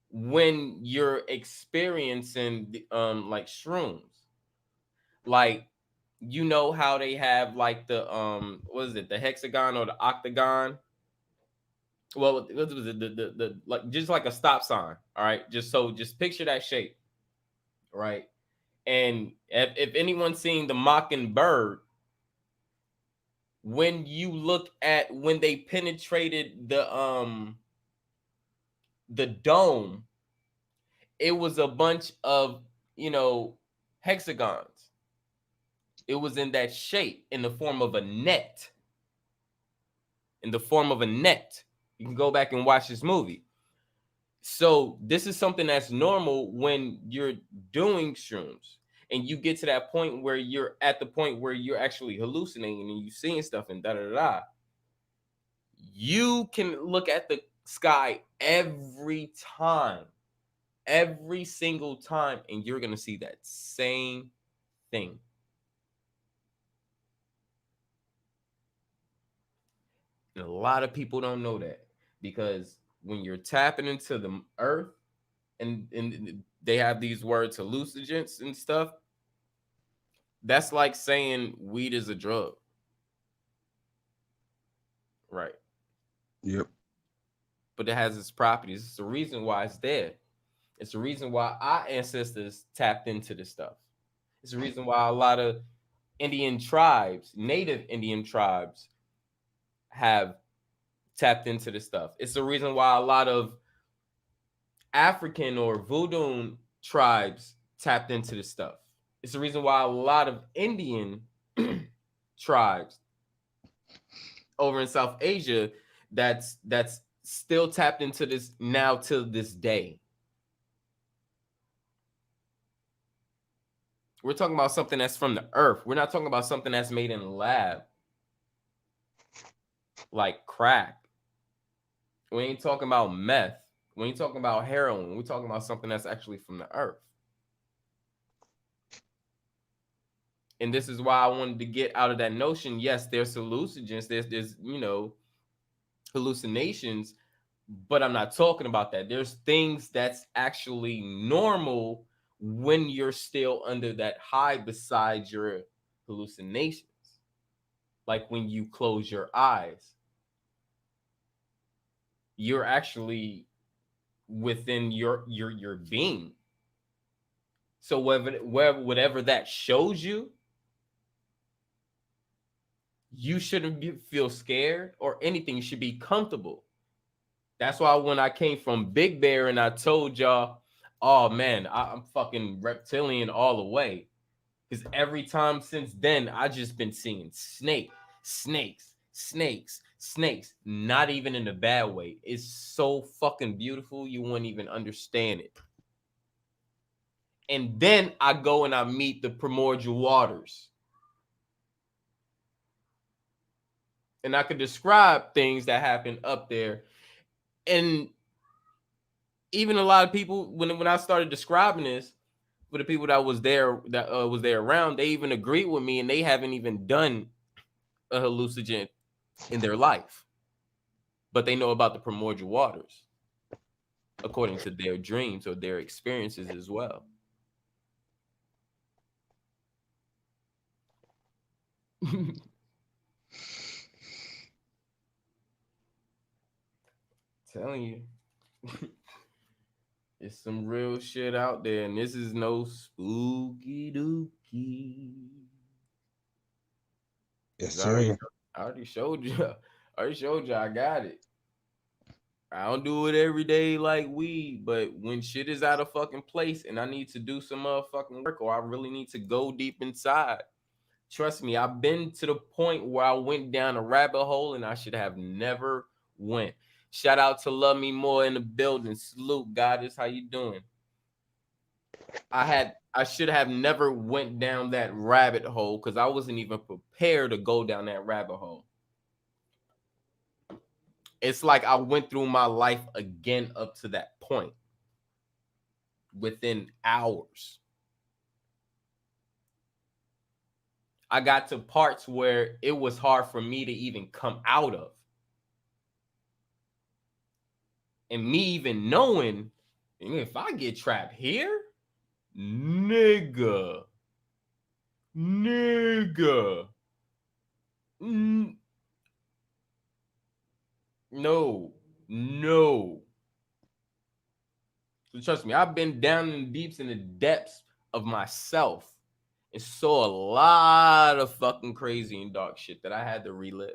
when you're experiencing like shrooms. Like, you know how they have like the what is it, the hexagon or the octagon? Well, what was it, the like just like a stop sign, all right? Just picture that shape, right? And if anyone's seen the Mockingbird, when you look at when they penetrated the dome, it was a bunch of, hexagons. It was in that shape in the form of a net. in the form of a net. You can go back and watch this movie. So this is something that's normal when you're doing shrooms and you get to that point where you're at the point where you're actually hallucinating and you're seeing stuff and da da da. You can look at the sky every single time, and you're gonna see that same thing. And a lot of people don't know that, because when you're tapping into the earth and they have these words hallucinogens and stuff, that's like saying weed is a drug. Right. Yep. But it has its properties. It's the reason why it's there. It's the reason why our ancestors tapped into this stuff. It's the reason why a lot of Indian tribes, native Indian tribes, have tapped into this stuff. It's the reason why a lot of African or voodoo tribes tapped into this stuff. It's the reason why a lot of Indian tribes over in South Asia that's still tapped into this now till this day. We're talking about something that's from the earth. We're not talking about something that's made in a lab, like crack. We ain't talking about meth. We ain't talking about heroin. We're talking about something that's actually from the earth. And this is why I wanted to get out of that notion. Yes, there's hallucinogens. There's hallucinations, but I'm not talking about that. There's things that's actually normal when you're still under that high besides your hallucinations. Like when you close your eyes, you're actually within your being. So whatever that shows you, you shouldn't feel scared or anything. You should be comfortable. That's why when I came from Big Bear and I told y'all, oh man, I'm fucking reptilian all the way. Because every time since then, I just been seeing snakes. Not even in a bad way. It's so fucking beautiful, you wouldn't even understand it. And then I go and I meet the primordial waters. And I could describe things that happen up there. And even a lot of people, when I started describing this, with the people that was there around, they even agreed with me, and they haven't even done a hallucinogen in their life, but they know about the primordial waters according to their dreams or their experiences as well. Telling you. It's some real shit out there, and this is no spooky dookie. Yes, sir. I already showed you. I got it. I don't do it every day like weed, but when shit is out of fucking place and I need to do some motherfucking work, or I really need to go deep inside, trust me, I've been to the point where I went down a rabbit hole and I should have never went. Shout out to Love Me More in the building. Salute, Goddess. How you doing? I should have never went down that rabbit hole because I wasn't even prepared to go down that rabbit hole. It's like I went through my life again up to that point within hours. I got to parts where it was hard for me to even come out of. And me even knowing, if I get trapped here, nigga. No. So trust me, I've been down in the deeps in the depths of myself and saw a lot of fucking crazy and dark shit that I had to relive.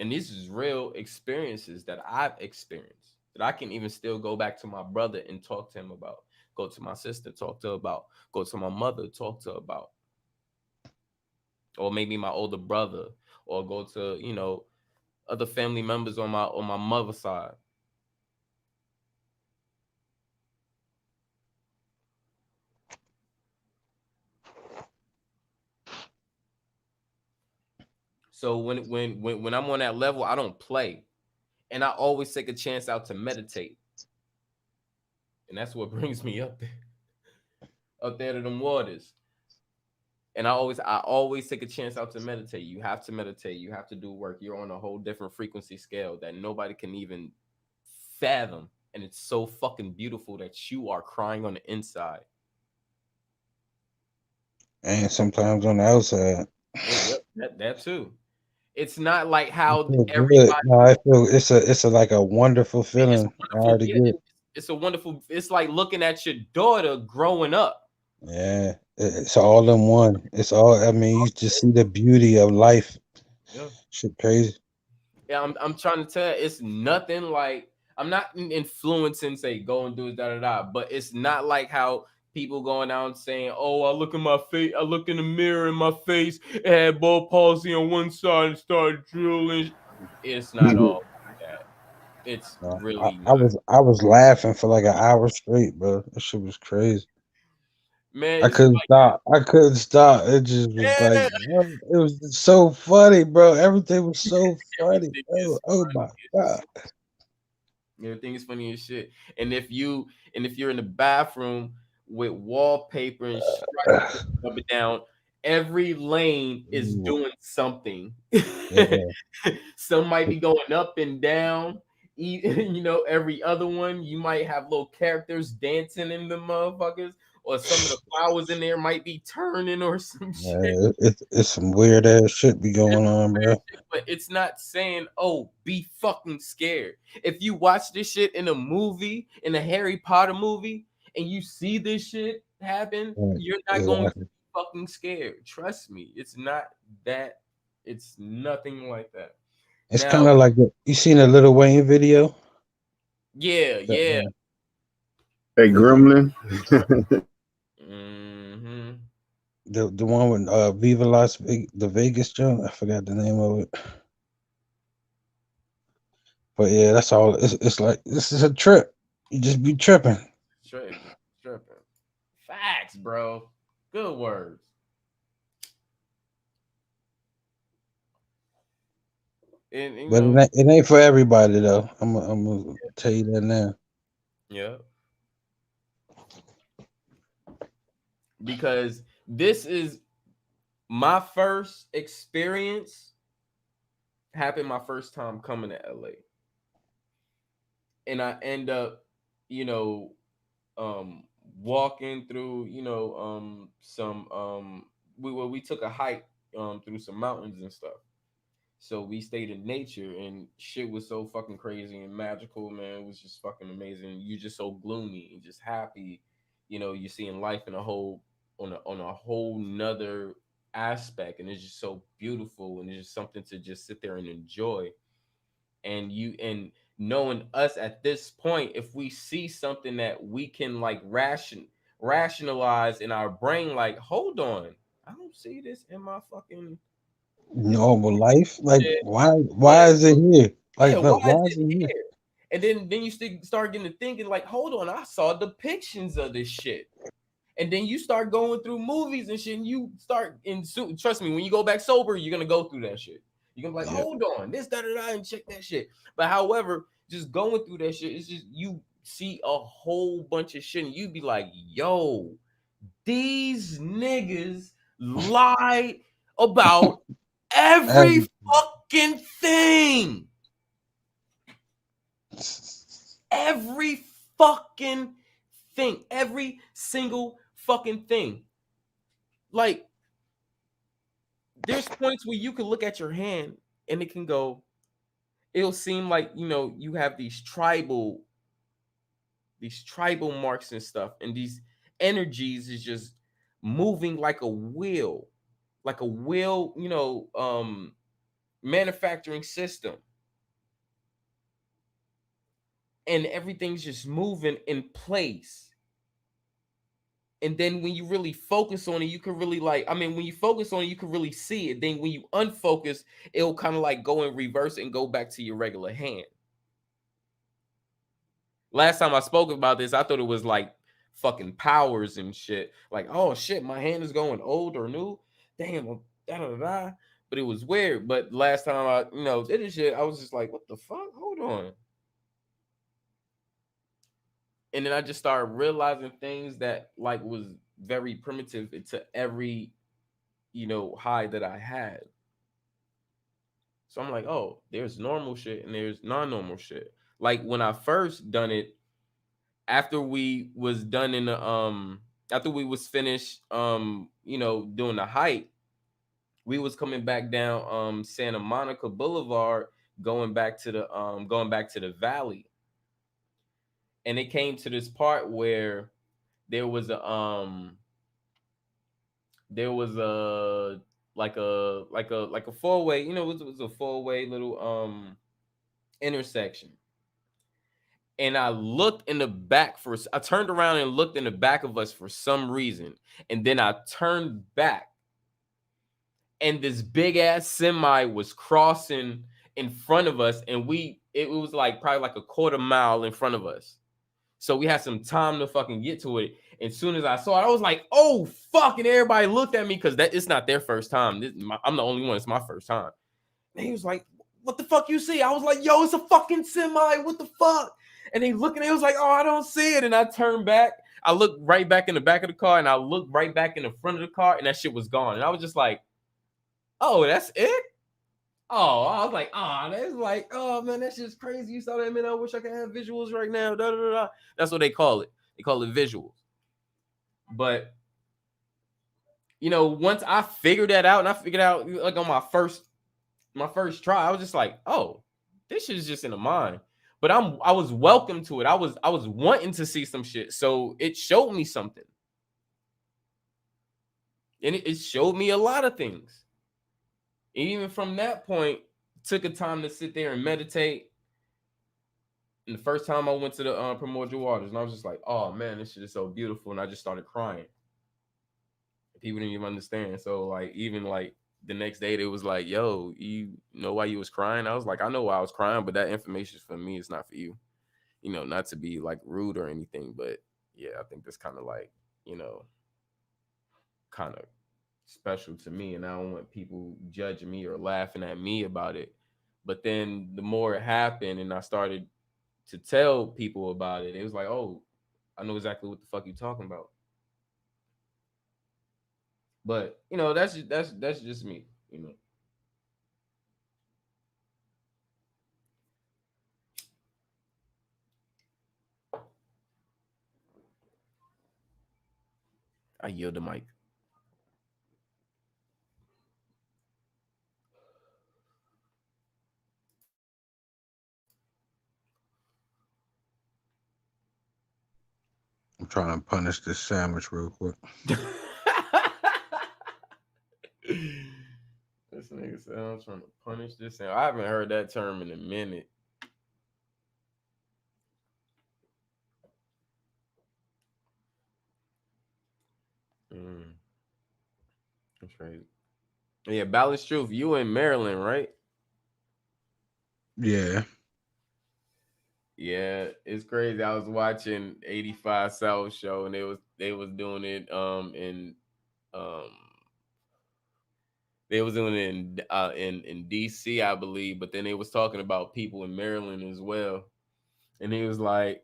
And these is real experiences that I've experienced that I can even still go back to my brother and talk to him about, go to my sister, talk to her about, go to my mother, talk to her about, or maybe my older brother, or go to, other family members on my mother's side. So when I'm on that level, I don't play, and I always take a chance out to meditate, and that's what brings me up there to them waters. And I always take a chance out to meditate. You have to meditate. You have to do work. You're on a whole different frequency scale that nobody can even fathom, and it's so fucking beautiful that you are crying on the inside. And sometimes on the outside. And yep, that too. It's not like I how feel good. everybody. No, I feel it's a like a wonderful It's feeling. I wonderful. already Yeah, get. it's a wonderful. It's like looking at your daughter growing up. Yeah, it's all in one. It's all. I mean, you just see the beauty of life. Yeah. Shit, crazy. Yeah, I'm trying to tell you, it's nothing like I'm not influencing, say go and do it, da da da, but it's not like how people going out and saying, "Oh, I look in my face, I look in the mirror in my face, it had ball palsy on one side and started drilling." It's not all like that. It's No, I, really I not. was I was laughing for like an hour straight, bro. That shit was crazy. Man, I it's just couldn't like stop. I couldn't stop. It just was like, yeah, what? It was just so funny, bro. Everything was so funny, everything bro. is Oh funny. my god. Everything is funny as shit. And if you're in the bathroom with wallpaper and stripes up and down, every lane is Ooh, doing something. yeah. Some might be going up and down. Every other one you might have little characters dancing in the motherfuckers, or some of the flowers in there might be turning or some shit. Yeah, it's some weird ass shit be It's going some on, weird bro. shit, but it's not saying, "Oh, be fucking scared." If you watch this shit in a movie, in a Harry Potter movie, and you see this shit happen, Right, you're not going to exactly. be fucking scared. Trust me, it's not that. It's nothing like that. It's Now, kind of like you seen a Little Wayne video. yeah, The, yeah. Hey, Gremlin. Hmm. the one with Viva the Vegas joint. I forgot the name of it. But yeah, that's all. It's like this is a trip. You just be tripping. Straight, tripping. Facts, bro. Good words. And But it ain't for everybody though. I'm gonna tell you that now. yeah. Because this is my first experience, happened my first time coming to LA. And I end up, you know, um walking through, some we took a hike through some mountains and stuff. So we stayed in nature and shit was so fucking crazy and magical, man. It was just fucking amazing. You just so gloomy and just happy. You're seeing life in a whole on a whole nother aspect, and it's just so beautiful, and it's just something to just sit there and enjoy. And knowing us at this point, if we see something that we can like rationalize in our brain, like, hold on, I don't see this in my fucking Normal life. Like shit. why Yeah, is it here? yeah, Like why look, is why is it it here? here? And then you start getting to thinking, like, hold on, I saw depictions of this shit. And then you start going through movies and shit, and you start trust me, when you go back sober, you're gonna go through that shit. You're gonna be like, Yeah. hold on, this, da, da, da, and check that shit. But however, just going through that shit, it's just you see a whole bunch of shit, and you be like, yo, these niggas lied about every And fucking thing. Every fucking thing. Every single fucking thing. Like, there's points where you can look at your hand and it can go, it'll seem like, you have these tribal marks and stuff, and these energies is just moving like a wheel, manufacturing system, and everything's just moving in place. And then when you really focus on it, you can really like, I mean, when you focus on it, you can really see it. Then when you unfocus, it'll kind of like go in reverse and go back to your regular hand. Last time I spoke about this, I thought it was like fucking powers and shit. Like, oh shit, my hand is going old or new. Damn, da da da. But it was weird. But last time I, did this shit, I was just like, what the fuck? Hold on. And then I just started realizing things that like was very primitive to every, high that I had. So I'm like, oh, there's normal shit and there's non-normal shit. Like when I first done it, after we was done in the after we was finished doing the hike, we was coming back down Santa Monica Boulevard, going back to the valley. And it came to this part where there was a like a four-way, it was a four-way little intersection. And I turned around and looked in the back of us for some reason. And then I turned back and this big ass semi was crossing in front of us. And it was like probably like a quarter mile in front of us. So we had some time to fucking get to it. And as soon as I saw it, I was like, oh, fuck. And everybody looked at me because it's not their first time. I'm the only one. It's my first time. And he was like, what the fuck you see? I was like, yo, it's a fucking semi. What the fuck? And they looking, it was like, oh, I don't see it. And I turned back. I looked right back in the back of the car and I looked right back in the front of the car and that shit was gone. And I was just like, oh, that's it? Oh, I was like, that's like, oh man, that shit's crazy. You saw that, man. I wish I could have visuals right now. Da, da, da, da. That's what they call it. They call it visuals. But once I figured that out, and I figured out like on my first try, I was just like, oh, this shit's just in the mind. But I was welcome to it. I was wanting to see some shit. So it showed me something. And it showed me a lot of things. And even from that point, took a time to sit there and meditate. And the first time I went to the Primordial Waters, and I was just like, oh man, this shit is so beautiful. And I just started crying. People didn't even understand. So like even like the next day, they was like, yo, you know why you was crying? I was like, I know why I was crying, but that information is for me. It's not for you. Not to be like rude or anything, but yeah, I think that's kind of like, kind of special to me. And I don't want people judging me or laughing at me about it. But then the more it happened and I started to tell people about it, it was like, oh, I know exactly what the fuck you talking about. But that's just me. I yield the mic. I'm trying to punish this sandwich real quick. This nigga said I'm trying to punish this. I haven't heard that term in a minute. That's right. Yeah, Balance Truth. You in Maryland, right? Yeah. Yeah, it's crazy. I was watching 85 South show and they was doing it they was doing it in DC, I believe, but then they was talking about people in Maryland as well. And he was like,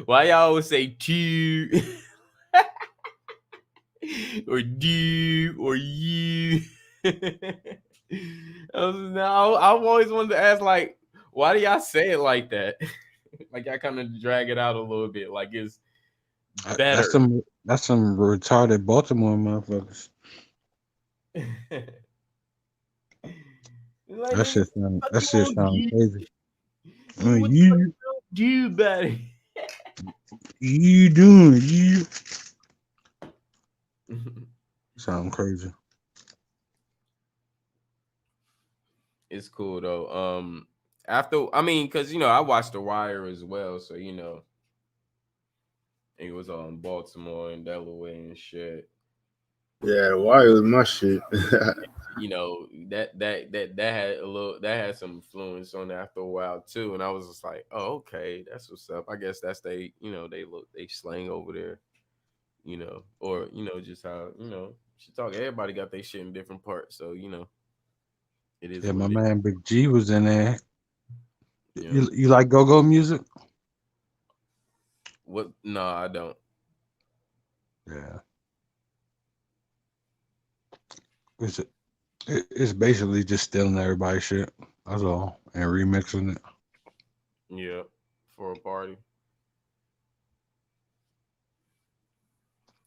why y'all always say Q or do or you? I've always wanted to ask, like, why do y'all say it like that? Like I kind of drag it out a little bit, like it's better. That's some retarded Baltimore motherfuckers. Like, that shit sound crazy. You do better. You doing you? Sound crazy. It's cool though. Because I watched The Wire as well, so He was on Baltimore and Delaware and shit. Yeah, the wire was my shit. You know, that had a little, that had some influence on it after a while too. And I was just like, oh, okay, that's what's up. I guess that's they, you know, they slang over there, you know, or just how, she talk. Everybody got their shit in different parts, so it is Yeah, what my it is. man Big G was in there. Yeah. You like go-go music? What? No, I don't. Yeah. It's it's basically just stealing everybody's shit. That's all. And remixing it. Yeah, for a party.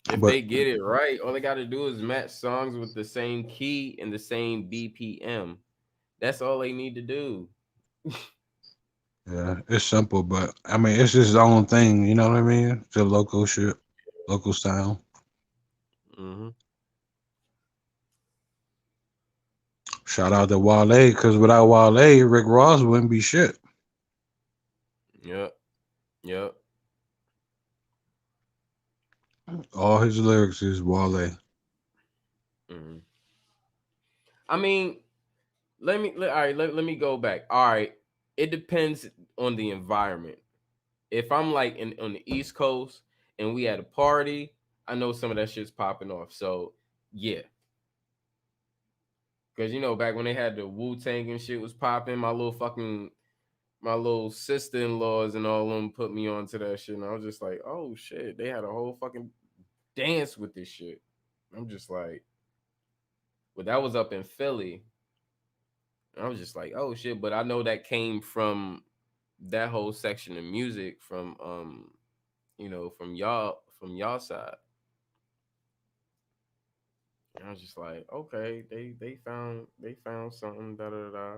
If But they get it right, all they got to do is match songs with the same key and the same BPM. That's all they need to do. yeah, it's simple, but I mean it's just its own thing, you know what I mean? It's a local shit. Local sound. Mm-hmm. Shout out to Wale, because without Wale, Rick Ross wouldn't be shit. Yep. Yep. All his lyrics is Wale. Mm-hmm. I mean, all right, let me go back. All right. It depends on the environment. If I'm like on the East Coast and we at a party, I know some of that shit's popping off. So yeah. Cause back when they had the Wu Tang and shit was popping, my little sister in laws and all of them put me onto that shit. And I was just like, oh shit, they had a whole fucking dance with this shit. I'm just like, well, that was up in Philly. I was just like, oh shit, but I know that came from that whole section of music from from y'all side. And I was just like, okay, they found something, da da da.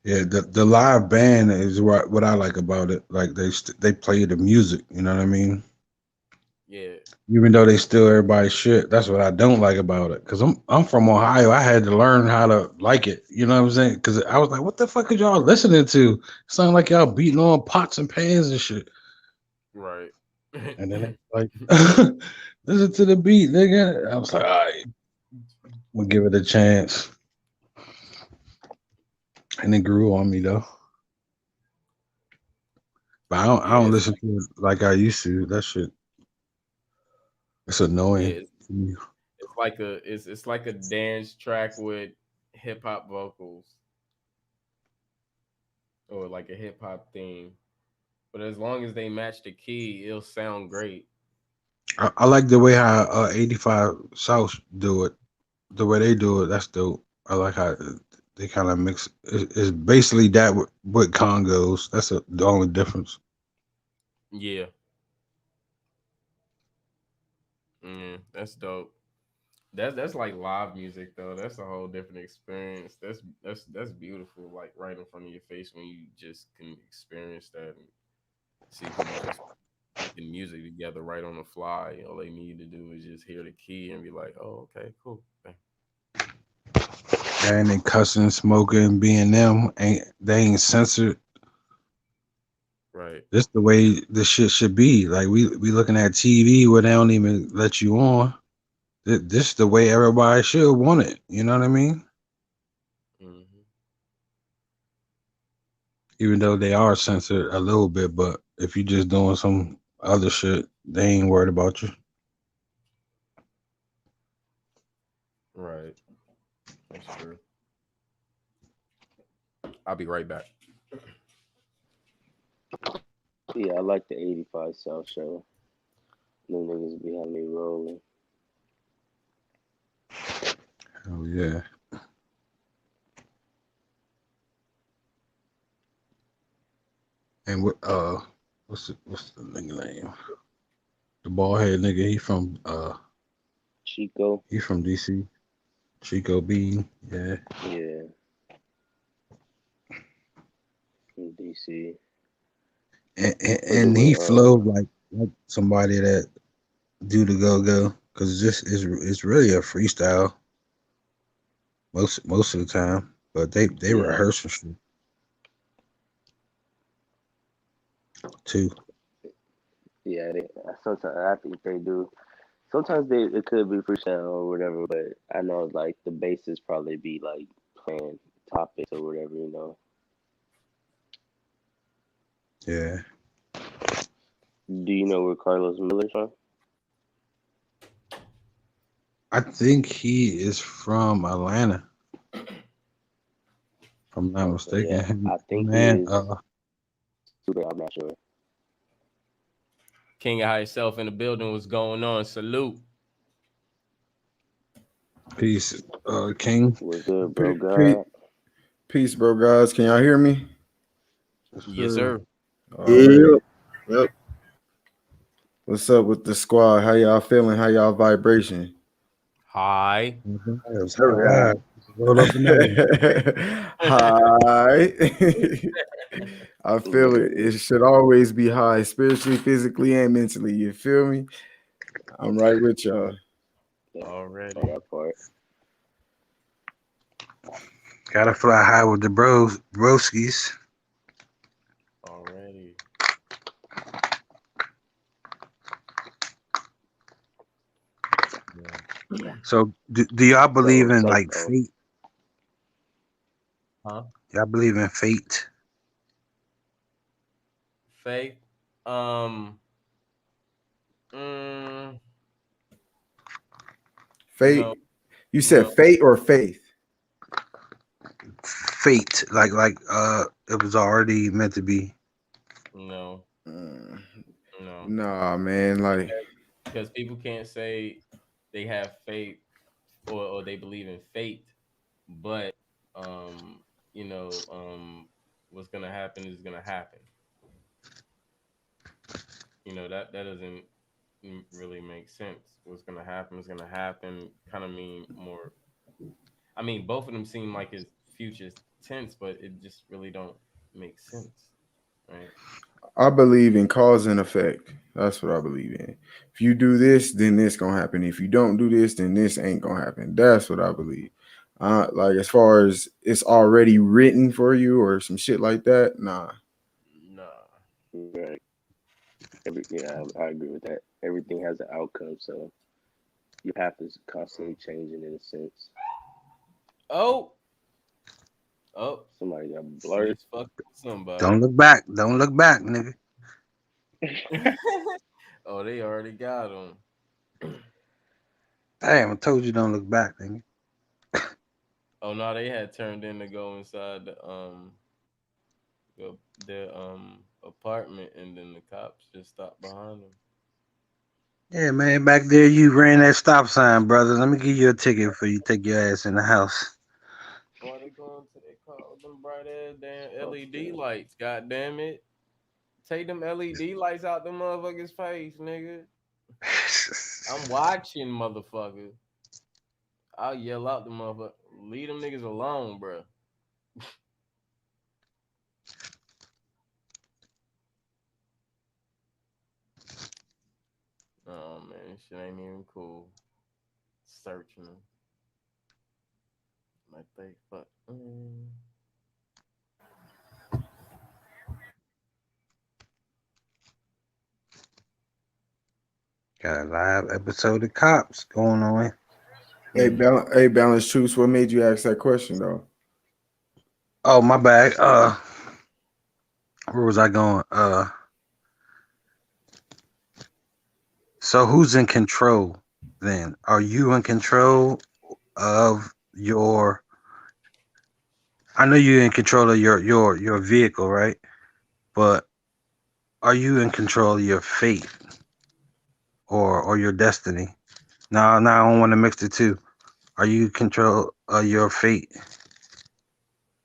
Yeah, the live band is what I like about it. Like they play the music, you know what I mean? Yeah. Even though they steal everybody's shit, that's what I don't like about it. Cause I'm from Ohio. I had to learn how to like it. You know what I'm saying? Cause I was like, what the fuck is y'all listening to? Sound like y'all beating on pots and pans and shit. Right. And then they like, listen to the beat, nigga. I was like, all right, we'll give it a chance. And it grew on me though. But I Yeah, don't listen to it like I used to. That shit, it's annoying. it's it's like a dance track with hip hop vocals or like a hip hop theme. But as long as they match the key, it'll sound great. I like the way how 85 South do it. The way they do it, that's dope. I like how they kind of mix. It's basically that with congos. That's the only difference. Yeah. That's dope. That's like live music though. That's a whole different experience. That's beautiful. Like right in front of your face when you just can experience that and see people just making music together right on the fly. All they need to do is just hear the key and be like, "Oh, okay, cool." And they cussing, smoking, being them ain't they ain't censored. Right. This the way this shit should be. Like we looking at TV where they don't even let you on. This the way everybody should want it. You know what I mean? Hmm. Even though they are censored a little bit, but if you just doing some other shit, they ain't worried about you. Right. That's true. I'll be right back. Yeah, I like the 85 South Show. Them niggas be having me rolling. Oh yeah. And what's the nigga name? The bald head nigga. Chico. He from DC. Chico B. Yeah. Yeah, from DC. Fucking And with he flowed like somebody that do the go go because it's really a freestyle most of the time. But they yeah. rehearse and shit too. Yeah, sometimes I think they do. Sometimes it could be freestyle or whatever, but I know like the basis probably be like playing topics or whatever, you know. Yeah. Do you know where Carlos Miller's from? I think he is from Atlanta. If I'm not Okay, yeah, mistaken. I think he Man, is. Super, I'm not sure. King of High Self in the building. What's going on? Salute. peace, King. What's good, bro? Peace, God. peace, bro, guys. Can y'all hear me? Yes, Yes, sir. sir. Already. Yep. Yep. What's up with the squad? How y'all feeling? How y'all vibration? Hi. Yes, Very Uh, high. sir. Roll up another. Hi. I feel it. Yeah, It should always be high, spiritually, physically, and mentally. You feel me? I'm right with y'all. yeah, on Already. that part. Gotta fly high with the broskies. Already. Yeah. So, do y'all believe So in say like so. fate? Huh? Y'all believe in fate? Faith. Um. mm, no. Fate. You said No. fate or faith? Fate, it was already meant to be. No. Mm, No. nah, man. Like, Because people can't say they have faith or they believe in fate, but um, you know, what's gonna happen is gonna happen. That doesn't really make sense. What's gonna happen is gonna happen. Kind of mean more. I mean, both of them seem like it's future tense, but it just really don't make sense, right? I believe in cause and effect. That's what I believe in. If you do this, then this gonna happen. If you don't do this, then this ain't gonna happen. That's what I believe. Like as far as it's already written for you or some shit like that, nah. Nah. Right. Yeah, I agree with that. Everything has an outcome, so your path is constantly changing in a sense. Oh, oh, Somebody got you blurred. just fucked with somebody. Don't look back. Don't look back, nigga. Oh, they already got him. Damn, I told you don't look back, nigga. Oh no, they had turned in to go inside their apartment, and then the cops just stopped behind them. Yeah, man, back there you ran that stop sign, brother. Let me give you a ticket for you take your ass in the house. Why they going to they call them bright ass damn Fuck LED them. lights? God damn it! Take them LED lights out the motherfucker's face, nigga. I'm watching, motherfucker. I'll yell out the motherfucker. Leave them niggas alone, bro. Oh man, this shit ain't even cool. Searching them like they fuck. Got a live episode of Cops going on. Hey, balance truths. What made you ask that question though? Oh, my bad. Where was I going? So who's in control then? Are you in control of your I know you're in control of your vehicle, right? But are you in control of your fate or your destiny? No, I don't want to mix the two. Are you in control of your fate?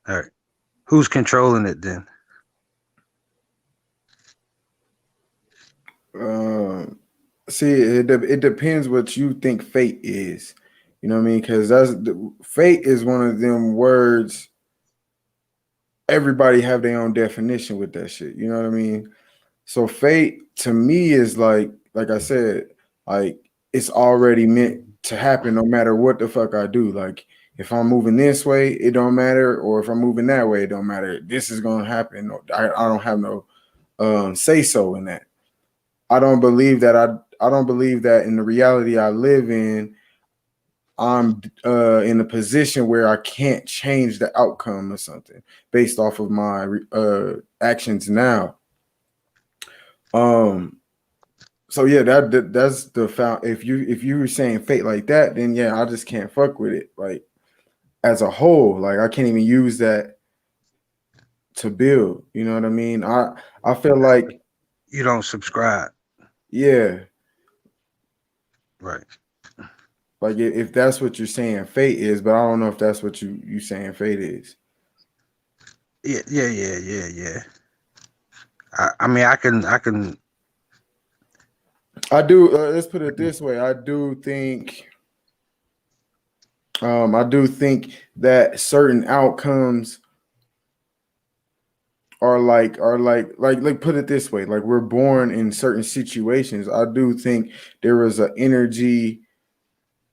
All right. Who's controlling it then? Um, See, it depends what you think fate is. You know what I mean? Because fate is one of them words. Everybody have their own definition with that shit. You know what I mean? So fate to me is like I said, like it's already meant to happen no matter what the fuck I do. Like if I'm moving this way, it don't matter, or if I'm moving that way, it don't matter. This is gonna happen. I don't have no say so in that. I don't believe that I don't believe that in the reality I live in, I'm in a position where I can't change the outcome of something based off of my actions now. So yeah, that's the found. If you were saying fate like that, then yeah, I just can't fuck with it. Like as a whole, like I can't even use that to build. You know what I mean? I feel like You don't subscribe. yeah, Right. like if that's what you're saying fate is, but I don't know if that's what you saying fate is. Yeah. I mean, I can. I do. Let's put it this way. I do think that certain outcomes are like put it this way. Like we're born in certain situations. I do think there is an energy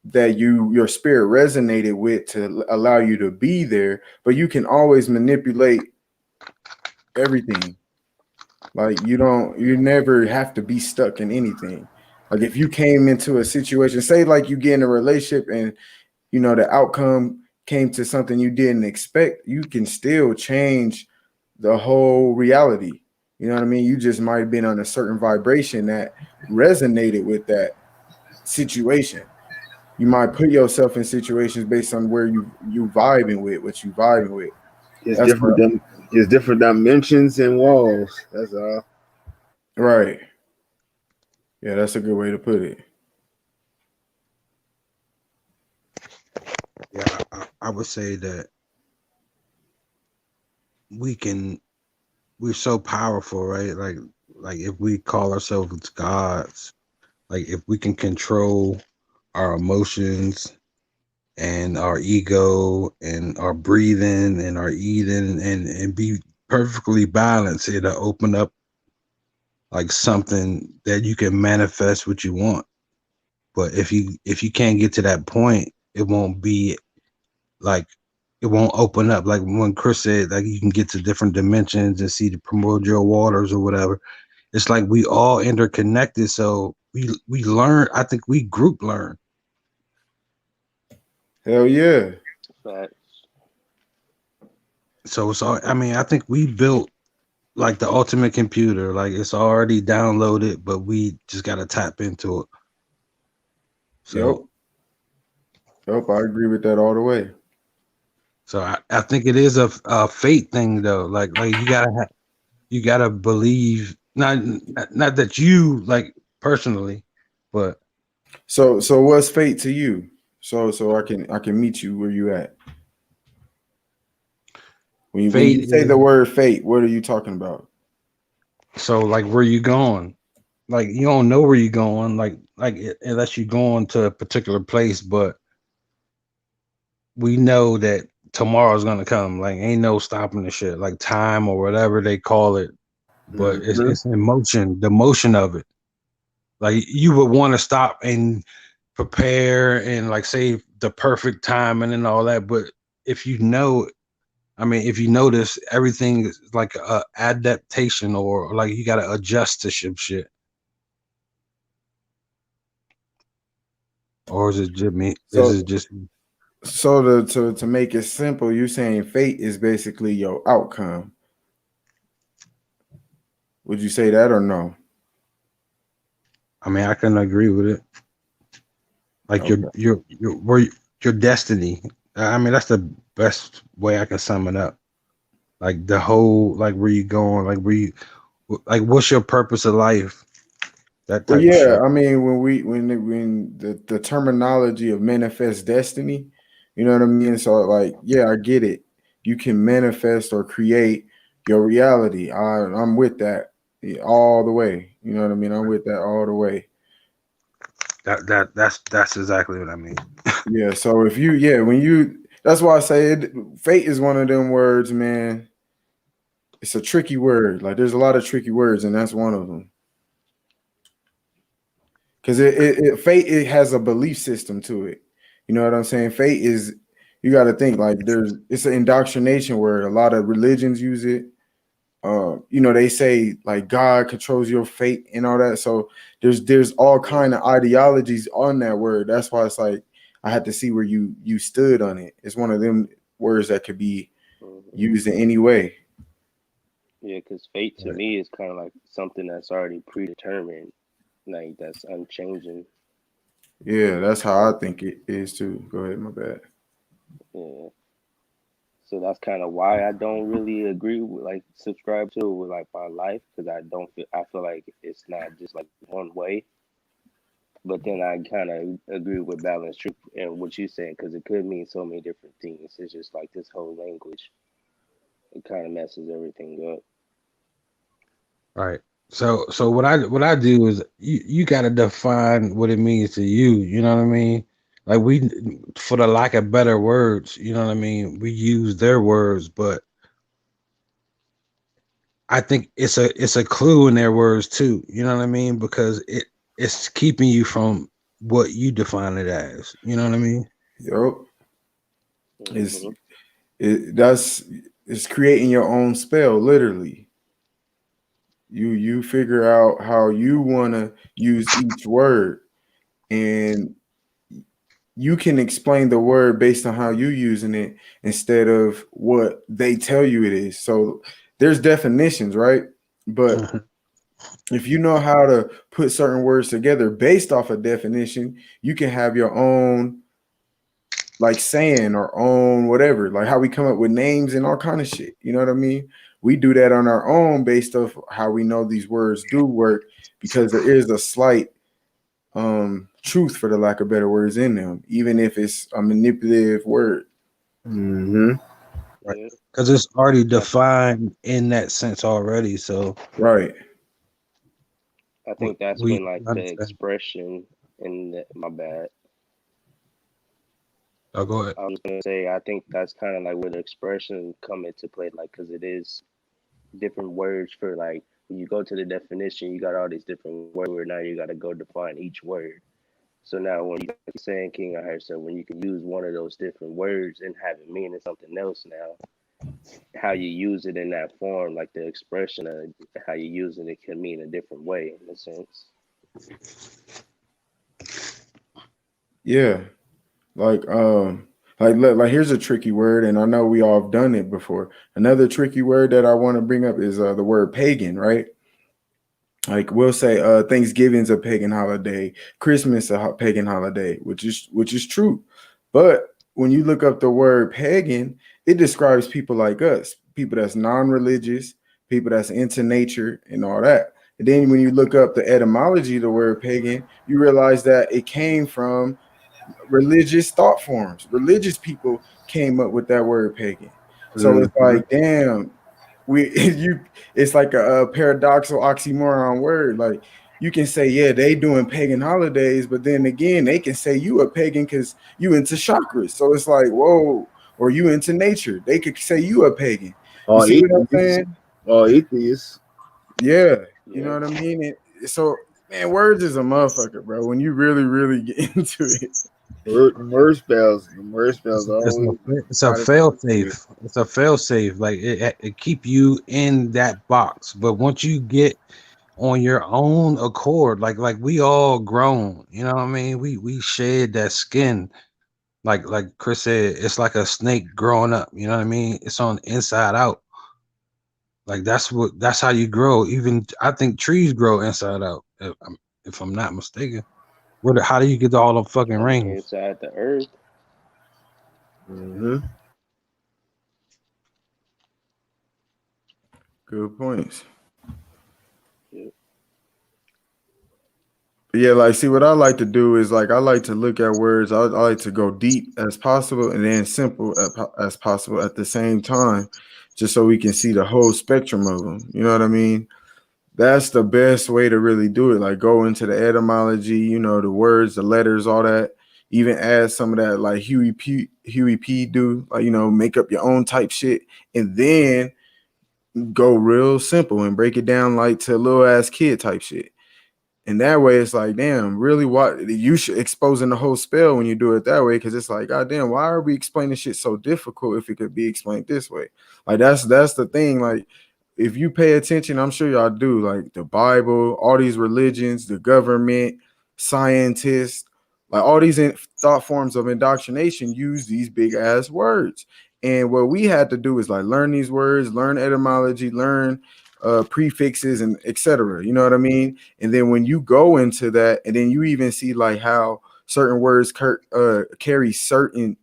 that your spirit resonated with to allow you to be there, but you can always manipulate everything. Like you never have to be stuck in anything. Like if you came into a situation, say like you get in a relationship and the outcome came to something you didn't expect, you can still change the whole reality. You know what I mean? You just might have been on a certain vibration that resonated with that situation. You might put yourself in situations based on where you vibing with what you vibing with. It's That's different. It's different dimensions and walls. That's all. right. Yeah, that's a good way to put it. Yeah, I would say that we can. We're so powerful, right? Like if we call ourselves gods, like if we can control our emotions and our ego and our breathing and our eating and be perfectly balanced, it'll open up like something that you can manifest what you want. But if you can't get to that point, it won't be like it won't open up. Like when Chris said, like you can get to different dimensions and see the primordial waters or whatever. It's like we all interconnected. So we learn. I think we group learn. Hell yeah. Facts. So it's all. I mean, I think we built like the ultimate computer. Like it's already downloaded, but we just got to tap into it. Yep. So Yep. I agree with that all the way. so I think it is a fate thing though. Like you gotta believe not that you like personally, but So what's fate to you? So I can meet you where you at. When fate you say is the word fate, what are you talking about? so like where you going? Like you don't know where you're going, unless you're going to a particular place, but we know that tomorrow's gonna come. Like ain't no stopping the shit, like time or whatever they call it. But Mhm. it's in motion, the motion of it. Like you would want to stop and prepare and like save the perfect timing and all that. But if you know, I mean, if you notice, everything is like a adaptation or like you got to adjust to some shit. Or is it just me? Is So it just to make it simple, you saying fate is basically your outcome. Would you say that or no? I mean, I can agree with it. Like Okay. your destiny. I mean, that's the best way I can sum it up. Like the whole, like where you going, like what's your purpose of life? That Well, type of yeah. shit. I mean, when the terminology of manifest destiny, you know what I mean. So, like, yeah, I get it. You can manifest or create your reality. I'm with that all the way. You know what I mean. I'm with that all the way. That's exactly what I mean. Yeah. So if you, yeah, that's why I say fate is one of them words, man. It's a tricky word. Like, there's a lot of tricky words, and that's one of them. Because fate, it has a belief system to it. You know what I'm saying? Fate is, you got to think like it's an indoctrination word. A lot of religions use it. you know, they say like God controls your fate and all that. So there's all kind of ideologies on that word. That's why it's like I had to see where you stood on it. It's one of them words that could be used in any way. Yeah, because fate to me is kind of like something that's already predetermined, like that's unchanging. Yeah, that's how I think it is too. Go ahead, my bad. Yeah. So that's kind of why I don't really agree with like subscribe to it with like my life because I feel like it's not just like one way. But then I kind of agree with balance truth and what you're saying because it could mean so many different things. It's just like this whole language, it kind of messes everything up. Right. So what I do is you got to define what it means to you. You know what I mean? Like we, for the lack of better words, you know what I mean. We use their words, but I think it's a clue in their words too. You know what I mean? Because it's keeping you from what you define it as. You know what I mean? Yup. It's Hmm. that's it's creating your own spell, literally. You figure out how you want to use each word, and you can explain the word based on how you using it instead of what they tell you it is. So there's definitions, right? But Mhm. if you know how to put certain words together based off a definition, you can have your own like saying or own whatever, like how we come up with names and all kind of shit. You know what I mean? We do that on our own based off how we know these words do work because there is a slight truth for the lack of better words in them, even if it's a manipulative word. Mm-hmm. Right. Yeah. Because it's already I think defined in that sense already. So Right. I we, think that's we when like the understand. expression my bad. Oh, go ahead. I was gonna say I think that's kind of like where the expression come into play, like because it is different words for like when you go to the definition, you got all these different words where now you got to go define each word. So now when you like you're saying King, I heard so when you can use one of those different words and have it meaning something else now, how you use it in that form, like the expression of how you use it, it can mean a different way in a sense. Yeah. Like look, like here's a tricky word, and I know we all have done it before. Another tricky word that I want to bring up is the word pagan, right? Like we'll say Thanksgiving's a pagan holiday, Christmas a pagan holiday, which is true. But when you look up the word pagan, it describes people like us, people that's non-religious, people that's into nature and all that. And then when you look up the etymology of the word pagan, you realize that it came from religious thought forms. Religious people came up with that word pagan. So it's Mm-hmm. like, damn, we you it's like a paradoxical oxymoron word. Like you can say, yeah, they doing pagan holidays, but then again, they can say you a pagan because you into chakras. So it's like, whoa, or you into nature. They could say you a pagan. You Or see what I'm atheists. saying? Or atheists. Yeah, you know Yeah. what I mean. So man, words is a motherfucker, bro. When you really get into it. Word spells. The word spells It's a always it's a try to fail be. safe. It's a fail safe. Like it keep you in that box. But once you get on your own accord, like we all grown. You know what I mean? We shed that skin. Like Chris said, it's like a snake growing up. You know what I mean? It's on the inside out. Like that's how you grow. Even I think trees grow inside out. If I'm not mistaken. How do you get all the fucking On the rings? inside the earth. Mm-hmm. Good points. Yeah. Yeah, like see what I like to do is like I like to look at words. I like to go deep as possible and then simple as possible at the same time, just so we can see the whole spectrum of them. You know what I mean? That's the best way to really do it. Like go into the etymology, you know, the words, the letters, all that. Even add some of that like Huey P do, like make up your own type shit, and then go real simple and break it down like to little ass kid type shit. And that way, it's like, damn, really, what you should exposing the whole spell when you do it that way, because it's like, god damn, why are we explaining shit so difficult if it could be explained this way? Like that's the thing. Like if you pay attention, I'm sure y'all do, like the Bible, all these religions, the government, scientists, like all these thought forms of indoctrination use these big ass words. And what we had to do is like learn these words, learn etymology, learn prefixes and etc. You know what I mean? And then when you go into that, and then you even see like how certain words carry certain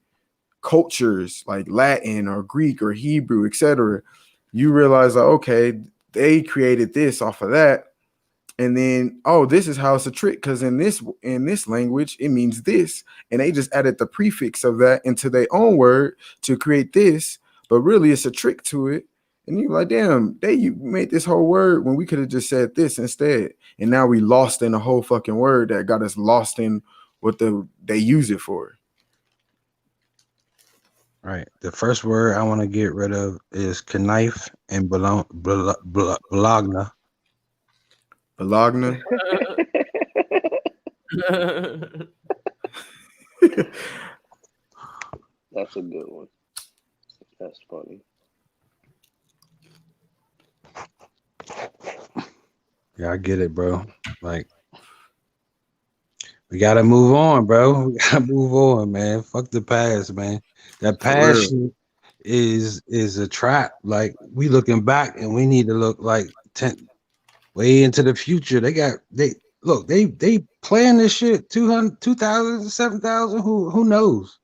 cultures like Latin or Greek or Hebrew, etc., you realize like, okay, they created this off of that. And then, oh, this is how it's a trick, because in this language, it means this. And they just added the prefix of that into their own word to create this, but really it's a trick to it. And you're like, damn, you made this whole word when we could have just said this instead. And now we lost in a whole fucking word that got us lost in what they use it for. Right. The first word I want to get rid of is knife and bologna. Bologna. That's a good one. That's funny. Yeah, I get it, bro. Like, we gotta move on, bro. We gotta move on, man. Fuck the past, man. That past shit is a trap. Like, we looking back and we need to look like way into the future. They playing this shit 200, 2,000, 7,000. Who knows?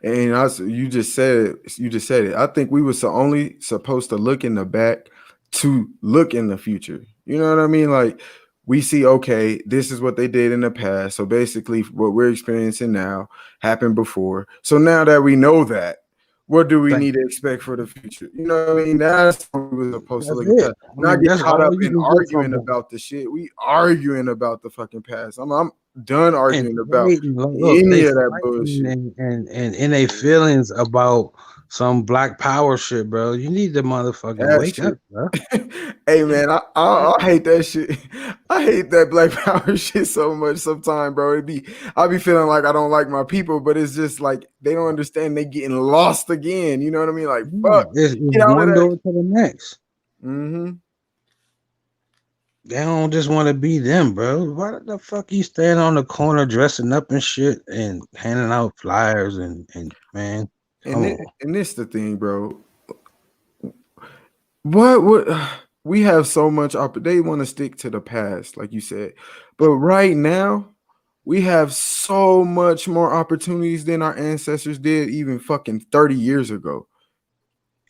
And also, you just said it. I think we was only supposed to look in the back to look in the future. You know what I mean? Like, we see, okay, this is what they did in the past. So basically, what we're experiencing now happened before. So now that we know that, what do we need to expect for the future? You know what I mean? That's what we were supposed to look at. Not get caught up in arguing about the shit. We arguing about the fucking past. I'm done arguing about any of that bullshit. And in their feelings about some black power shit, bro. You need to motherfucking wake up, bro. Hey man, I hate that shit. I hate that black power shit so much sometimes, bro. I be feeling like I don't like my people, but it's just like they don't understand they getting lost again. You know what I mean? Like, fuck. It's one door to the next. Mm-hmm. They don't just want to be them, bro. Why the fuck you stand on the corner dressing up and shit and handing out flyers and man? And this the thing, bro. What we have so much they want to stick to the past, like you said. But right now, we have so much more opportunities than our ancestors did even fucking 30 years ago.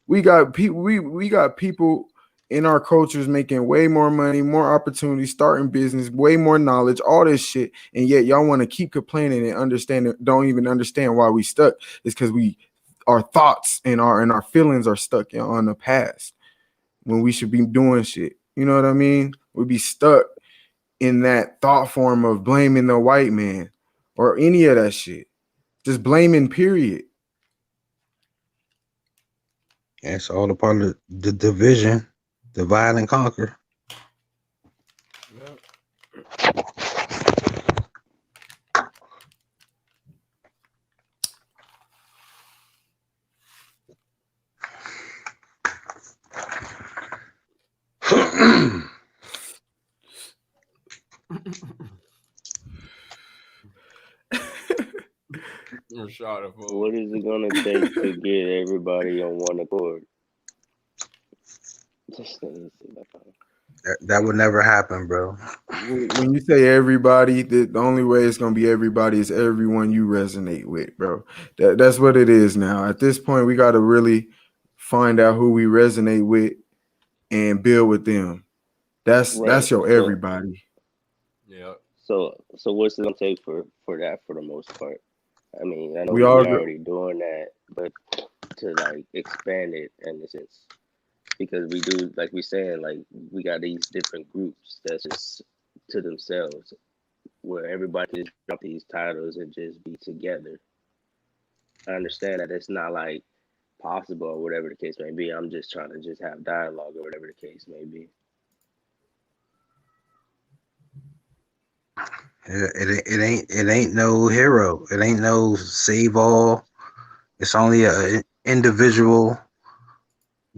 We got people we got people in our cultures making way more money, more opportunities, starting business, way more knowledge, all this shit. And yet y'all want to keep complaining and don't even understand why we stuck. It's because our thoughts and our feelings are stuck on the past when we should be doing shit. You know what I mean? We'd be stuck in that thought form of blaming the white man or any of that shit. Just blaming, period. It's all a part of the division, divide and conquer. What is it gonna take to get everybody on one accord? That would never happen, bro. When you say everybody, the only way it's gonna be everybody is everyone you resonate with, bro. That's what it is now. At this point, we got to really find out who we resonate with and build with them. That's your everybody. Yeah. So what's it gonna take for that for the most part? I mean, I know we're already doing that, but to like expand it in a sense, because we do, like we saying, like we got these different groups that's just to themselves, where everybody can just drop these titles and just be together. I understand that it's not like possible or whatever the case may be. I'm just trying to just have dialogue or whatever the case may be. It ain't no hero. It ain't no save all. It's only an individual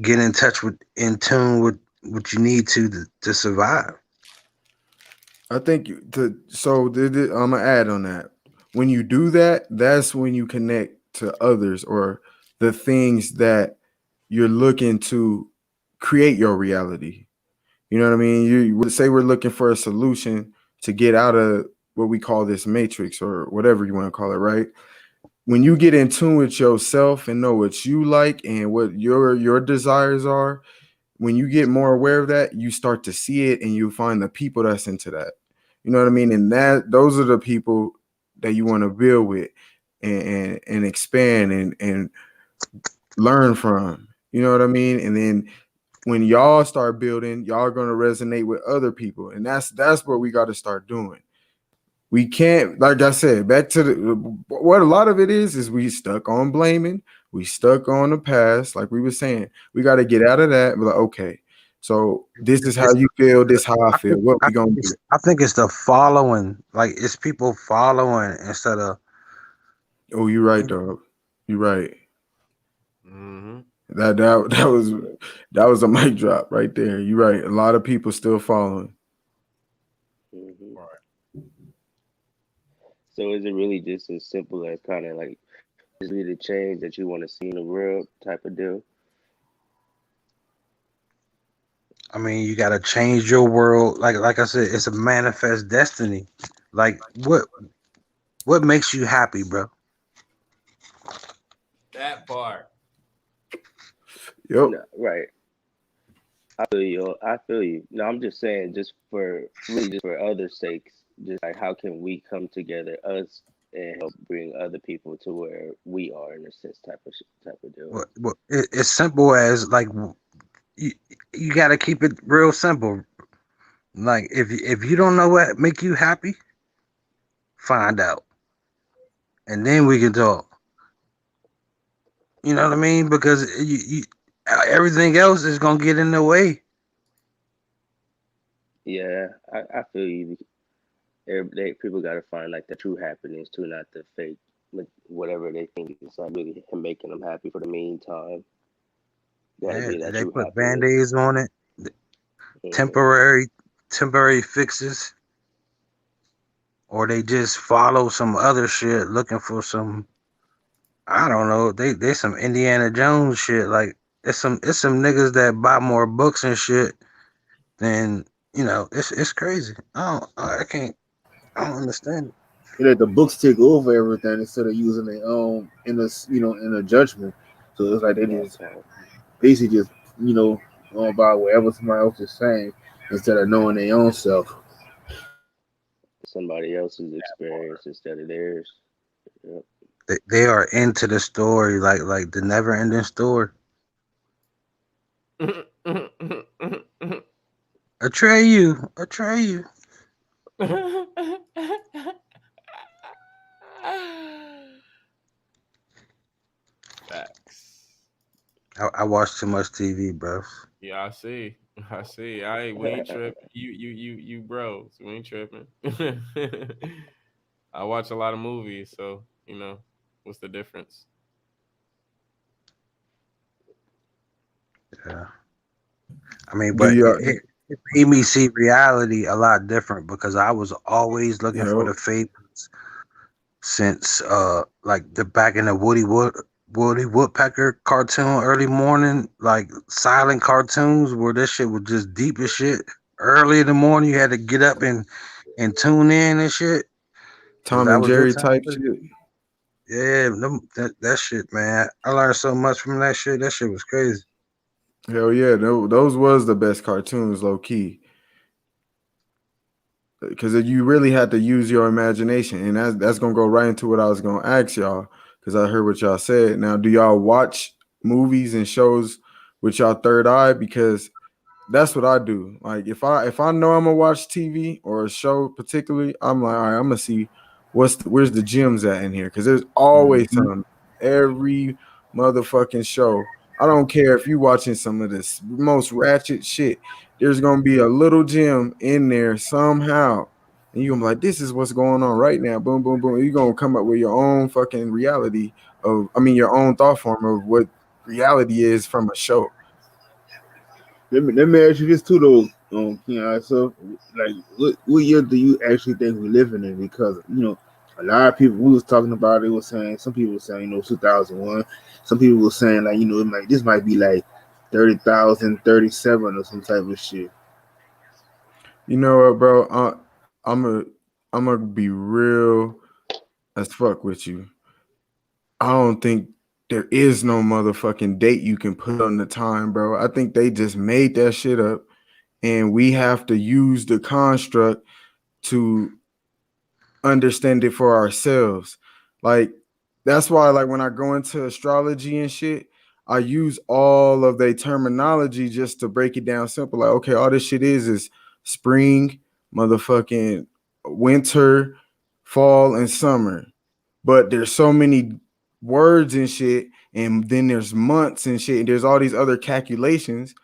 get in tune with what you need to survive. I think I'm gonna add on that. When you do that, that's when you connect to others or the things that you're looking to create your reality. You know what I mean? You would say we're looking for a solution to get out of what we call this matrix or whatever you want to call it, right? When you get in tune with yourself and know what you like and what your desires are, when you get more aware of that, you start to see it and you find the people that's into that. You know what I mean? And that those are the people that you want to build with and expand and learn from. You know what I mean? And then when y'all start building, y'all are gonna resonate with other people. And that's what we got to start doing. We can't, like I said, back to what a lot of it is we stuck on blaming, we stuck on the past, like we were saying. We got to get out of that. We're like, okay, so this is how It's, you feel, this how I feel. What we gonna do? I think it's the following, like it's people following instead of. Oh, you're right, dog. You're right. Mm-hmm. That was a mic drop right there. You're right. A lot of people still following. Hmm. Right. So is it really just as simple as kind of like just need a change that you want to see in the world type of deal? I mean, you got to change your world. Like I said, it's a manifest destiny. Like what makes you happy, bro? That part. Yep. No, right. I feel you. I feel you. No, I'm just saying, just for really, just for other sakes, just like how can we come together, us, and help bring other people to where we are in a sense, type of deal. It's simple as like you, you got to keep it real simple. Like if you don't know what make you happy, find out, and then we can talk. You know what I mean? Because everything else is gonna get in the way. Yeah, I feel you. People got to find like the true happiness too, not the fake, like whatever they think is like really making them happy for the meantime. Got to Yeah, be that they true put happiness. band-aids on it, Hmm. temporary temporary fixes, or they just follow some other shit looking for some. I don't know. They some Indiana Jones shit. Like it's some niggas that buy more books and shit than it's crazy. I can't. I don't understand it. They let the books take over everything instead of using their own in a judgment. So it's like they That just part. basically just going by whatever somebody else is saying instead of knowing their own self. Somebody else's experience instead of theirs. Yep. They are into the story, like the never ending story. Atreyu. Facts. I watch too much TV, bro. Yeah, I see. I see. We ain't tripping. You bros. We ain't tripping. I watch a lot of movies, so what's the difference? Yeah. I mean, Do but you? it made me see reality a lot different because I was always looking for Yep. the fables since like the back in the Woody Woodpecker cartoon early morning, like silent cartoons where this shit was just deep as shit. Early in the morning, you had to get up and tune in and shit because Tom that and was your Jerry time. type shit. Yeah, that shit, man. I learned so much from that shit. That shit was crazy. Hell yeah, those was the best cartoons, low key. Because you really had to use your imagination, and that's gonna go right into what I was gonna ask y'all. Because I heard what y'all said. Now, do y'all watch movies and shows with y'all third eye? Because that's what I do. Like if I know I'm gonna watch TV or a show particularly, I'm like, all right, I'm gonna see where's the gems at in here because there's always Mhm. some every motherfucking show. I don't care if you watching some of this most ratchet shit. There's gonna be a little gem in there somehow, and you gonna be like, this is what's going on right now. Boom, boom, boom. You're gonna come up with your own fucking reality your own thought form of what reality is from a show. Let me ask you this too, though, Keon. So, like, what year do you actually think we're living in? Because a lot of people we was talking about it was saying some people were saying 2001. Some people were saying like this might be like 30,037 or some type of shit. You know what, bro? I'm a I'm gonna be real as fuck with you. I don't think there is no motherfucking date you can put on the time, bro. I think they just made that shit up, and we have to use the construct to understand it for ourselves. Like that's why, like when I go into astrology and shit, I use all of their terminology just to break it down simple. Like, okay, all this shit is spring, motherfucking winter, fall, and summer. But there's so many words and shit, and then there's months and shit, and there's all these other calculations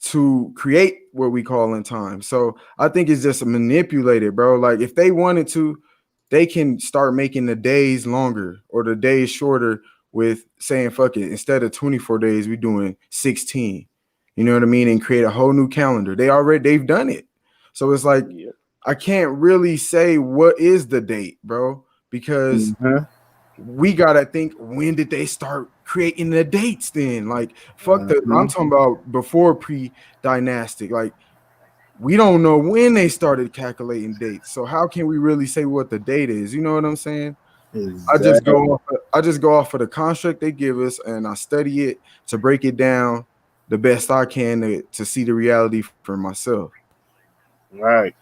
to create what we call in time. So I think it's just manipulated, bro. Like if they wanted to, they can start making the days longer or the days shorter with saying fuck it. Instead of 24 days, we doing 16. You know what I mean? And create a whole new calendar. They've done it. So it's like Yep. I can't really say what is the date, bro, because we gotta think, when did they start creating the dates then? Like fuck I'm talking about before pre-dynastic. Like we don't know when they started calculating dates. So how can we really say what the date is? You know what I'm saying? Exactly. I just go off of the construct they give us, and I study it to break it down the best I can to see the reality for myself. Right.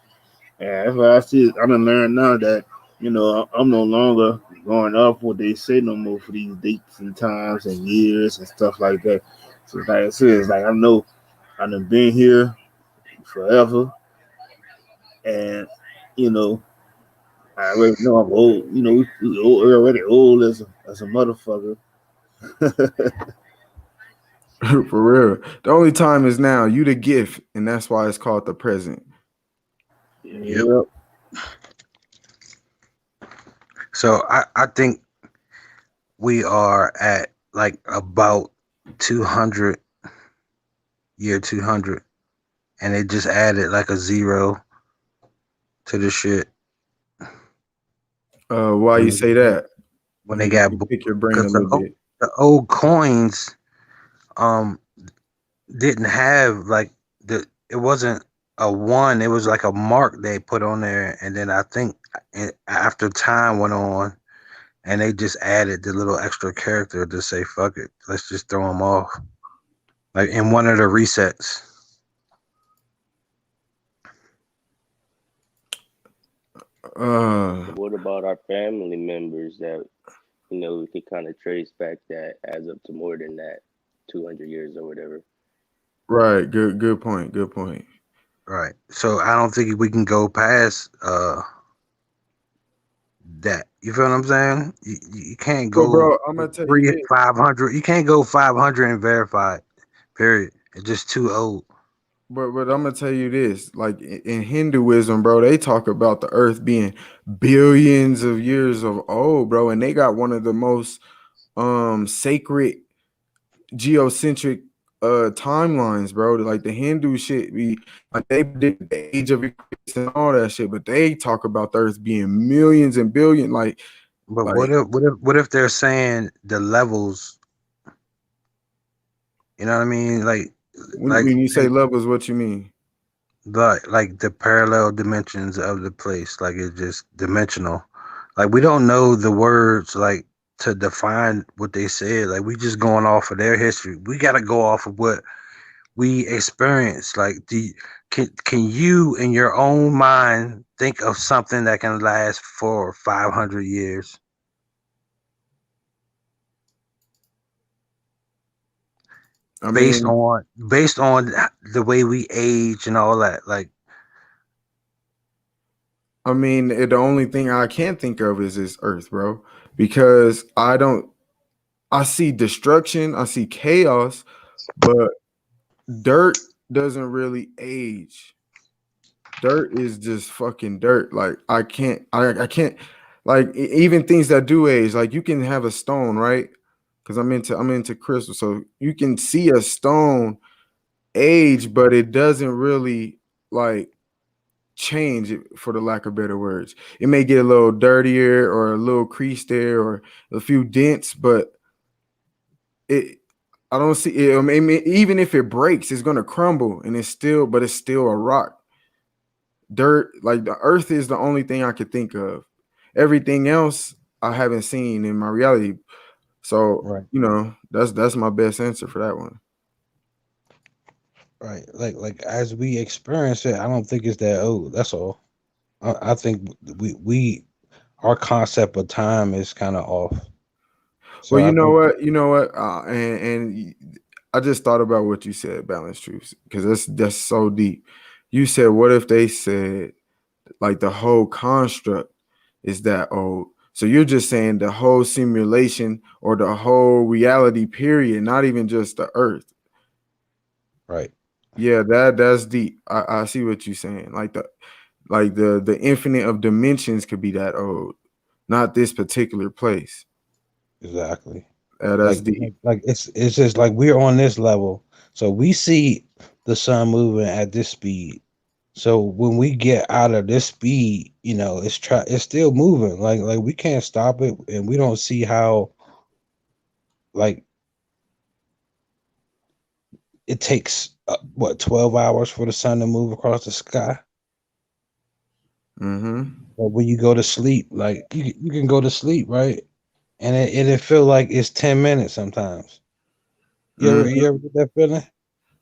Yeah, that's what I see. I done learned now that I'm no longer going off what they say no more for these dates and times and years and stuff like that. So like I said, it's like I know I done been here forever, and you know I already know I'm old. We already old as a motherfucker. For real. The only time is now. You the gift, and that's why it's called the present. Yep. Yep. So I think we are at like about 200, year 200, and they just added like a zero to the shit Why when you they, say that? when Let they me got pick your brain a because little bit. the old coins um didn't have like it wasn't a one, it was like a mark they put on there, and then I think after time went on and they just added the little extra character to say fuck it, let's just throw them off, like in one of the resets. Uh, What about our family members that we could kind of trace back that adds up to more than that, 200 years or whatever. right. Good point. Good point. Right, so I don't think we can go past that. You feel what I'm saying? You can't But go bro, I'm gonna tell you this. 500. You can't go 500 and verify it. Period. It's just too old. But I'm gonna tell you this. Like in Hinduism, bro, they talk about the Earth being billions of years of old, bro, and they got one of the most sacred geocentric timelines, bro. Like the Hindu shit be like they predict the age of Aquarius and all that shit, but they talk about the Earth being millions and billion, But like what if they're saying the levels? You know what I mean? when you say levels, what you mean? Like the parallel dimensions of the place. Like it's just dimensional. Like we don't know the words like to define what they said. Like we just going off of their history. We got to go off of what we experience. Like can you in your own mind think of something that can last for 500 years I based mean, on the way we age and all that? Like the only thing I can think of is this Earth, bro, because I see destruction, I see chaos, but dirt doesn't really age. Dirt is just fucking dirt. Like I can't like even things that do age. Like you can have a stone, right? Because I'm into crystal, so you can see a stone age, but it doesn't really like change it, for the lack of better words. It may get a little dirtier or a little crease there or a few dents, but it I don't see it. I mean, even if it breaks, it's gonna crumble and it's still a rock. Dirt, like the earth is the only thing I could think of. Everything else I haven't seen in my reality. So, Right. that's my best answer for that one. Right. Like as we experience it, I don't think it's that old. That's all. I think we our concept of time is kind of off. So Well, I think you know what, and I just thought about what you said, Balanced Truths, because that's so deep. You said, what if they said like the whole construct is that old? So you're just saying the whole simulation or the whole reality period, not even just the Earth. right. Yeah, that's deep. I see what you're saying. Like the infinite of dimensions could be that old, not this particular place. Exactly. That's deep. Like it's just like we're on this level. So we see the sun moving at this speed. So when we get out of this speed, it's still moving. Like we can't stop it, and we don't see how like it takes 12 hours for the sun to move across the sky. Mm-hmm. But when you go to sleep, like you can go to sleep, right? And it feel like it's 10 minutes sometimes. You ever get that feeling?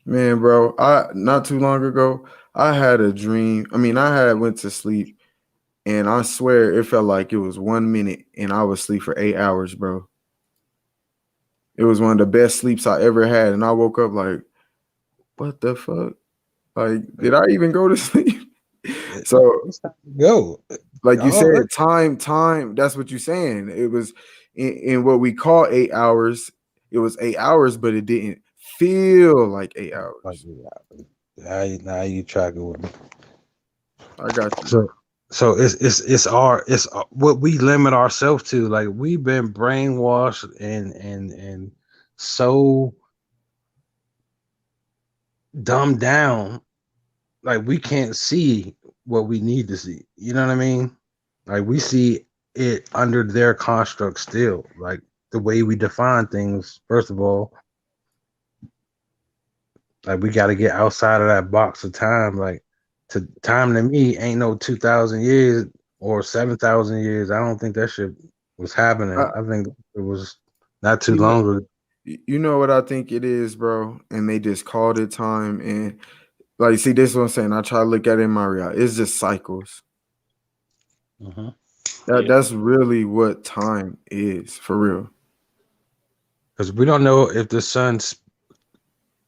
Man, bro, I not too long ago, I had a dream. I mean, I had went to sleep and I swear it felt like it was 1 minute and I was asleep for 8 hours, bro. It was one of the best sleeps I ever had. And I woke up like, what the fuck? Like, did I even go to sleep? So, It's time to go. like you said, Oh, time, that's what you're saying. It was in what we call 8 hours. It was 8 hours, but it didn't feel like 8 hours. now you tracking with me. I got you. So it's what we limit ourselves to. Like we've been brainwashed and so dumbed down. Like we can't see what we need to see. You know what I mean? Like we see it under their construct still. Like the way we define things. First of all, like we got to get outside of that box of time. Like time to me ain't no 2,000 years or 7,000 years. I don't think that shit was happening. I, I think it was not too you know, long ago. you know what I think it is, bro? And they just called it time. And like, see, this is what I'm saying. I try to look at it in my reality. It's just cycles. Mhm. That's really what time is for real. Because we don't know if the sun's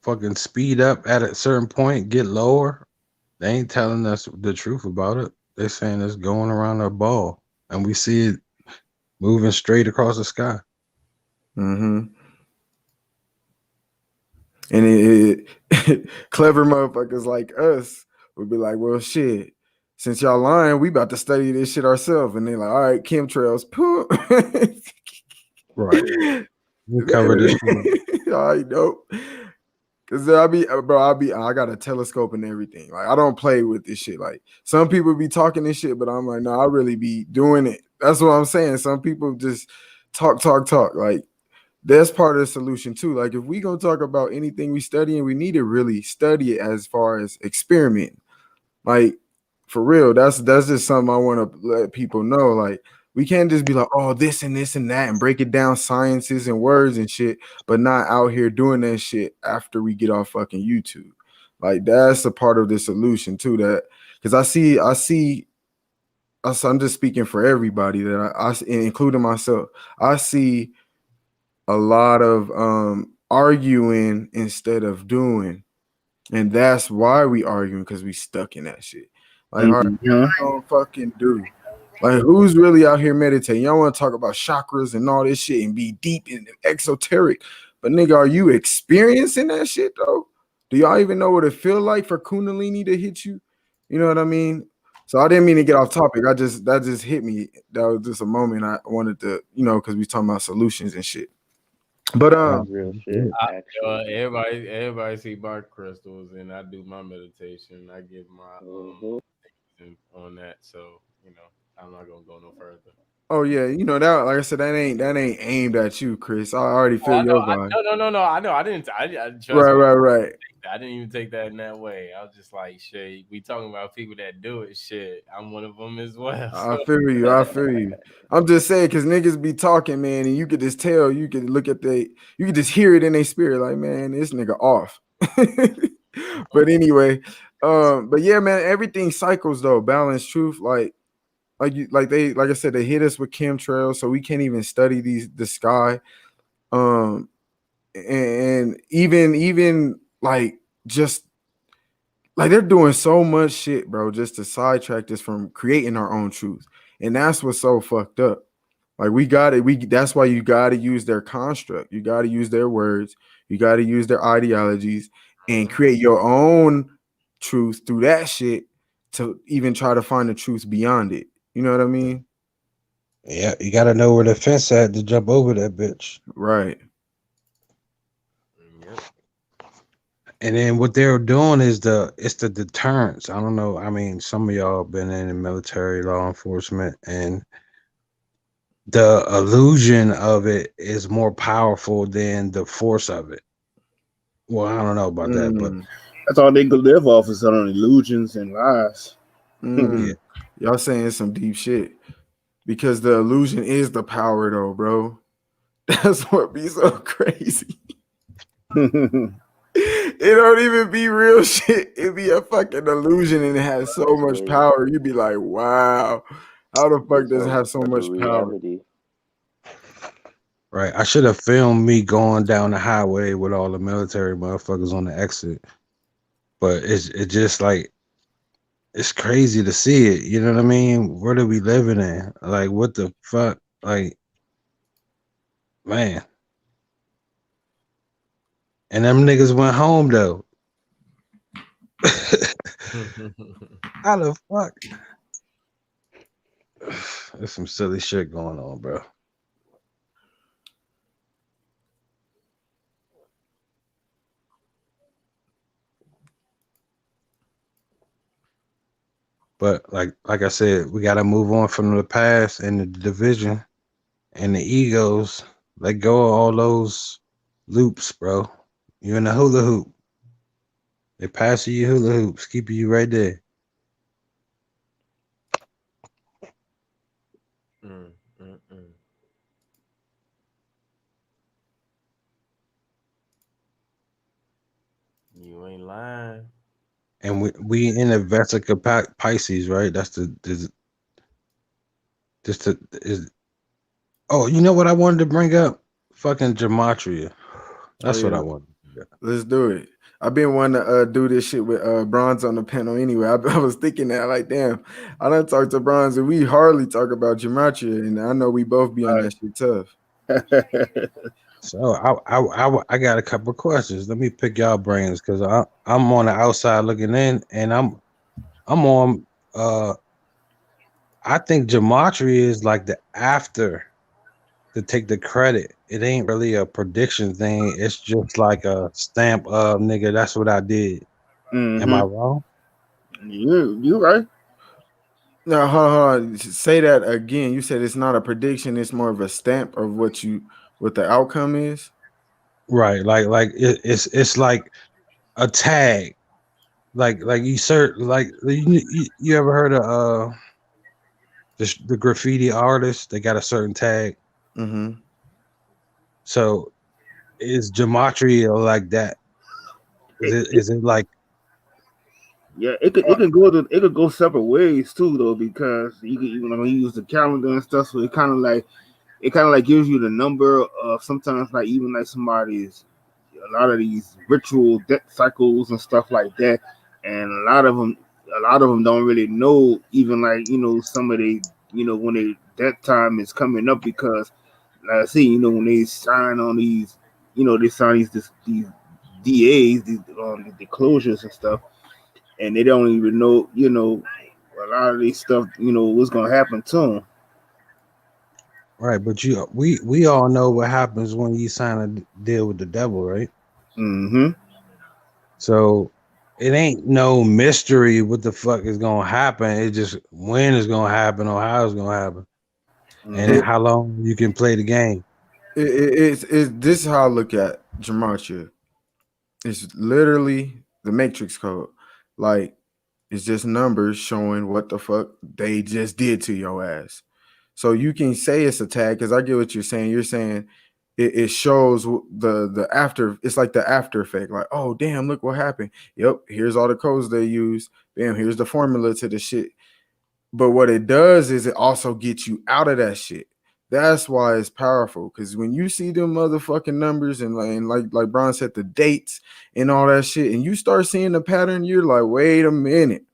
fucking speed up at a certain point, get lower. They ain't telling us the truth about it. They're saying it's going around our ball, and we see it moving straight across the sky. Mm-hmm. And clever motherfuckers like us would be like, well, shit, since y'all lying, we about to study this shit ourselves. And they're like, all right, chemtrails. Right. We cover this shit up. All right, dope. Cause I got a telescope and everything. Like I don't play with this shit. Like some people be talking this shit, but I'm like, no, I really be doing it. That's what I'm saying. Some people just talk. Like that's part of the solution too. Like if we gonna talk about anything we studying, we need to really study it as far as experiment. Like for real, that's just something I want to let people know. Like we can't just be like, oh, this and this and that, and break it down sciences and words and shit, but not out here doing that shit after we get off fucking YouTube. Like that's a part of the solution too. That because I'm just speaking for everybody that including myself. I see a lot of arguing instead of doing. And that's why we arguing, because we stuck in that shit. Like, all right, Mhm. what you gonna fucking do? Like, who's really out here meditating? Y'all want to talk about chakras and all this shit and be deep and exoteric. But nigga, are you experiencing that shit though? Do y'all even know what it feel like for Kundalini to hit you? You know what I mean? So I didn't mean to get off topic. That just hit me. That was just a moment I wanted to, because we talking about solutions and shit. But That's real shit, actually. Everybody see my crystals, and I do my meditation. I give my Hmm. on that, so I'm not gonna go no further. oh yeah, you know that. Like I said, that ain't aimed at you, Chris. I already Oh, feel I know. your vibe. No. I know. I didn't. I trust Right, me. right, right. I didn't even take that in that way. I was just like, shit. We talking about people that do it. Shit, I'm one of them as well. I feel you. I feel you. I'm just saying because niggas be talking, man, and you could just tell. You could look at you could just hear it in their spirit, like, man, this nigga off. But anyway, but yeah, man, everything cycles though. Balance, truth, like I said, they hit us with chemtrails, so we can't even study the sky. Um, and even like just like they're doing so much shit, bro, just to sidetrack us from creating our own truth. And that's what's so fucked up. Like we got it. That's why you got to use their construct. You got to use their words. You got to use their ideologies and create your own truth through that shit to even try to find the truth beyond it. You know what I mean? Yeah, you gotta know where the fence at to jump over that bitch. Right. Yep. And then what they're doing is it's the deterrence. I don't know. I mean, some of y'all been in the military, law enforcement, and the illusion of it is more powerful than the force of it. Well, I don't know about that, but That's all they could live off is on illusions and lies. yeah. Y'all saying some deep shit because the illusion is the power, though, bro. That's what be so crazy. It don't even be real shit. It be a fucking illusion and it has so That's much crazy. power. You be like, wow, how the fuck It's does it have almost so like a much power? reality. Right. I should have filmed me going down the highway with all the military motherfuckers on the exit. But it just like it's crazy to see it. You know what I mean? What are we living in? Like what the fuck? Like, man. And them niggas went home though. How the fuck? There's some silly shit going on, bro. But like I said, we gotta move on from the past and the division and the egos. Let go of all those loops, bro. You in the hula hoop. They pass you your hula hoops, keeping you right there. Mm, mm, mm. You ain't lying. And we in the Vesica Pisces, right? That's just the is. Oh, you know what I wanted to bring up? Fucking gematria. Oh That's what I yeah, want. let's do it. I've been wanting to do this shit with Bronze on the panel anyway. I was thinking that, like, damn, I done talked to Bronze and we hardly talk about gematria, and I know we both be on that shit tough. So I got a couple of questions. Let me pick y'all brains because I'm on the outside looking in, and I'm on. I think gematria is like the after to take the credit. It ain't really a prediction thing. It's just like a stamp of nigga. That's what I did. Am I Mm-hmm. wrong? You right. No, hold on. Say that again. You said it's not a prediction, it's more of a stamp of what the outcome is. Right. Like it's like a tag. Like you search like you ever heard of the graffiti artists? They got a certain tag. Mm-hmm. So is gematria like that? It, it, Is it like yeah, it could go separate ways too though because you can even when you use the calendar and stuff, so it kind of like gives you the number of sometimes like even like somebody's a lot of these ritual death cycles and stuff like that, and a lot of them don't really know even like some of they when they that time is coming up because like I see when they sign on these they sign these DAs the closures and stuff, and they don't even know a lot of these stuff what's gonna happen to them. Right, but we all know what happens when you sign a deal with the devil, right? Mm-hmm. So it ain't no mystery what the fuck is gonna happen. It just when it's gonna happen or how it's gonna happen, and Mm-hmm. It, how long you can play the game. it's this is how I look at gematria. It's literally the matrix code. Like it's just numbers showing what the fuck they just did to your ass. So you can say it's a tag because I get what you're saying. You're saying it shows the after. It's like the after effect. Like, oh damn, look what happened. Yep, here's all the codes they use. Bam, here's the formula to the shit. But what it does is it also gets you out of that shit. That's why it's powerful. Because when you see them motherfucking numbers and like Brian said, the dates and all that shit, and you start seeing the pattern, you're like, wait a minute.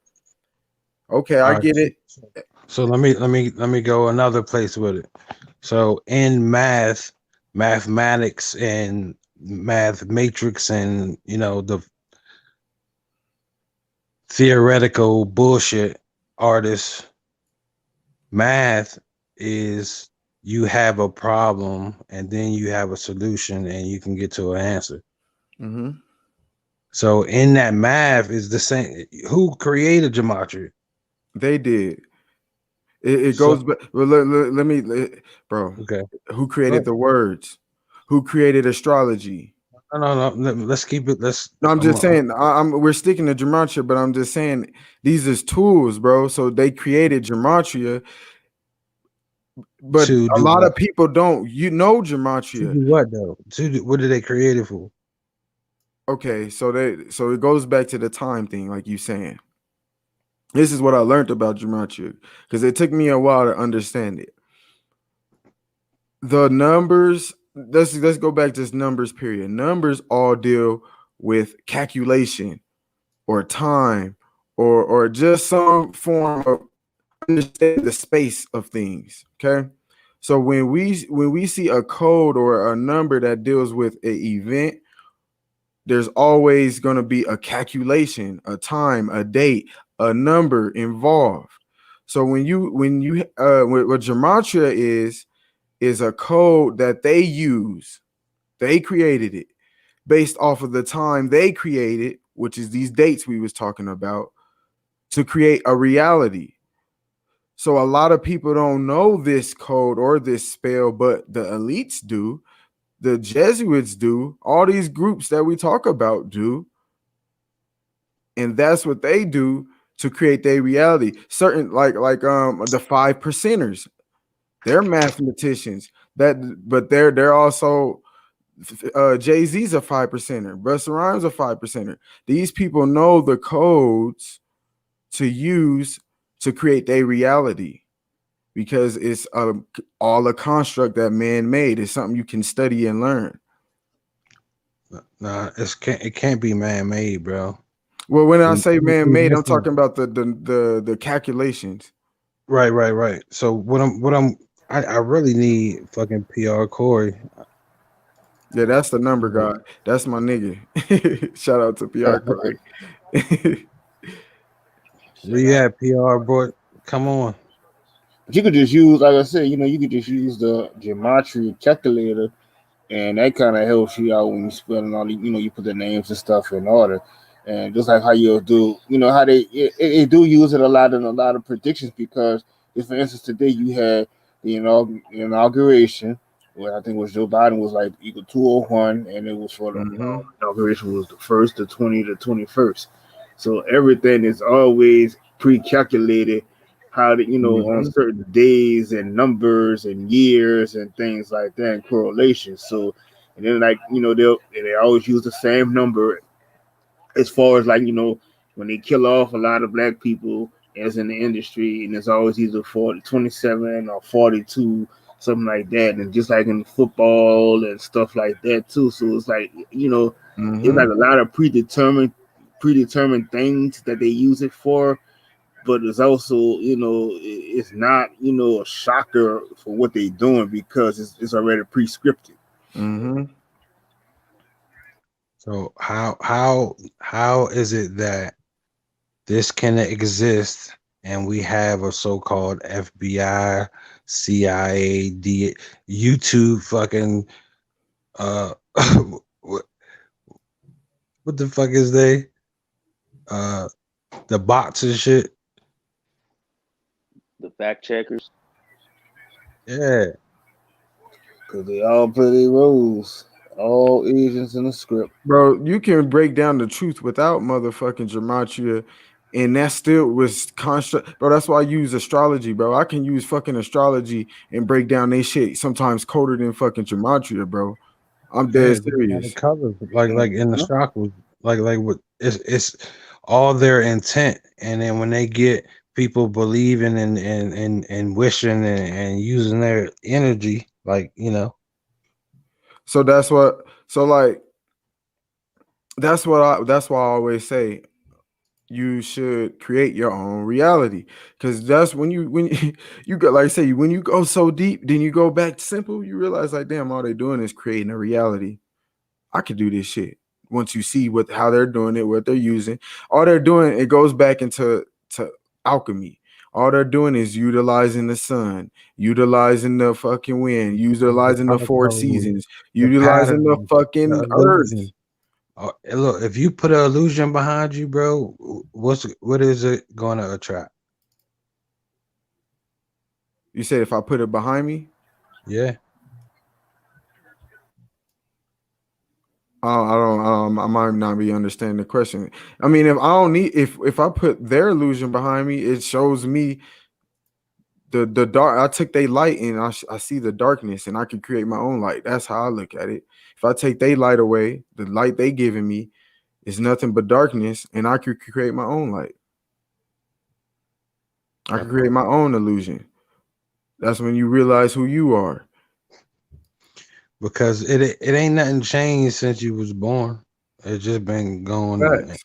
Okay, I All right. get it. So let me go another place with it. So in mathematics and math matrix and the theoretical bullshit artists, math is you have a problem and then you have a solution and you can get to an answer. Mm-hmm. So in that math is the same. Who created gematria? They did. It So goes back. Well, bro. okay, Who go created ahead. the words? Who created astrology? No. Let's keep it. Let's. No, I'm just saying. We're sticking to gematria, but I'm just saying these is tools, bro. So they created gematria, but To a do lot what? of people don't. You know To gematria. do what though? What did they create it for? Okay, so it goes back to the time thing, like you saying. This is what I learned about gematria because it took me a while to understand it. The numbers. Let's go back to this numbers period. Numbers all deal with calculation or time or just some form of understand the space of things. Okay. So when we see a code or a number that deals with an event, there's always going to be a calculation, a time, a date, a number involved. So what gematria is a code that they use. They created it based off of the time they created, which is these dates we was talking about, to create a reality. So a lot of people don't know this code or this spell, but the elites do, the Jesuits do, all these groups that we talk about do, and that's what they do to create their reality. Certain like the 5%ers, they're mathematicians. But they're also Jay-Z's a 5%er, Busta Rhymes a 5%er. These people know the codes to use to create their reality because it's all a construct that man made. It's something you can study and learn. Nah, it can't be man made, bro. Well, when I We, say man we made, I'm missing. talking about the calculations. Right. So I really need fucking PR Corey. Yeah, that's the number guy. That's my nigga. Shout out to PR Corey. Where you at, PR boy? Come on. But you could just use, like I said, you could just use the gematria calculator, and that kind of helps you out when you spelling all the, you put the names and stuff in order, and just like how you do, how they do use it a lot in a lot of predictions because, if for instance today you had the inauguration, where I think it was Joe Biden was like equal 201, and it was for the Mm-hmm. inauguration was the first, the 20, the 21st. So everything is always pre-calculated how to, on Mm-hmm. certain days and numbers and years and things like that and correlations. So, and then like, they always use the same number as far as like, when they kill off a lot of black people as in the industry, and it's always either 27 or 42, something like that. And just like in football and stuff like that too. So it's like, it's Mm-hmm. like a lot of predetermined things that they use it for, but it's also, it's not, a shocker for what they're doing because it's already pre-scripted. Mm-hmm. So how is it that this can exist and we have a so-called FBI CIA, YouTube, fucking what, what the fuck is they? Uh, the bots and shit. The fact checkers. Yeah, because they all play their roles. All agents in the script. Bro, you can break down the truth without motherfucking gematria, and that still was construct. Bro, that's why I use astrology, bro. I can use fucking astrology and break down they shit sometimes colder than fucking gematria, bro. I'm yeah. dead Just by the serious. colors, like in the Mhm. chakras, like what it's all their intent, and then when they get people believing and wishing and using their energy, like So that's what. So like that's why I always say you should create your own reality, because that's when you go, like I say, when you go so deep, then you go back to simple, you realize like, damn, all they're doing is creating a reality. I could do this shit. Once you see what how they're doing it, what they're using, all they're doing, it goes back into to alchemy. All they're doing is utilizing the sun, utilizing the fucking wind, the utilizing the four cosmos, seasons, the utilizing the pattern, the fucking earth. illusion. Look, if you put an illusion behind you, bro, what is it going to attract? You said if I put it behind me, Yeah, I might not be understanding the question. I mean, if I don't need, if I put their illusion behind me, it shows me the dark. I took their light and I see the darkness, and I can create my own light. That's how I look at it. If I take their light away, the light they giving me is nothing but darkness, and I could create my own light. I can create my own illusion. That's when you realize who you are. because it ain't nothing changed since you was born. It's just been going. Facts.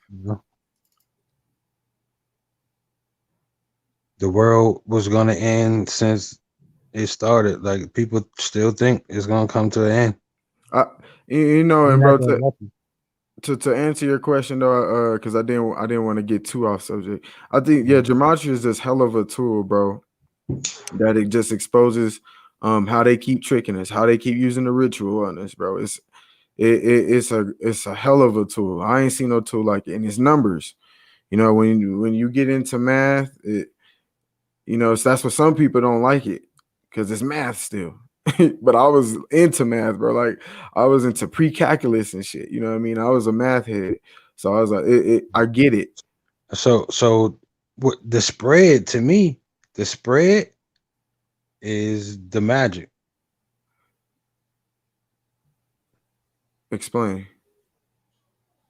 The world was gonna end since it started. Like people still think it's gonna come to an end. I, you know, You're and not bro, gonna let them. to answer your question though, because I didn't want to get too off subject. I think yeah, gematria is this hell of a tool, bro. That it just exposes how they keep tricking us, how they keep using the ritual on us, bro. It's a hell of a tool. I ain't seen no tool like it, and it's numbers. You know, when you get into math, so that's what some people don't like it because it's math still. But I was into math, bro. Like I was into pre-calculus and shit. You know what I mean? I was a math head, so I was like, I get it. So what the spread to me? The spread is the magic. Explain.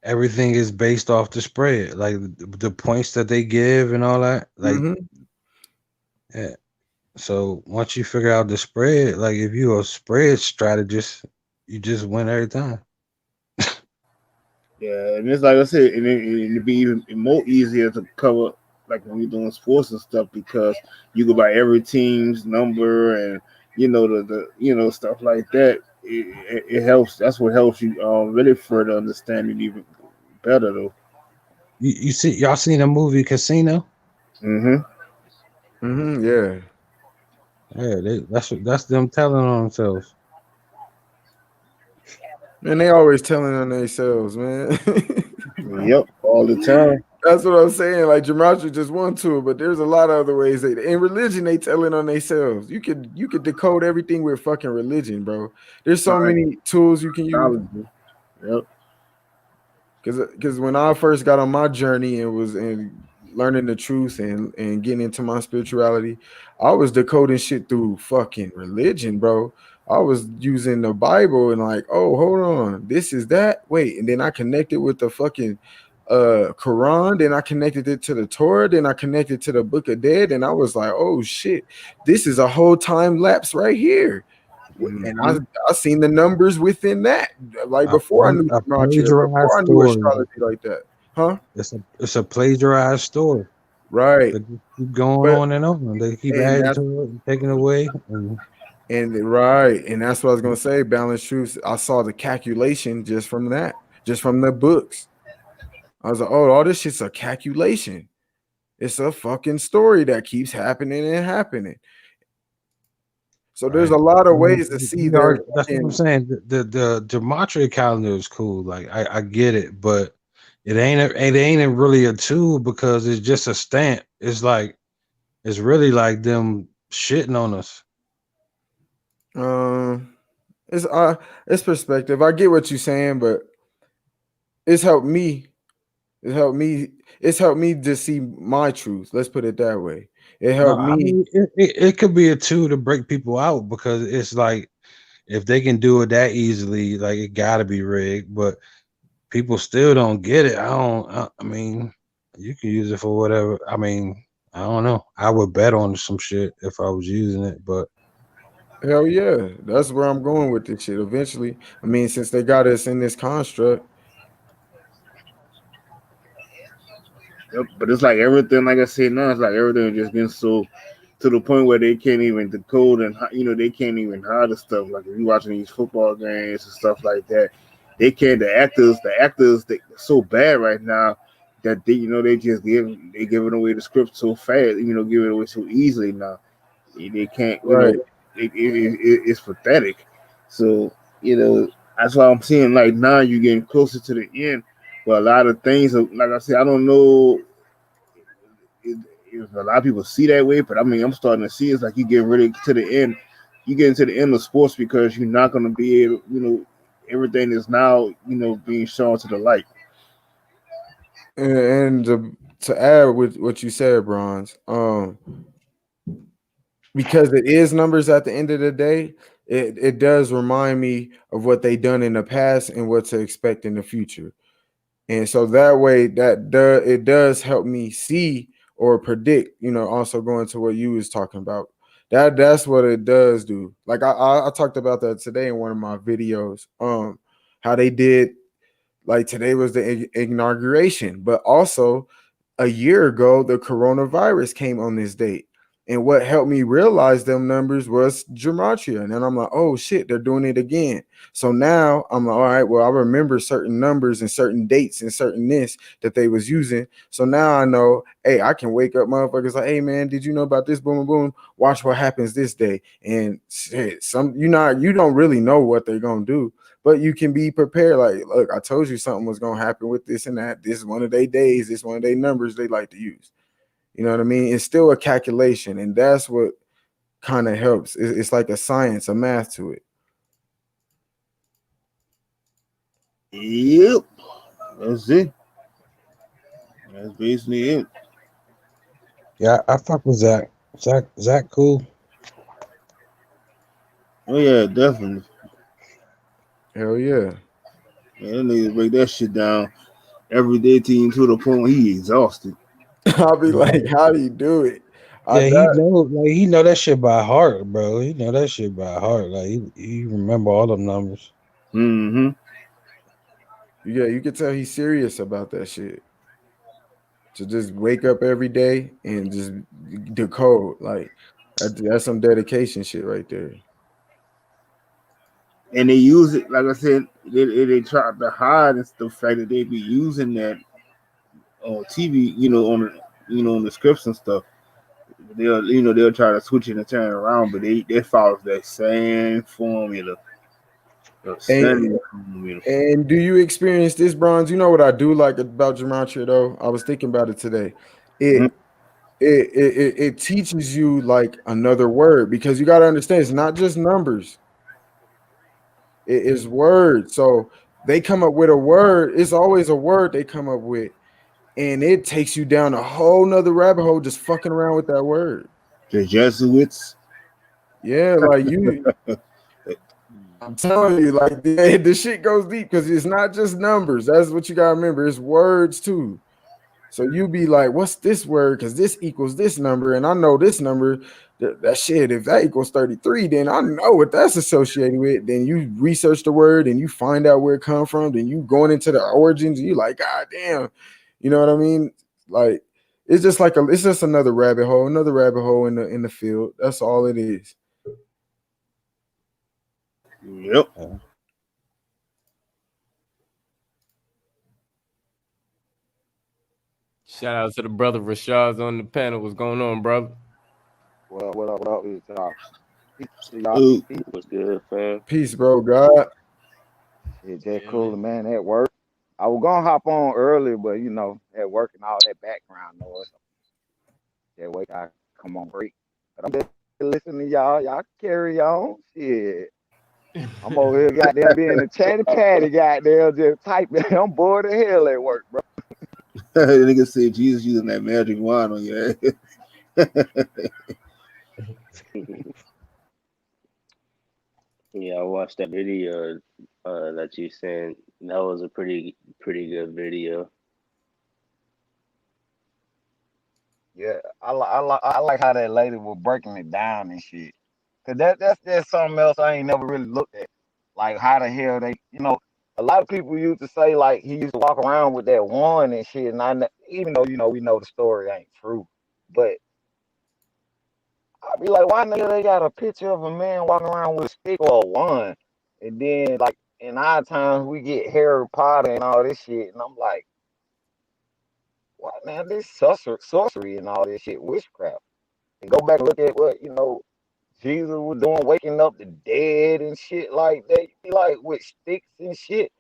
Everything is based off the spread, like the points that they give and all that. Like, Mm-hmm. yeah. So once you figure out the spread, like if you're a spread strategist, you just win every time. Yeah, and it's like I said, and it'd be even more easier to cover like when you're doing sports and stuff because you go by every team's number and the stuff like that. It helps. That's what helps you really further understand it even better though. You see, y'all seen the movie Casino? Mm-hmm. Mm-hmm. Yeah. Yeah, that's them telling on themselves. Man, they always telling on themselves, man. Yep, all the time. That's what I'm saying. Like gematria just one tool, but there's a lot of other ways. In religion, they telling on themselves. You could decode everything with fucking religion, bro. There's so Right. many tools you can use. Technology. Yep. Because when I first got on my journey and was in learning the truth and getting into my spirituality, I was decoding shit through fucking religion, bro. I was using the Bible and like, oh, hold on, this is that. Wait, and then I connected with the fucking Quran, then I connected it to the Torah, then I connected to the Book of Dead, and I was like, oh shit, this is a whole time lapse right here. And Mm-hmm. I seen the numbers within that, like before I knew A gematria, plagiarized before I knew story. astrology like that, huh? It's a plagiarized story. Right, They just keep going but on and on. They keep and adding that's to it, and taking away. And right, and that's what I was gonna say. Balanced truths. I saw the calculation just from that, just from the books. I was like, oh, all this shit's a calculation. It's a fucking story that keeps happening and happening. So there's a lot of ways to see their That's what I'm saying. The gematria calendar is cool. Like I get it, but it ain't really a tool because it's just a stamp. It's really like them shitting on us. um it's perspective. I get what you're saying, but it's helped me. It helped me. It's helped me to see my truth. Let's put it that way. It No, helped I me. mean it could be a tool to break people out because it's like if they can do it that easily, like it gotta be rigged. But people still don't get it. I mean, you can use it for whatever. I mean, I don't know. I would bet on some shit if I was using it, but Hell yeah, that's where I'm going with this shit. Eventually, I mean, since they got us in this construct, Yep, but it's like everything, like I said, now it's like everything just getting so to the point where they can't even decode and they can't even hide the stuff. Like if you watching these football games and stuff like that, they can't. The actors, they so bad right now that they just giving away the script so fast. Giving it away so easily now. They can't. right? It's pathetic. So that's why I'm seeing like now you're getting closer to the end. But a lot of things, like I said, I don't know if a lot of people see that way, but I mean, I'm starting to see it's like you get really to the end. You get into the end of sports because you're not going to be able, everything is now, being shown to the light. And to add with what you said, Bronze, because it is numbers at the end of the day, it does remind me of what they done in the past and what to expect in the future. And so that way it does help me see or predict, also going to what you was talking about. That's what it does do. Like I talked about that today in one of my videos. How they did, like, today was the inauguration, but also a year ago the coronavirus came on this date. And what helped me realize them numbers was gematria. And then I'm like, oh shit, they're doing it again. So now I'm like, all right, well, I remember certain numbers and certain dates and certain this that they was using. So now I know, hey, I can wake up motherfuckers like, hey man, did you know about this? Boom, boom, boom. Watch what happens this day. And shit, you don't really know what they're gonna do, but you can be prepared. Like, look, I told you something was gonna happen with this and that. This is one of their days. This is one of their numbers they like to use. You know what I mean? It's still a calculation, and that's what kind of helps. It's like a science, a math to it. Yep, that's it. That's basically it. yeah, I fuck with Zach. Zach, cool. Oh yeah, definitely. Hell yeah. Man, that nigga break that shit down every day to the point where he exhausted. I'll be like, how do you do it? Yeah, he know that shit by heart, bro. He know that shit by heart. Like he remember all them numbers. Mm-hmm. Yeah, you can tell he's serious about that shit. To just wake up every day and just decode, like that's some dedication shit right there. And they use it, like I said, they try to hide the fact that they be using that on TV, on the scripts and stuff. They'll try to switch it and turn it around, but they follow that same formula. The And same formula. and do you experience this, Bronze? You know what I do like about gematria though? I was thinking about it today. Mhm. It it teaches you like another word, because you got to understand it's not just numbers, it is words. So they come up with a word, it's always a word they come up with, and it takes you down a whole nother rabbit hole just fucking around with that word. The Jesuits. Yeah, like I'm telling you, like the shit goes deep because it's not just numbers. That's what you gotta remember. It's words too. So you be like, what's this word? Because this equals this number, and I know this number. That shit, if that equals 33, then I know what that's associated with. Then you research the word and you find out where it come from. Then you going into the origins, and you like, God damn, you know what I mean? Like it's just like it's just another rabbit hole in the field. That's all it is. Yep. Shout out to the brother Rashad's on the panel. What's going on, brother? What up, what up, what up? See y'all. Ooh, What's good, fam? Peace, bro. God. Shit, just Yeah, man. cool, man. At work, I was gonna hop on early, but at work and all that background noise, that way I come on break. But I'm just listening to y'all. Y'all carry on. Shit, I'm over here, goddamn, being a chatty patty, goddamn, just typing. I'm bored as hell at work, bro. nigga said Jesus using that magic wand on your head. Yeah, I watched that video that you sent. That was a pretty good video. Yeah, I like how that lady was breaking it down and shit. Cause that's just something else I ain't never really looked at. Like how the hell a lot of people used to say like he used to walk around with that one and shit, and even though we know the story ain't true, but I be like, why nigga they got a picture of a man walking around with a stick or a wand, and then like in our times we get Harry Potter and all this shit, and I'm like, what man, this sorcery and all this shit, witchcraft. And go back and look at what Jesus was doing, waking up the dead and shit like that. He like with sticks and shit.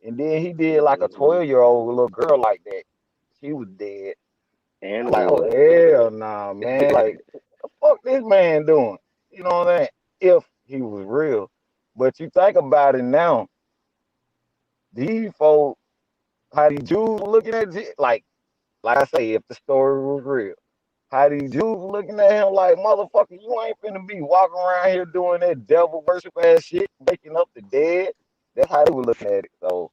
And then he did like a Mhm. 12-year-old little girl like that. She was dead. And I'm a like, oh boy. hell nah, man. Like, the fuck this man doing? You know what I'm saying? If he was real. But you think about it now, these folks, how these Jews were looking at it, like I say, if the story was real. How these Jews looking at him like, motherfucker, you ain't finna be walking around here doing that devil worship ass shit, waking up the dead. That's how they were looking at it. So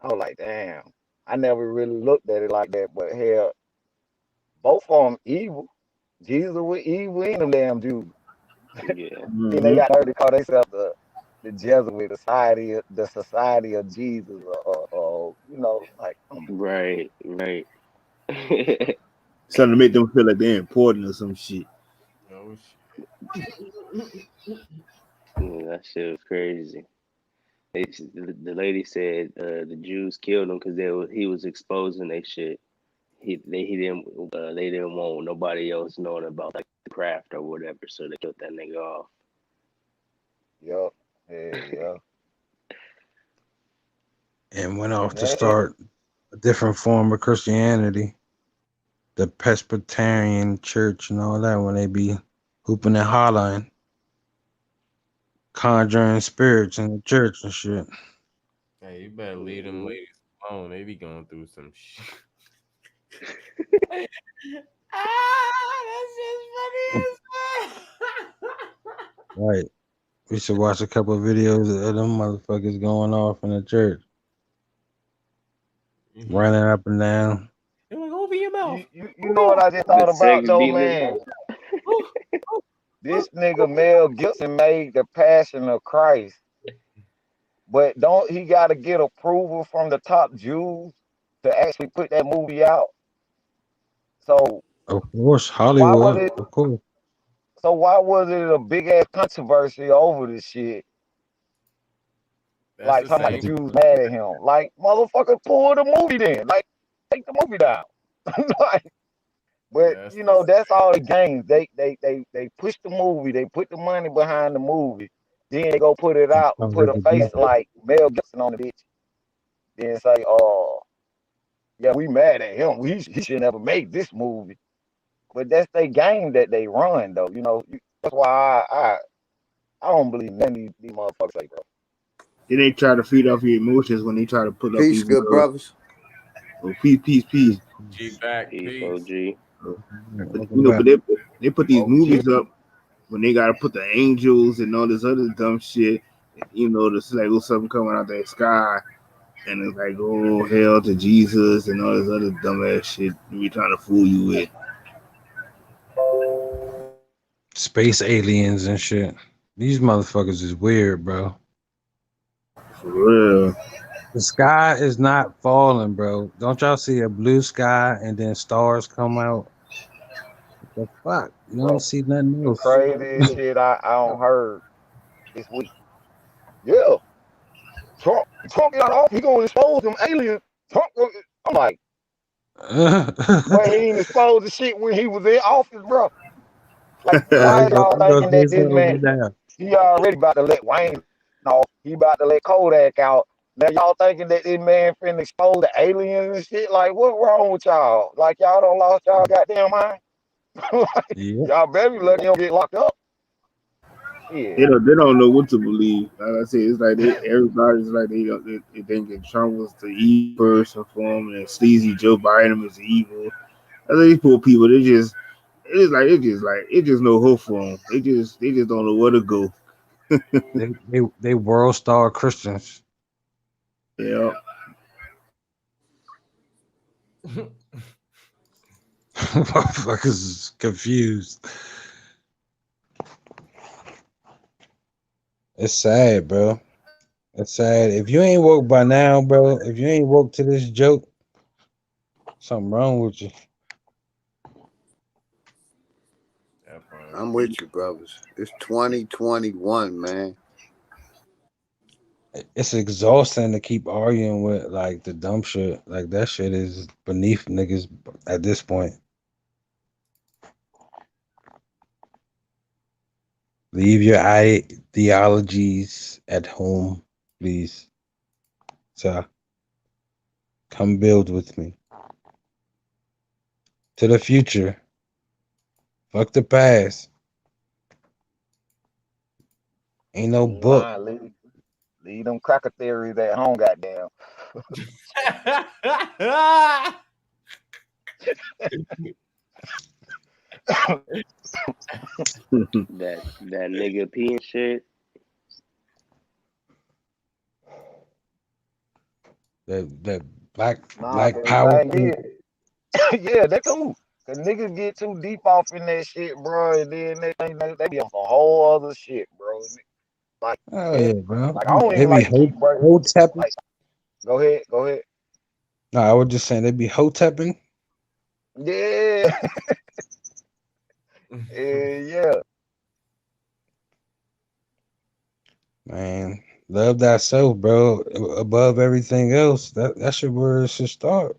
I was like, damn. I never really looked at it like that. But hell, both of them evil. Jesus was evil and them damn Jews. Yeah. Then they Mm-hmm. got to call themselves the Jesuit the Society of Jesus, or like, come on. Right, right. Something to make them feel like they're important or some shit. Oh Yeah, that shit was crazy. The lady said the Jews killed him because he was exposing their shit. They didn't want nobody else knowing about like the craft or whatever, so they killed that nigga off. Yup. Yeah. And went off And to that start a different form of Christianity, the Presbyterian Church and all that. When they be hooping and hollering, conjuring spirits in the church and shit. Hey, you better leave them Mhm. ladies alone. They be going through some shit. That's just funny as Right. We should watch a couple of videos of them motherfuckers going off in the church, fuck. running up and down. They're like, open your mouth. you know what I just The thought about sex though, demon. man? Oh, oh, This nigga Mel Gibson made the Passion of Christ, but don't he got to get approval from the top Jews to actually put that movie out? So Of course, why was Hollywood. it? Of course. So why was it a big ass controversy over this shit? that's Like the talking about same. the Jews mad at him. Like motherfucker, pull the movie then. Like take the movie down. Like, but That's the that's all the games. They push the movie. They put the money behind the movie. Then they go put it out and Cover put a the face beat. like Mel Gibson on the bitch. Then say, oh, yeah, we mad at him. He should never make this movie. But that's their game that they run, though. That's why I don't believe none of these motherfuckers say, bro. Then they try to feed off your emotions when they try to put up Peace, these good little brothers. peace. G back Peace, piece. OG. But Welcome back. they put these OG. movies up when they gotta put the angels and all this other dumb shit. This like little something coming out that sky, and it's like, oh hell to Jesus and all this other dumb ass shit we trying to fool you with. Space aliens and shit. These motherfuckers is weird, bro. For real. The sky is not falling, bro. Don't y'all see a blue sky and then stars come out? What the fuck? You don't Bro, see nothing the else. craziest shit I don't heard this week. Yeah, Trump got off. He gonna expose them aliens. I'm like, but he ain't exposed the shit when he was in office, bro. Like, There why is you go. y'all There goes thinking that his this over man, down. he already about to let Wayne off, he about to let Kodak out. Now y'all thinking that this man finna expose the aliens and shit? Like, what wrong with y'all? Like, y'all don't lost y'all goddamn mind? Like, Yeah. y'all better be lucky you don't get locked up. They Shit. don't know what to believe. Like I said, it's like everybody's like they think Trump was the evil person for them, and sleazy Joe Biden was evil. I think these poor people, it just no hope for them. They just don't know where to go. They world star Christians. Yeah, Motherfuckers is confused. It's sad, bro. It's sad. If you ain't woke by now, bro, if you ain't woke to this joke, something wrong with you. That part. I'm with you, brothers. It's 2021, man. It's exhausting to keep arguing with like the dumb shit. Like that shit is beneath niggas at this point. Leave your ideologies at home, please. So come build with me. To the future. Fuck the past. Ain't no You ain't book. lying, leave them cracker theories at home, goddamn. That nigga P and shit. That Nah, black cause the power thing thing. is, yeah, that too. Cause niggas get too deep off in that shit, bro, and then they think they be on some whole other shit, bro. Like, Oh and yeah, bro. like I don't They even be like to keep breaking. hoe tapping. Like, go ahead. No, I was just saying they be hoe tapping. Yeah, yeah. Man, love thyself, bro. Above everything else. That's where it should start.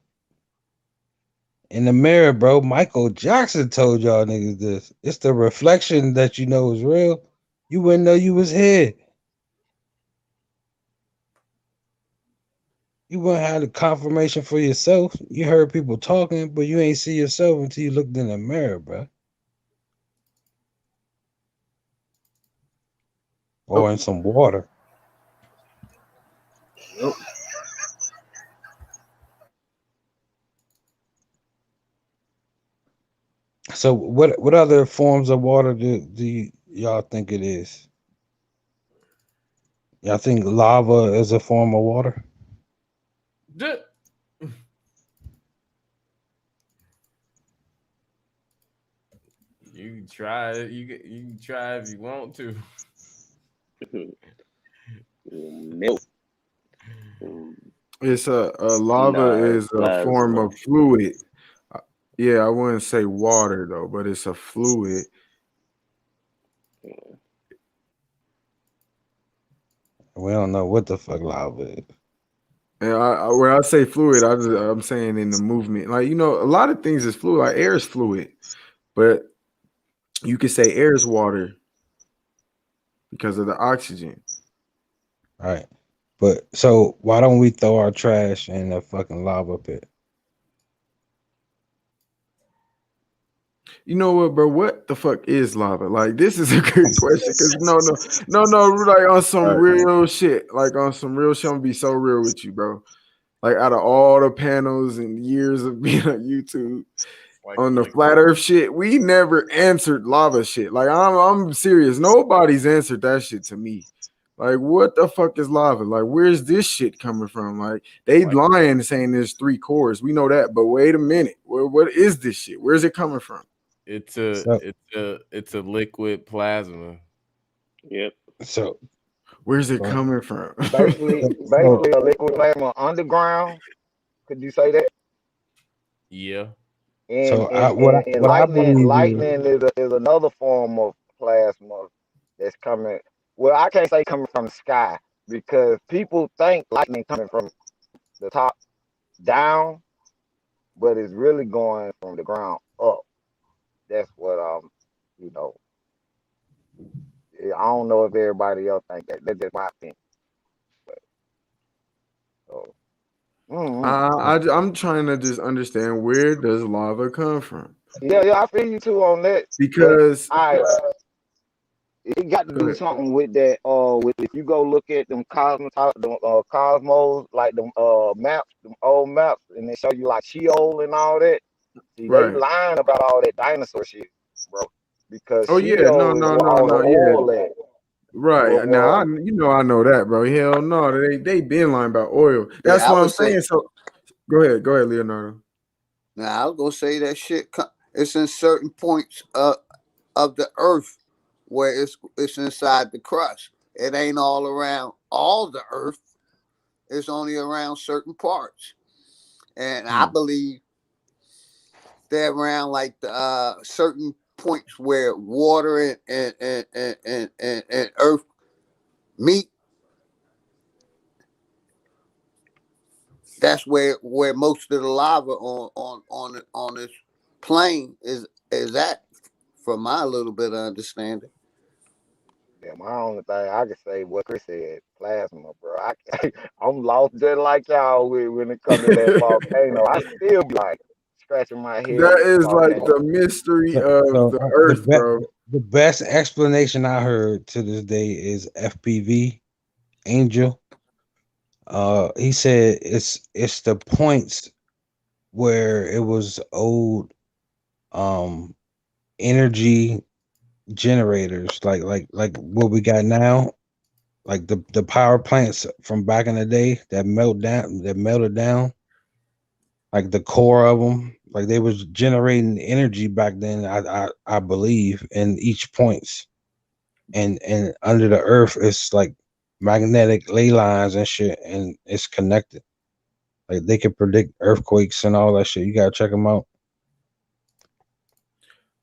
In the mirror, bro. Michael Jackson told y'all niggas this. It's the reflection that you know is real. You wouldn't know you was here. You wouldn't have the confirmation for yourself. You heard people talking, but you ain't see yourself until you looked in the mirror, bro. Or in some water. yep. So what other forms of water y'all think it is? Y'all think lava is a form of water? You can try it. You can try if you want to. Milk. It's a lava Nah, it's is a form plasma. of fluid. Uh, Yeah, I wouldn't say water though, but it's a fluid. We don't know what the fuck lava is. And when I say fluid, I'm saying in the movement. Like a lot of things is fluid. Like air is fluid, but you could say air is water because of the oxygen. Right. But so why don't we throw our trash in a fucking lava pit? You know what, bro? What the fuck is lava? Like, this is a good question because no, like on some Right. real shit, like on some real shit. I'm gonna be so real with you, bro. Like, out of all the panels and years of being on YouTube on the Like flat Earth shit, we never answered lava shit. Like, I'm serious. Nobody's answered that shit to me. Like, what the fuck is lava? Like, where's this shit coming from? Like, they like lying saying there's 3 cores. We know that, but wait a minute. What is this shit? Where's it coming from? So it's a liquid plasma. Yep. so Where's it so, coming from? Basically, so a liquid plasma underground. Could you say that? Yeah. And so I and what I and, and what I lightning, believe is lightning is another form of plasma that's coming. Well, I can't say coming from the sky because people think lightning coming from the top down, but it's really going from the ground up. That's what don't know if everybody else think that. That's just my opinion. But, so, I'm trying to just understand, where does lava come from? yeah, I feel you too on that. But Because it got to go do ahead. something with that. With if you go look at them cosmos, like them maps, them old maps, and they show you like Sheol and all that. See, they Right. lying about all that dinosaur shit, bro. Because Oh yeah, Sheol is where all the yeah. oil at. Right. Now I know that, bro. Hell no, they been lying about oil. That's Yeah, I what I'm would say. saying. So go ahead, Leonardo. Now I was gonna say that shit. It's in certain points of the earth where it's inside the crust. It ain't all around all the earth. It's only around certain parts, and I believe they're around like the certain points where water and earth meet. That's where most of the lava on this plane is at, from my little bit of understanding. Yeah, my only thing I can say what Chris said, plasma, bro. I'm lost just like y'all when it comes to that volcano. I still be like scratching my head That with the is like volcano. the mystery So, of so the earth, bro. the best explanation I heard to this day is FPV Angel. He said it's the points where it was old um energy generators, like what we got now, like the power plants from back in the day that melted down, like the core of them, like they was generating energy back then. I believe in each points, and under the earth it's like magnetic ley lines and shit, and it's connected. Like they can predict earthquakes and all that shit. You gotta check them out.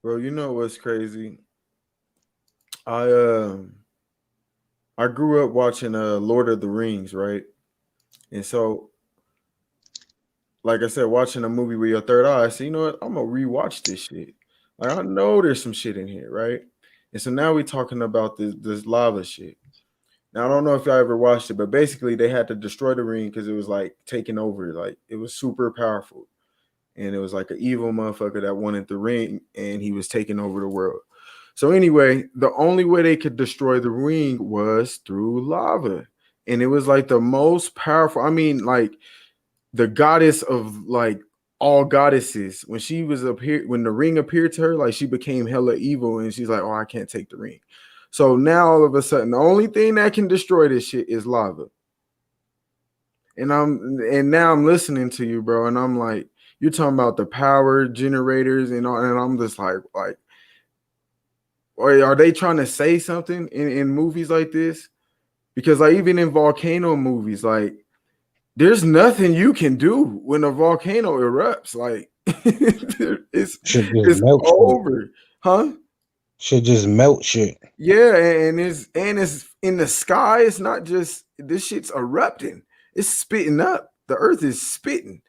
Bro, you know what's crazy? I I grew up watching Lord of the Rings, right? And so, like I said, watching a movie with your third eye, I said, you know what? I'm gonna rewatch this shit. Like I know there's some shit in here, right? And so now we're talking about this lava shit. Now I don't know if y'all ever watched it, but basically they had to destroy the ring because it was like taking over. Like it was super powerful, and it was like an evil motherfucker that wanted the ring, and he was taking over the world. So anyway, the only way they could destroy the ring was through lava, and it was like the most powerful. I mean, like the goddess of like all goddesses, when she was when the ring appeared to her, like she became hella evil, and she's like, oh, I can't take the ring. So now all of a sudden, the only thing that can destroy this shit is lava. And now I'm listening to you, bro, and I'm like, you're talking about the power generators and all, and I'm just like, or are they trying to say something in movies like this? Because like even in volcano movies, like there's nothing you can do when a volcano erupts. Like Should just it's melt shit. over, huh? Should just melt shit. Yeah, and it's in the sky. It's not just this shit's erupting. It's spitting up. The earth is spitting.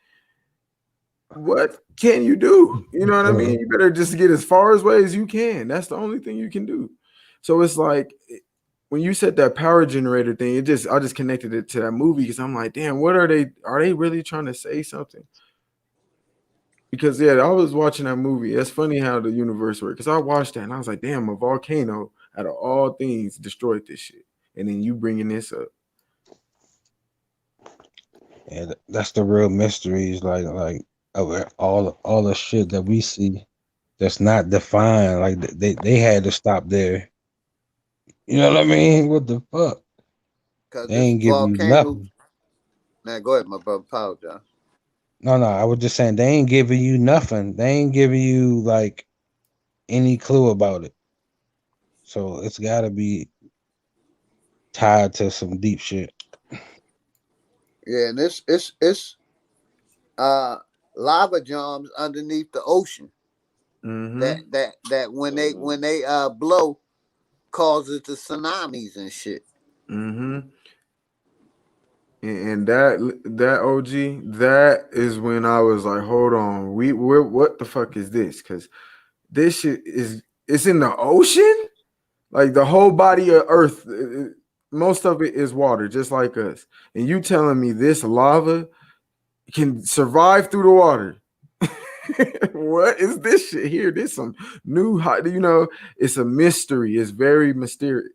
What can you do? You know what I mean? You better just get as far away as you can. That's the only thing you can do. So it's like when you said that power generator thing, I just connected it to that movie because I'm like, damn, what are they? Are they really trying to say something? Because yeah, I was watching that movie. It's funny how the universe works. Because I watched that and I was like, damn, a volcano out of all things destroyed this shit, and then you bringing this up. Yeah, that's the real mysteries, like of all the shit that we see that's not defined. Like they had to stop there. You know what I mean? What the fuck? Because They this ain't giving you volcano. nothing. Now go ahead, my brother. Apologize. No, I was just saying they ain't giving you nothing. They ain't giving you like any clue about it. So it's got to be tied to some deep shit. Yeah, and it's uh lava jumps underneath the ocean. Mm-hmm. That when they blow causes the tsunamis and shit. Mm-hmm. And that OG, that is when I was like, hold on, we're what the fuck is this? Because this shit is it's in the ocean. Like the whole body of Earth, most of it is water, just like us. And you telling me this lava can survive through the water? What is this shit here? This some new hot. You know, it's a mystery. It's very mysterious.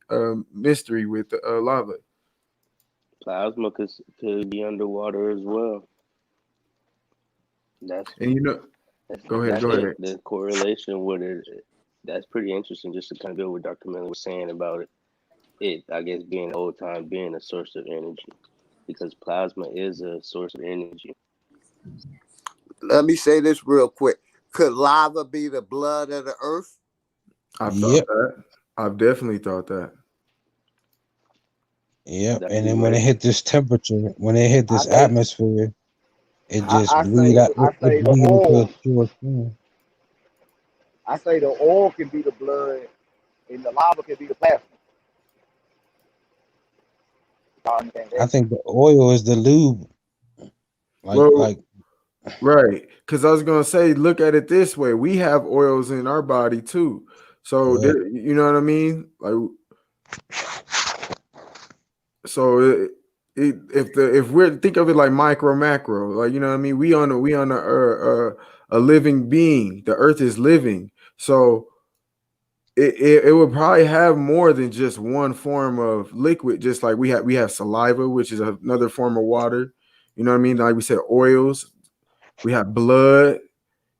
Mystery with the lava. Plasma could be underwater as well. That's And you know, go ahead. that's Go it. ahead. The correlation with it. That's pretty interesting. Just to kind of go what Dr. Miller was saying about it. I guess being old time being a source of energy, because plasma is a source of energy. Let me say this real quick. Could lava be the blood of the earth? I've thought Yep. that. I've definitely thought that. Yep. Dr. And then when it Digression. hit this temperature, when it hit I this think atmosphere, it I, just I bleed say out. I It say the bleed into a oil. pure form. I say the oil can be the blood, and the lava can be the plasma. Y'all understand I that? think the oil is the lube. Well, Like right. Because I was gonna say, look at it this way: we have oils in our body too. So yeah. you know what I mean? Like, so if we're think of it like micro macro, like you know what I mean? We on a living being. The earth is living, so it would probably have more than just one form of liquid. Just like we have saliva, which is another form of water. You know what I mean? Like we said, oils. We have blood.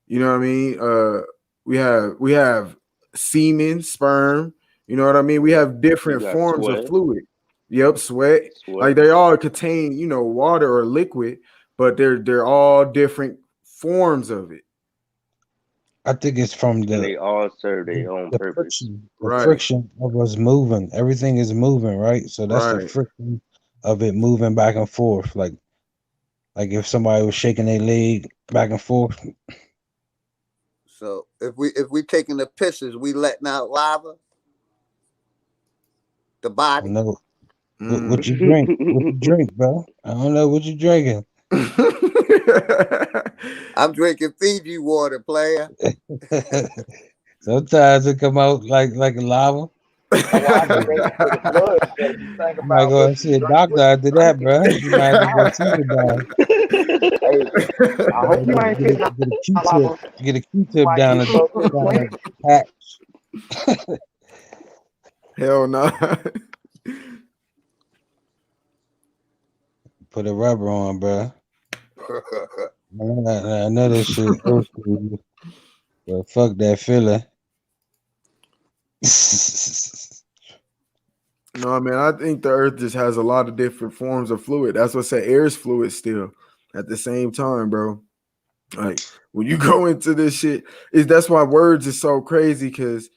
You know what I mean? We have semen, sperm. You know what I mean? We have You different got forms of sweat, fluid. Yep, sweat. sweat. Like they all contain, water or liquid, but they're all different forms of it. I think it's from And the they all serve their own the purpose. friction, the Right, friction of us moving. Everything is moving, right? So that's the right. friction of it moving back and forth. Like if somebody was shaking their leg back and forth. So if we taking the pisses, we letting out lava, the I don't body. know what Mm. you drink. What you drink, bro? I don't know what you drinking. I'm drinking Fiji water, player. Sometimes it come out like lava. That's why I You direct you to the blood. Because if you think might about go what and you see a drink, doctor what you after that, drinking, bro. You might have to go see the doctor. hey, I hope you ain't Get a pissing get a out Q-tip, lava. get a You Q-tip might down get the close to the down plant. the patch. Hell no. Put a rubber on, bro. I know that shit old school, but fuck that feeling. No, man, I think the earth just has a lot of different forms of fluid. That's what say air is fluid still at the same time, bro. Like when you go into this shit, that's why words is so crazy because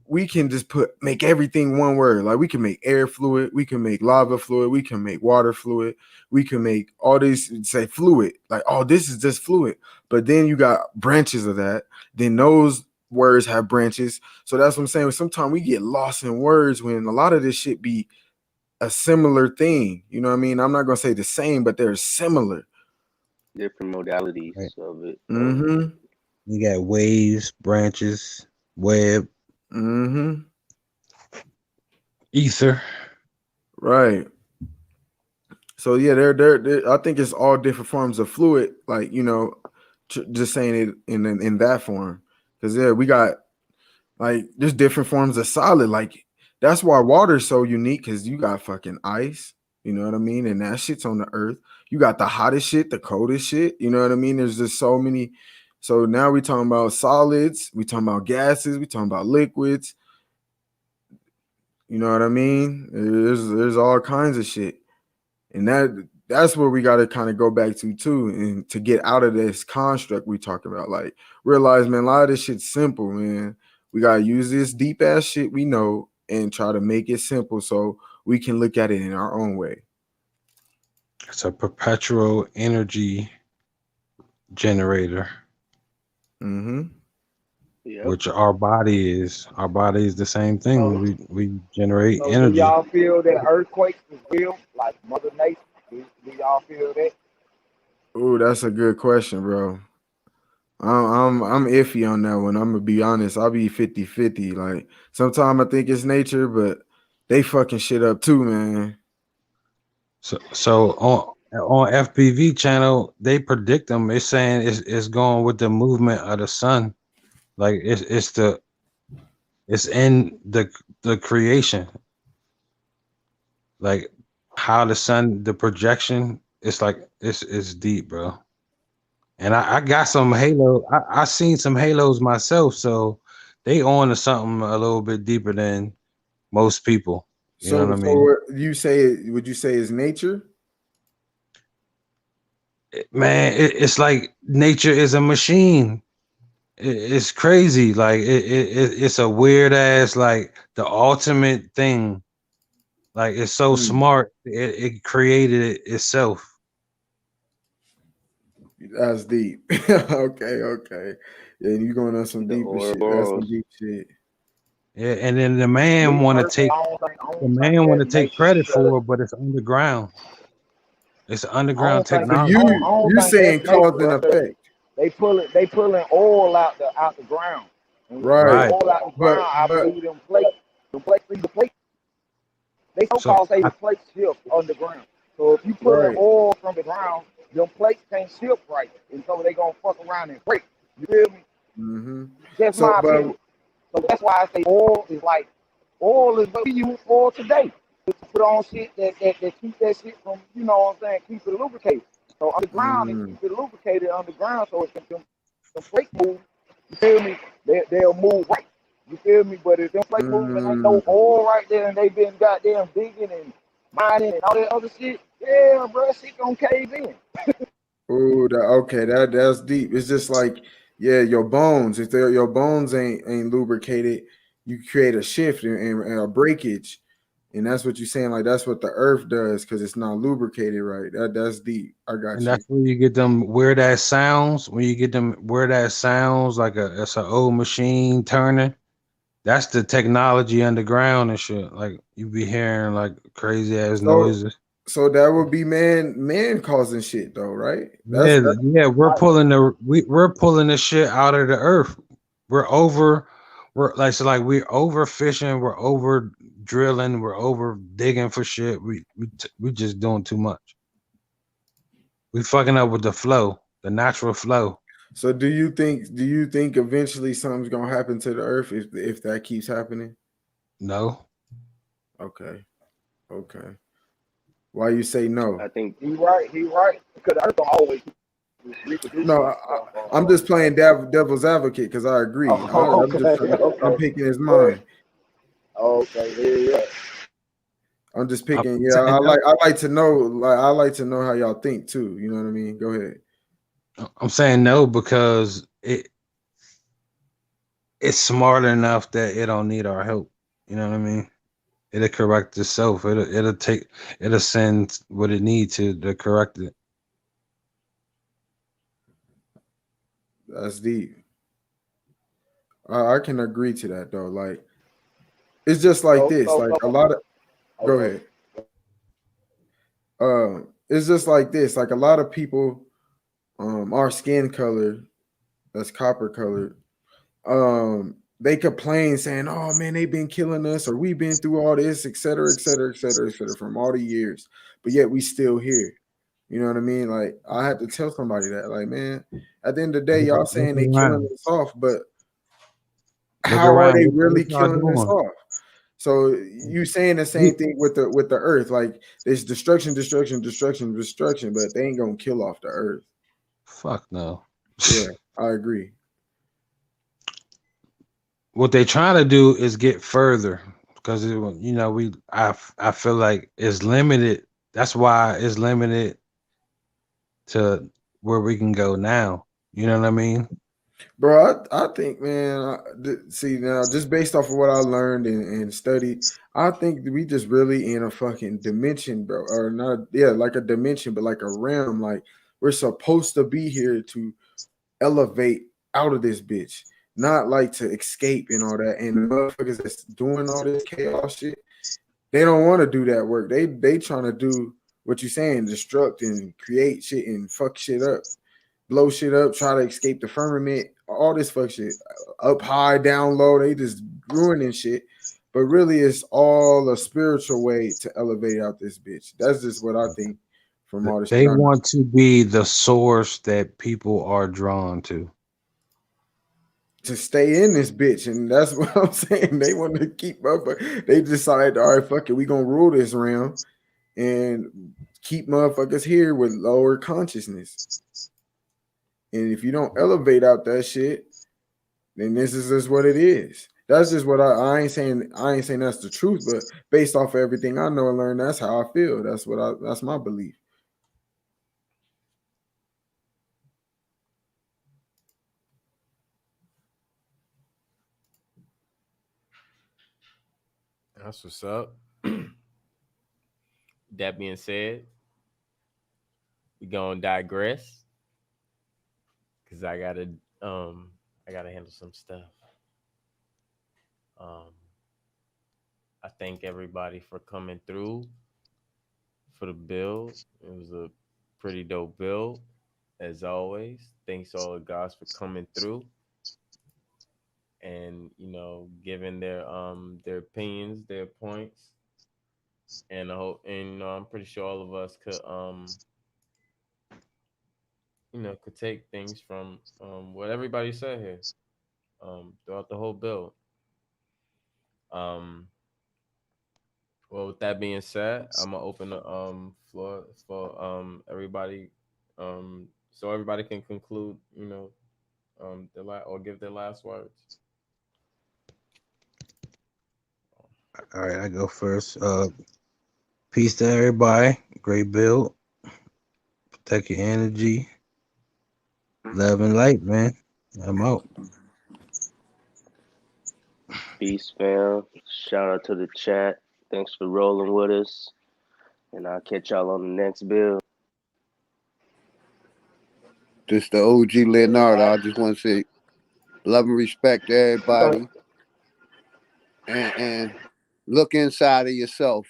we can just make everything one word. Like we can make air fluid, we can make lava fluid, we can make water fluid, we can make all these say fluid. Like, oh, this is just fluid. But then you got branches of that. Then those words have branches. So that's what I'm saying. Sometimes we get lost in words when a lot of this shit be a similar thing. You know what I mean? I'm not gonna say the same, but they're similar. Different modalities Right. of it. Mm-hmm. You got waves, branches, web, Mm-hmm. ether. Right. So yeah, they're I think it's all different forms of fluid, like just saying it in that form. Because yeah, we got like there's different forms of solid. Like that's why water's so unique because you got fucking ice, you know what I mean? And that shit's on the earth. You got the hottest shit, the coldest shit, you know what I mean? There's just so many. So now we talking about solids, we talking about gases, we talking about liquids, you know what I mean? There's all kinds of shit. And that's where we got to kind of go back to too, and to get out of this construct we talk about. Like realize, man, a lot of this shit's simple, man. We gotta use this deep ass shit we know and try to make it simple so we can look at it in our own way. It's a perpetual energy generator, Mm-hmm. Yep. which our body is. Our body is the same thing. So, We generate so do energy. y'all feel that earthquakes is real, like Mother Nature? Do y'all feel that? Oh, that's a good question, bro. I'm iffy on that one. I'm gonna be honest. I'll be 50-50. Like sometimes I think it's nature, but they fucking shit up too, man. So on FPV channel, they predict them. It's saying it's going with the movement of the sun. Like it's in the creation. Like how the sun, the projection, it's like it's deep, bro. And I got some Halo. I seen some Halos myself, so they on to something a little bit deeper than most people. You know So what I so mean? what you say? Would you say is nature? Man, it's like nature is a machine. It's crazy. Like it's a weird ass, like the ultimate thing. Like it's so Hmm. smart. It created it itself. That's deep. Okay. Yeah, you going on some The deeper shit. That's some Ouroboros. deep shit. Yeah, and then the Me man want to personally, take I the don't think man want that to take nature credit because for it, but it's underground. It's I underground don't think So I technology. don't, I you don't you think that's saying nature, cause and bro. Because effect, they pulling oil out the ground. And when you pull right? Right. oil out the But ground, I but believe the plate. They so So called say I, the plates shift underground. So if you pulling right. oil from the ground, them plates can't shift right, and so they gonna fuck around and break. You feel me? Mm-hmm. That's So my but opinion. So that's why I say oil is what we use oil today. To put on shit that keep that shit from, you know what I'm saying, keep it lubricated. So underground, it mm, keep it lubricated underground so if them plates move, you feel me, they'll move right. You feel me? But if them plates move and ain't no mm. oil right there and they been goddamn digging and mining and all that other shit, yeah, bro, shit gonna cave in. Oh, that's deep. It's just like, yeah, your bones. If your bones ain't lubricated, you create a shift and a breakage, and that's what you're saying. Like that's what the earth does because it's not lubricated right. That's deep. I and got you. that's where you get them weird ass sounds. When you get them weird ass sounds, like it's an old machine turning. That's the technology underground and shit. Like you be hearing like crazy ass So noises. so that would be man causing shit though, right? Yeah, That's yeah, we're pulling the shit out of the earth. We're over we're like so like we're over fishing, we're over drilling, we're over digging for shit. We just doing too much. We fucking up with the flow, the natural flow. so. Do you think eventually something's gonna happen to the earth if that keeps happening? No. Okay, okay. Why you say no? I think He right, because the earth don't always reproducing No, itself. I'm just playing devil's advocate because I agree. I'm just Okay, I'm okay. picking his Go ahead. mind. Okay, yeah. I'm just I'm picking. Yeah, saying I no. like I like to know. Like I like to know how y'all think too. You know what I mean? Go ahead. I'm saying no because it's smart enough that it don't need our help. You know what I mean? It'll correct itself. It'll send what it needs to correct it. That's deep. I can agree to that though. Like it's just like So, this. so, Like so, a lot of. Go okay. ahead. It's just like this. Like a lot of people, our skin color that's copper colored. They complain saying, "Oh man, they've been killing us, or we've been through all this, et cetera, et cetera, et cetera, et cetera, from all the years, but yet we still here." You know what I mean? Like I have to tell somebody that, like, man, at the end of the day, y'all Look saying they killing around. us off, but Look how are around. they What really y'all killing us doing? off? So you saying the same We, thing with the earth, like there's destruction, destruction, destruction, destruction, but they ain't gonna kill off the earth. fuck no. Yeah, I agree. What they trying to do is get further because I feel like it's limited. That's why it's limited to where we can go now. You know what I mean? Bro, I think, man, see now, just based off of what I learned and studied, I think that we just really in a fucking dimension, bro, or not, yeah, like a dimension, but like a realm. Like we're supposed to be here to elevate out of this bitch, not like to escape and all that. And the motherfuckers that's doing all this chaos shit, they don't want to do that work. They trying to do what you saying, destruct and create shit and fuck shit up. blow shit up, try to escape the firmament, all this fuck shit. Up high, down low, they just ruining shit. But really, it's all a spiritual way to elevate out this bitch. That's just what I think from all the shit They I know. want to be the source that people are drawn to. To stay in this bitch, and that's what I'm saying. They want to keep up, but they decided, all right, fuck it, we gonna rule this realm and keep motherfuckers here with lower consciousness. And if you don't elevate out that shit, then this is just what it is. That's just what I ain't saying that's the truth, but based off of everything I know and learned, that's how I feel. That's my belief. That's what's up. That being said, we gonna digress because I gotta handle some stuff. Um, I thank everybody for coming through for the build. It was a pretty dope build, as always. Thanks all the guys for coming through and giving their opinions, their points, and I hope and I'm pretty sure all of us could take things from what everybody said here throughout the whole build. Um, well, with that being said, I'm gonna open the floor for everybody, so everybody can conclude, or give their last words. All right, I go first. Peace to everybody. Great build. Protect your energy. Love and light, man. I'm out. Peace, fam. Shout out to the chat. Thanks for rolling with us. And I'll catch y'all on the next build. This the OG Leonardo. I just want to say love and respect to everybody, and look inside of yourself,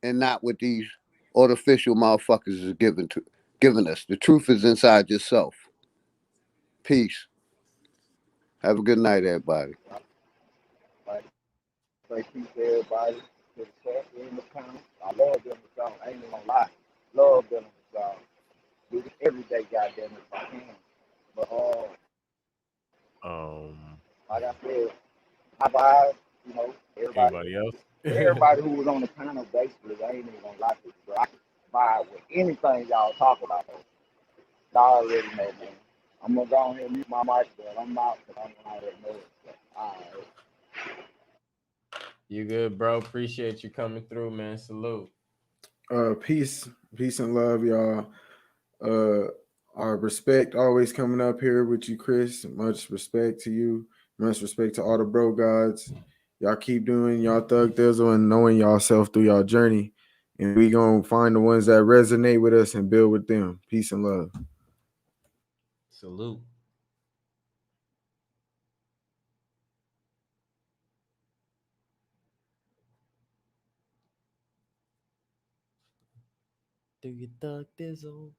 and not what these artificial motherfuckers is giving us. The truth is inside yourself. Peace. Have a good night, everybody. Like, say peace to everybody. To the chat in the comments. I love them the song. I ain't even gonna lie. Love them the song. Do it every day, goddamn it, if I can. But Um, like I said, my vibe, everybody Anybody else? everybody who was on the panel basically, I ain't even gonna lie to you, bro. I can vibe with anything y'all talk about. Y'all already know, man. I'm gonna go ahead and mute my mic, but I'm out because I'm already know it. So, all right. You good, bro? Appreciate you coming through, man. Salute. Peace, peace and love, y'all. Uh, our respect always coming up here with you, Chris. Much respect to you. Much respect to all the bro gods. Y'all keep doing y'all thug thizzle and knowing y'all self through y'all journey. And we gonna find the ones that resonate with us and build with them. Peace and love. Salute. Do you thug thizzle?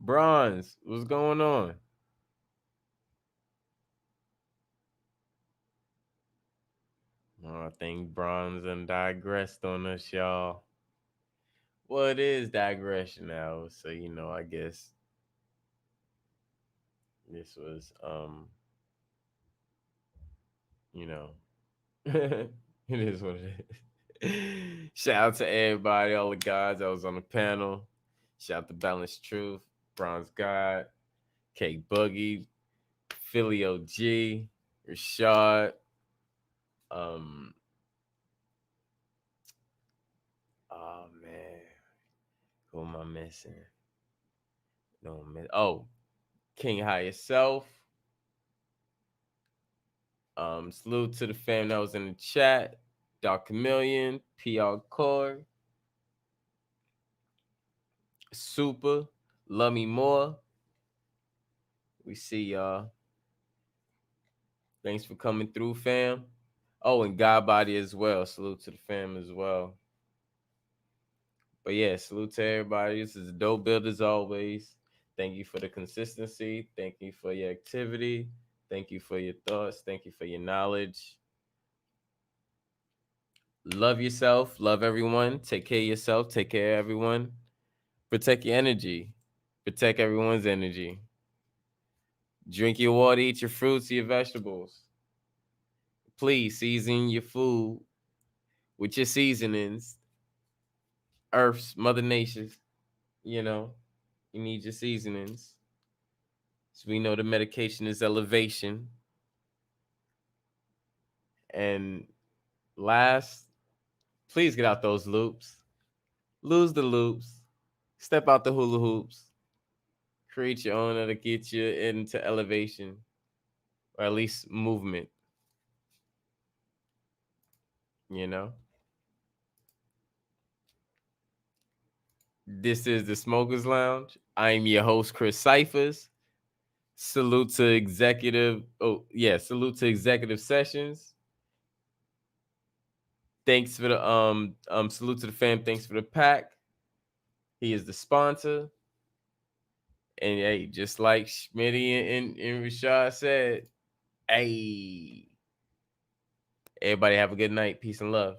Bronze, what's going on? Oh, I think Bronze and digressed on us, y'all. Well, it is digression now, so I guess this was you know, it is what it is. Shout out to everybody, all the guys that was on the panel. Shout out to Balanced Truth, Bronze God, Cake Boogie, Philly OG, Rashad, um, oh man, who am I missing? No, oh, King High yourself. Salute to the fam that was in the chat. Dark Chameleon, PR Core, Super, Love Me More. We see y'all. Thanks for coming through, fam. Oh, and God Body as well. Salute to the fam as well. But yeah, salute to everybody. This is a dope build as always. Thank you for the consistency. Thank you for your activity. Thank you for your thoughts. Thank you for your knowledge. Love yourself. Love everyone. Take care of yourself. Take care of everyone. Protect your energy. Protect everyone's energy. Drink your water, eat your fruits, your vegetables. Please season your food with your seasonings. Earth's, Mother Nature's, you know, you need your seasonings. So we know the medication is elevation. And last, please get out those loops. Lose the loops. Step out the hula hoops. Create your own that'll get you into elevation, or at least movement. You know? This is the Smokers Lounge. I'm your host, Chris Cyphers. Salute to executive. Oh, yeah, salute to executive sessions. Thanks for the salute to the fam. Thanks for the pack. He is the sponsor. And hey, just like Schmitty and Rashad said, hey, everybody have a good night. Peace and love.